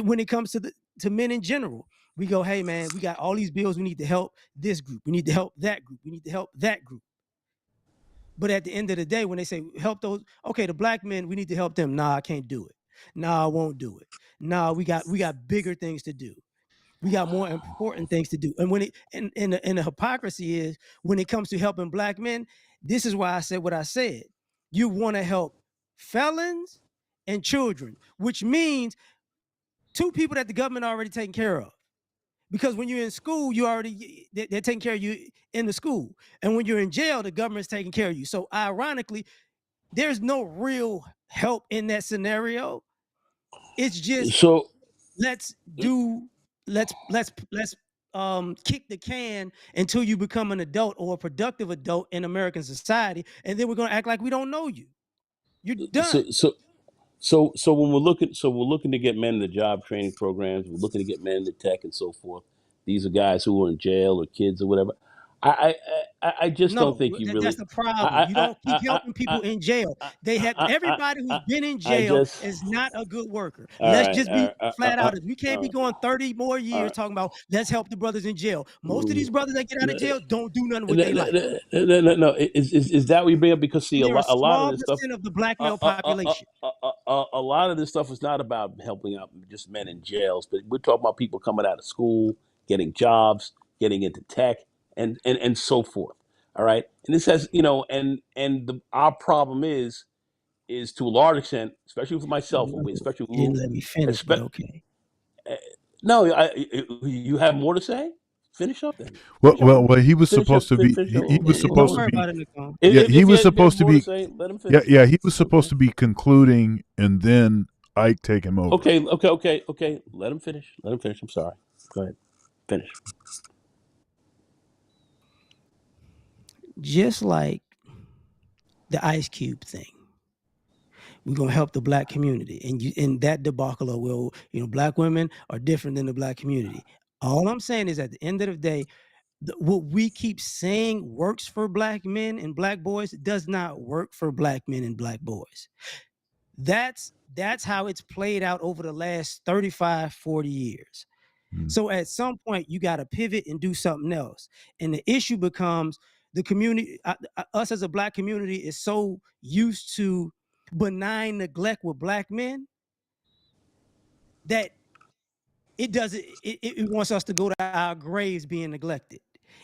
when it comes to men in general, we go, hey man, we got all these bills. We need to help this group. We need to help that group. We need to help that group. But at the end of the day, when they say help those, okay, the black men, we need to help them. Nah, I can't do it. Nah, I won't do it. Nah, we got bigger things to do. We got more important things to do. And when it and the hypocrisy is when it comes to helping black men, this is why I said what I said. You want to help felons and children, which means two people that the government already taking care of. Because when you're in school, they're taking care of you in the school. And when you're in jail, the government's taking care of you. So ironically, there's no real help in that scenario. It's just So let's do let's kick the can until you become an adult or a productive adult in American society, and then we're gonna act like we don't know you. You're so done. so when we're looking to get men into job training programs, we're looking to get men into tech and so forth. These are guys who are in jail or kids or whatever. I just don't No, think you that's really. the problem. I You I don't keep I helping I people in jail. I They I have I I everybody who's I been in I jail just. is not a good worker. All Let's right. just be flat out. We can't All be right. going 30 more All years right. talking about let's help the brothers in jail. Most of Mm. these brothers that get out of No, jail don't do nothing with no, their no, life. no. Is that what you bring up? Because see, And they're a a lot of small this stuff, percent of the black uh, male uh, uh, uh, population. a lot of this stuff is not about helping out just men in jails, but we're talking about people coming out of school, getting jobs, getting into tech, and so forth. All right, and this has our problem is to a large extent, especially for myself, especially You didn't let me finish, but okay. uh, no, you have more to say. Finish up then. Well, Finish up. well, well he was Finish up. supposed to be. Finish up. He was Don't supposed to worry be. about it, Nicole. Yeah, he If was you have supposed to more to be. say, let him Yeah, finish. yeah, he was supposed Okay. to be concluding, and then Ike take him over. Okay. Let him finish. Let him finish. I'm sorry. Go ahead. Finish. Just like the Ice Cube thing. We're gonna help the black community, and you in that debacle of, well, black women are different than the black community. All I'm saying is, at the end of the day, what we keep saying works for black men and black boys does not work for black men and black boys. That's how it's played out over the last 35, 40 years. Mm. So at some point, you got to pivot and do something else. And the issue becomes the community, us as a black community is so used to benign neglect with black men that it doesn't, it wants us to go to our graves being neglected.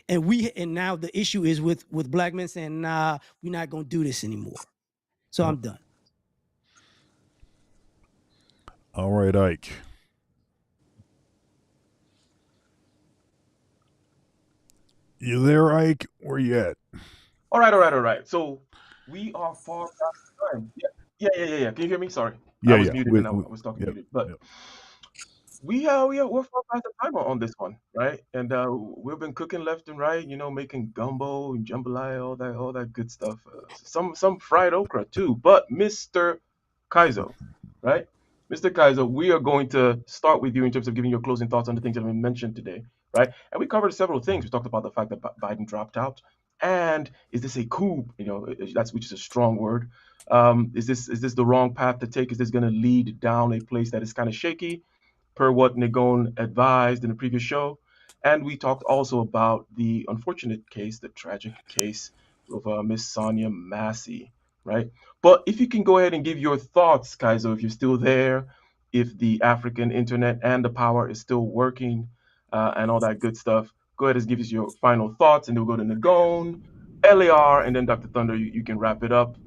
And now the issue is with black men saying, nah, we're not going to do this anymore. So Oh, I'm done. all right, Ike. You there, Ike? Where you at? All right. So we are far past time. Yeah. Yeah. Can you hear me? Sorry, I Yeah, was yeah. muted and I was talking Yep, muted. But yep. we're far past the time on this one, right? And we've been cooking left and right, making gumbo and jambalaya, all that good stuff. Some fried okra too. But Mr. Kaizo, right? Mr. Kaizo, we are going to start with you in terms of giving your closing thoughts on the things that have been mentioned today, right? And we covered several things. We talked about the fact that Biden dropped out, and is this a coup? That's which is a strong word. Is this the wrong path to take? Is this going to lead down a place that is kind of shaky? Per what Nagon advised in the previous show. And we talked also about the unfortunate case, the tragic case of Miss Sonya Massey, right? But if you can go ahead and give your thoughts, Kaizo, if you're still there, if the African internet and the power is still working, and all that good stuff, go ahead and give us your final thoughts, and then we'll go to Nagon, LAR, and then Dr. Thunder, you can wrap it up.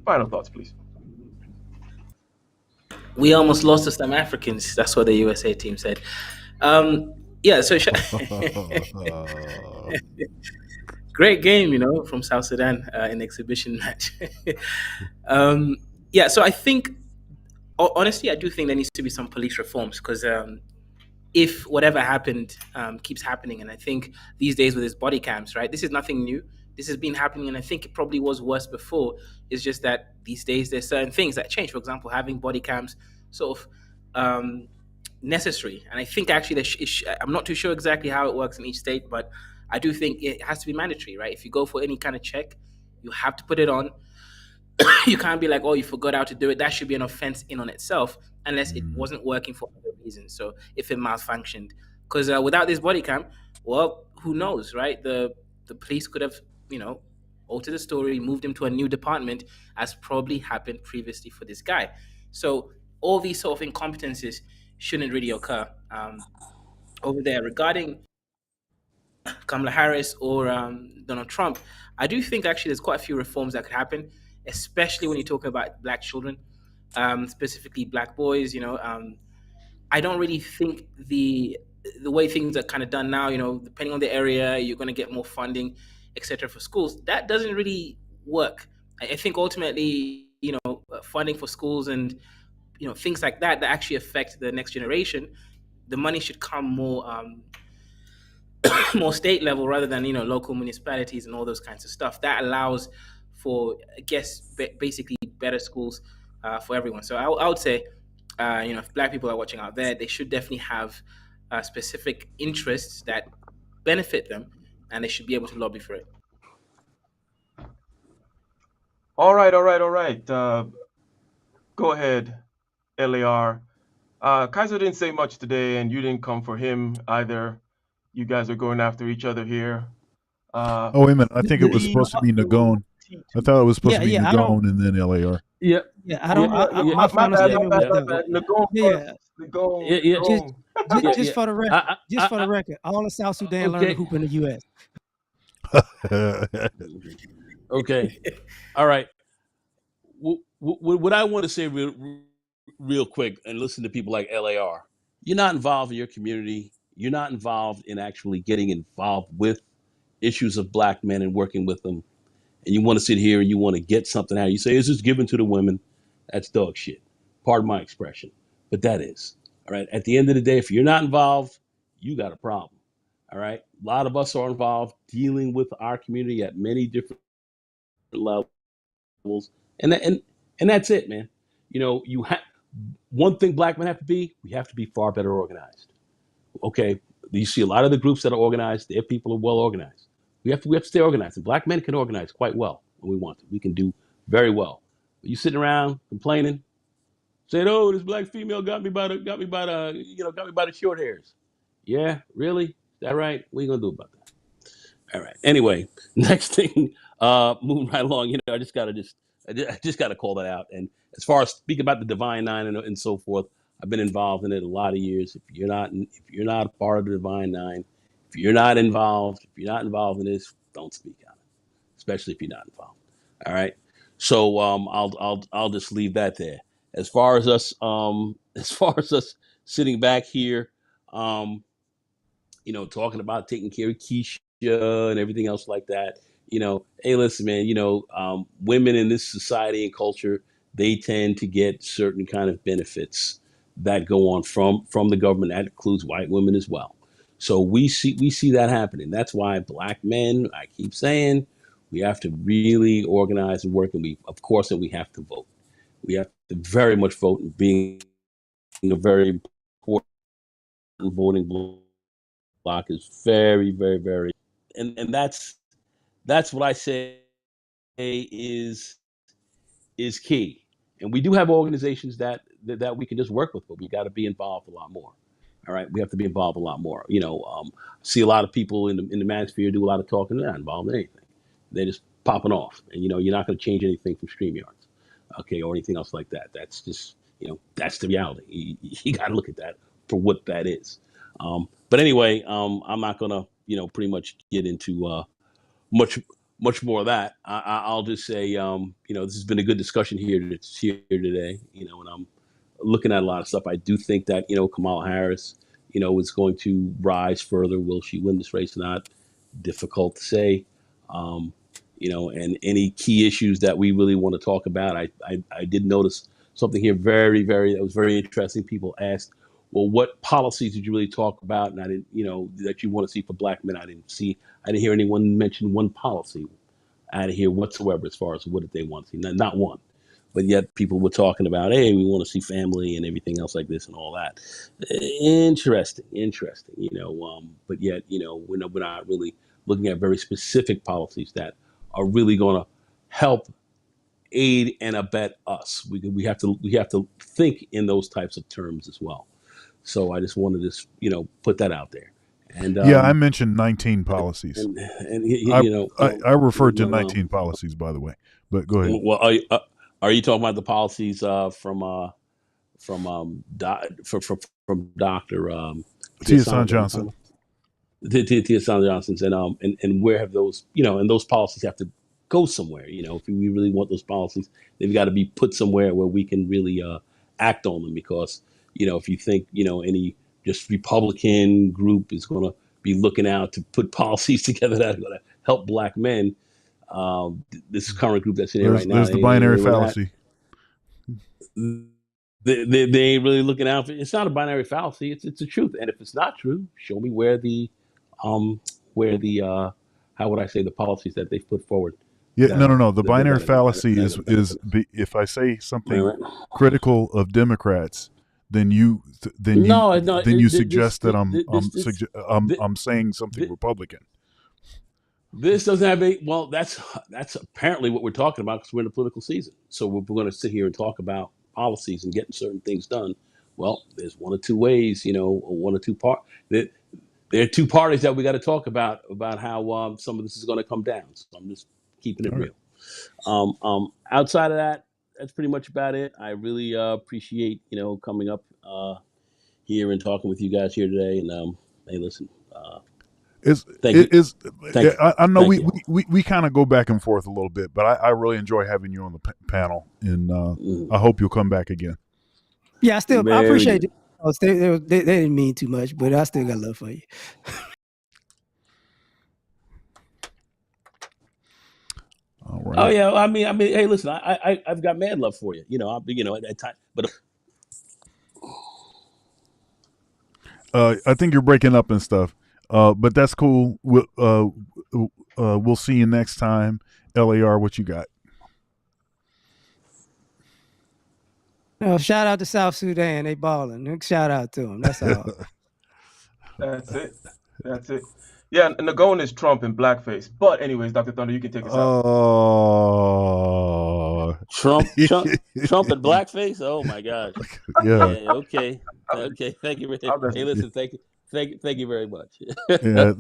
Final thoughts, please. We almost lost to some Africans. That's what the USA team said. Yeah, so great game, from South Sudan in exhibition match. um, yeah, so I think, honestly, I do think there needs to be some police reforms because if whatever happened keeps happening, and I think these days with his body cams, right, this is nothing new. This has been happening, and I think it probably was worse before. It's just that these days there's certain things that change. For example, having body cams sort of necessary, and I think actually I'm not too sure exactly how it works in each state, but I do think it has to be mandatory, right? If you go for any kind of check, you have to put it on. You can't be like, oh, you forgot how to do it. That should be an offense in on itself, unless it Mm. wasn't working for other reasons. So if it malfunctioned, because without this body cam, well, who knows, right? The police could have, altered the story, moved him to a new department, as probably happened previously for this guy. So all these sort of incompetencies shouldn't really occur over there. Regarding Kamala Harris or Donald Trump, I do think actually there's quite a few reforms that could happen, especially when you're talking about black children, specifically black boys. I don't really think the way things are kind of done now. Depending on the area, you're going to get more funding, etc. for schools. That doesn't really work. I think ultimately, funding for schools and things like that actually affect the next generation. The money should come more more state level rather than local municipalities and all those kinds of stuff. That allows for, I guess, basically better schools for everyone. So I would say, if black people are watching out there, they should definitely have specific interests that benefit them, and they should be able to lobby for it. All right, all right, all right. Go ahead, LAR. Kaiser didn't say much today, and you didn't come for him either. You guys are going after each other here. Uh, Oh, wait a minute. I think it was lead supposed to be to Nagon. I T2. thought it was supposed Yeah, to be yeah. I don't. Nagon and then LAR. Yeah, Yeah, I yeah, don't. Yeah, yeah, My my final bad, yeah, my statement bad, was yeah, my simple. bad. Nagon Yeah, first. Nagon, yeah, yeah. just, Nagon. just, Yeah, just yeah. for the record, I, just I, for the I, record, all of South Sudan learned to okay, hoop in the U.S. okay. All right. What I want to say real quick, and listen to people like LAR. You're not involved in your community. You're not involved in actually getting involved with issues of black men and working with them. And you want to sit here and you want to get something out. You say, is this given to the women? That's dog shit. Pardon my expression. But that is. All right. At the end of the day, if you're not involved, you got a problem. All right. A lot of us are involved dealing with our community at many different levels. And that's it, man. You have one thing black men have to be, we have to be far better organized. Okay. You see a lot of the groups that are organized, their people are well organized. We have to stay organized. And black men can organize quite well when we want to. We can do very well. But you sitting around complaining, saying, "Oh, this black female got me by the short hairs." Yeah, really? Is that right? What are you gonna do about that? All right. Anyway, next thing, moving right along. I just gotta call that out. And as far as speaking about the Divine Nine and so forth, I've been involved in it a lot of years. If you're not a part of the Divine Nine, if you're not involved in this, don't speak on it, especially if you're not involved. All right. So I'll just leave that there. As far as us sitting back here, um, talking about taking care of Keisha and everything else like that. Hey, listen, man. Women in this society and culture, they tend to get certain kind of benefits that go on from the government. That includes white women as well. So we see that happening. That's why black men, I keep saying, we have to really organize and work, and we have to vote. We have to very much vote, and being a very important voting block is very, very, very, and that's what I say is is key. And we do have organizations that we can just work with, but we got to be involved a lot more. All right, we have to be involved a lot more. See a lot of people in the manosphere do a lot of talking, they're not involved in anything. They're just popping off, and you're not going to change anything from StreamYards, okay, or anything else like that. That's just that's the reality. You got to look at that for what that is. But anyway, I'm not going to pretty much get into much much more of that. I'll just say, this has been a good discussion here today. And I'm looking at a lot of stuff. I do think that Kamala Harris, is going to rise further. Will she win this race or not? Difficult to say. Um, and any key issues that we really want to talk about. I did notice something here that was very interesting. People asked, well, what policies did you really talk about? And I didn't, that you want to see for black men. I didn't hear anyone mention one policy out of here whatsoever as far as what did they want to see. Not one. But yet people were talking about, hey, we want to see family and everything else like this and all that. Interesting. But yet, we're not really looking at very specific policies that are really going to help aid and abet us. We have to think in those types of terms as well. So I just wanted to put that out there. And Yeah, I mentioned 19 policies. I, I referred to 19 policies, by the way. But go ahead. Well, are you talking about the policies from Doctor Tia Son Johnson. Tia Son Johnson's and where have those and those policies have to go somewhere. If we really want those policies, they've got to be put somewhere where we can really act on them. Because if you think any just Republican group is going to be looking out to put policies together that are going to help black men, this current group that's in there right now, there's the binary fallacy. They ain't really looking out for. It's not a binary fallacy. It's the truth. And if it's not true, show me where the how would I say, the policies that they've put forward. Yeah, no. The binary fallacy is if I say something critical of Democrats, then you suggest that I'm saying something Republican. This doesn't have a well. That's apparently what we're talking about, because we're in a political season. So we're going to sit here and talk about policies and getting certain things done. Well, there's one or two ways, or one or two there are two parties that we got to talk about how some of this is going to come down. So I'm just keeping it real. Outside of that, that's pretty much about it. I really appreciate coming up here and talking with you guys here today. And hey, listen. I know we kind of go back and forth a little bit, but I really enjoy having you on the panel, and I hope you'll come back again. Yeah, I appreciate it. They didn't mean too much, but I still got love for you. All right. Oh yeah, I mean, hey, listen, I've got mad love for you. At that time, but I think you're breaking up and stuff. But that's cool. We'll see you next time. LAR, what you got? Shout out to South Sudan. They balling. Shout out to them. That's all. That's it. Yeah, and the going is Trump in blackface. But anyways, Dr. Thunder, you can take us out. Trump in blackface? Oh my gosh. Yeah. Okay. Thank you. Hey, listen, thank you very much. Yeah,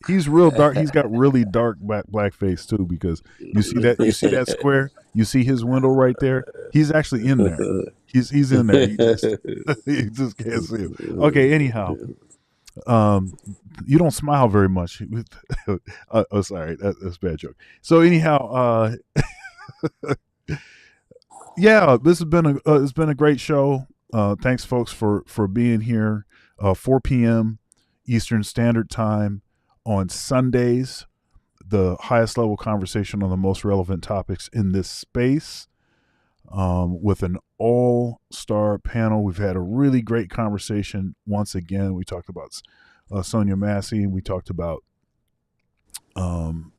he's real dark. He's got really dark blackface too, because you see that square. You see his window right there. He's actually in there. He's in there. You just can't see him. Okay. Anyhow, you don't smile very much. Oh, sorry, that's a bad joke. So anyhow, yeah, this has been it's been a great show. Thanks, folks, for being here. 4 p.m. Eastern Standard Time on Sundays. The highest level conversation on the most relevant topics in this space. with an all-star panel. We've had a really great conversation. Once again, we talked about Sonya Massey. We talked about Big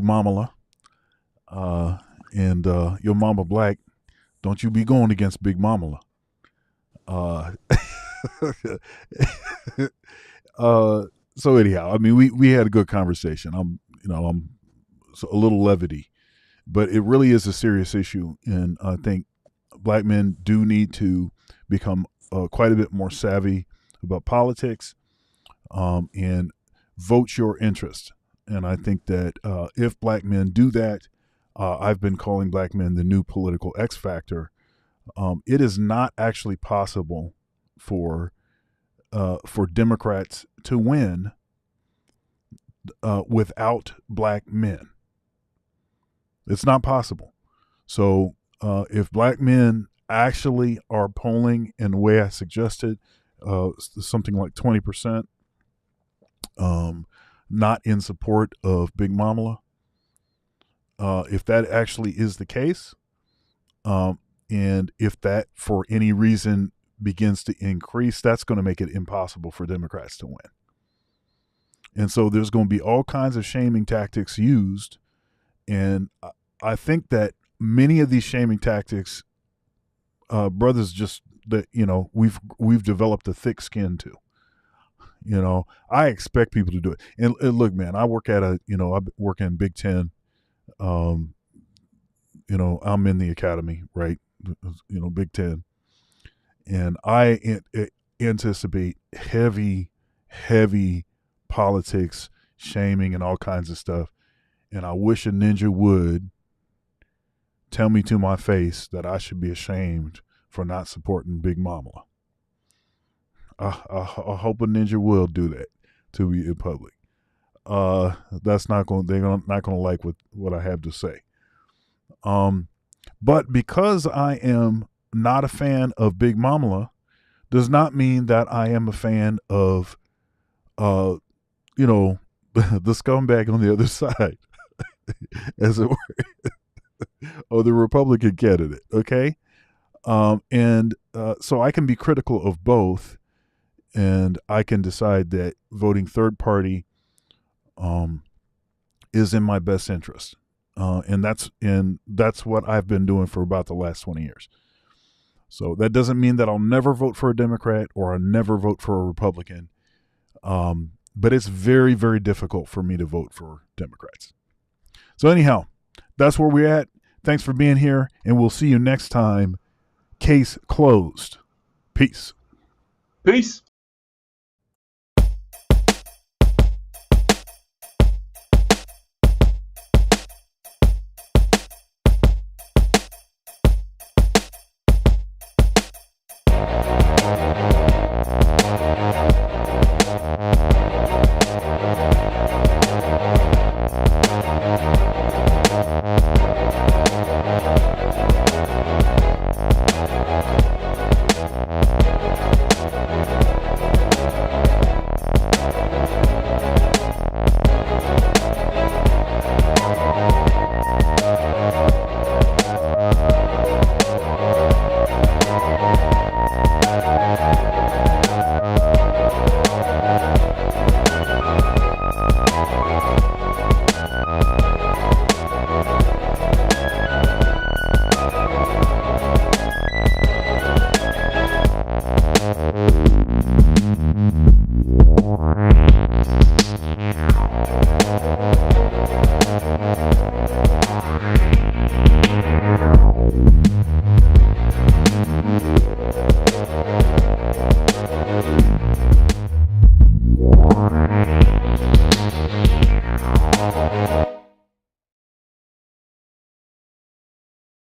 Mamala, and your mama black. Don't you be going against Big Mamala. So anyhow, I mean, we had a good conversation. I'm a little levity, but it really is a serious issue, and I think black men do need to become quite a bit more savvy about politics, and vote your interest. And I think that if black men do that, I've been calling black men the new political X factor. It is not actually possible for Democrats to win without black men. It's not possible. So if black men actually are polling in the way I suggested, something like 20%, not in support of Big Mamala, if that actually is the case, and if that for any reason begins to increase, that's going to make it impossible for Democrats to win. And so there's going to be all kinds of shaming tactics used. And I think that many of these shaming tactics, brothers, just that, we've developed a thick skin to. I expect people to do it. And look, man, I work at I work in Big Ten. I'm in the academy, right? Big Ten. And I anticipate heavy politics, shaming, and all kinds of stuff. And I wish a ninja would tell me to my face that I should be ashamed for not supporting Big Mamala. I hope a ninja will do that to me in public. That's not going. They're not going to like what I have to say. But because I am not a fan of Big Mamala, does not mean that I am a fan of, the scumbag on the other side, as it were, or the Republican candidate. Okay, so I can be critical of both, and I can decide that voting third party is in my best interest. And that's what I've been doing for about the last 20 years. So that doesn't mean that I'll never vote for a Democrat or I'll never vote for a Republican. But it's very, very difficult for me to vote for Democrats. So anyhow, that's where we're at. Thanks for being here, and we'll see you next time. Case closed. Peace. Peace.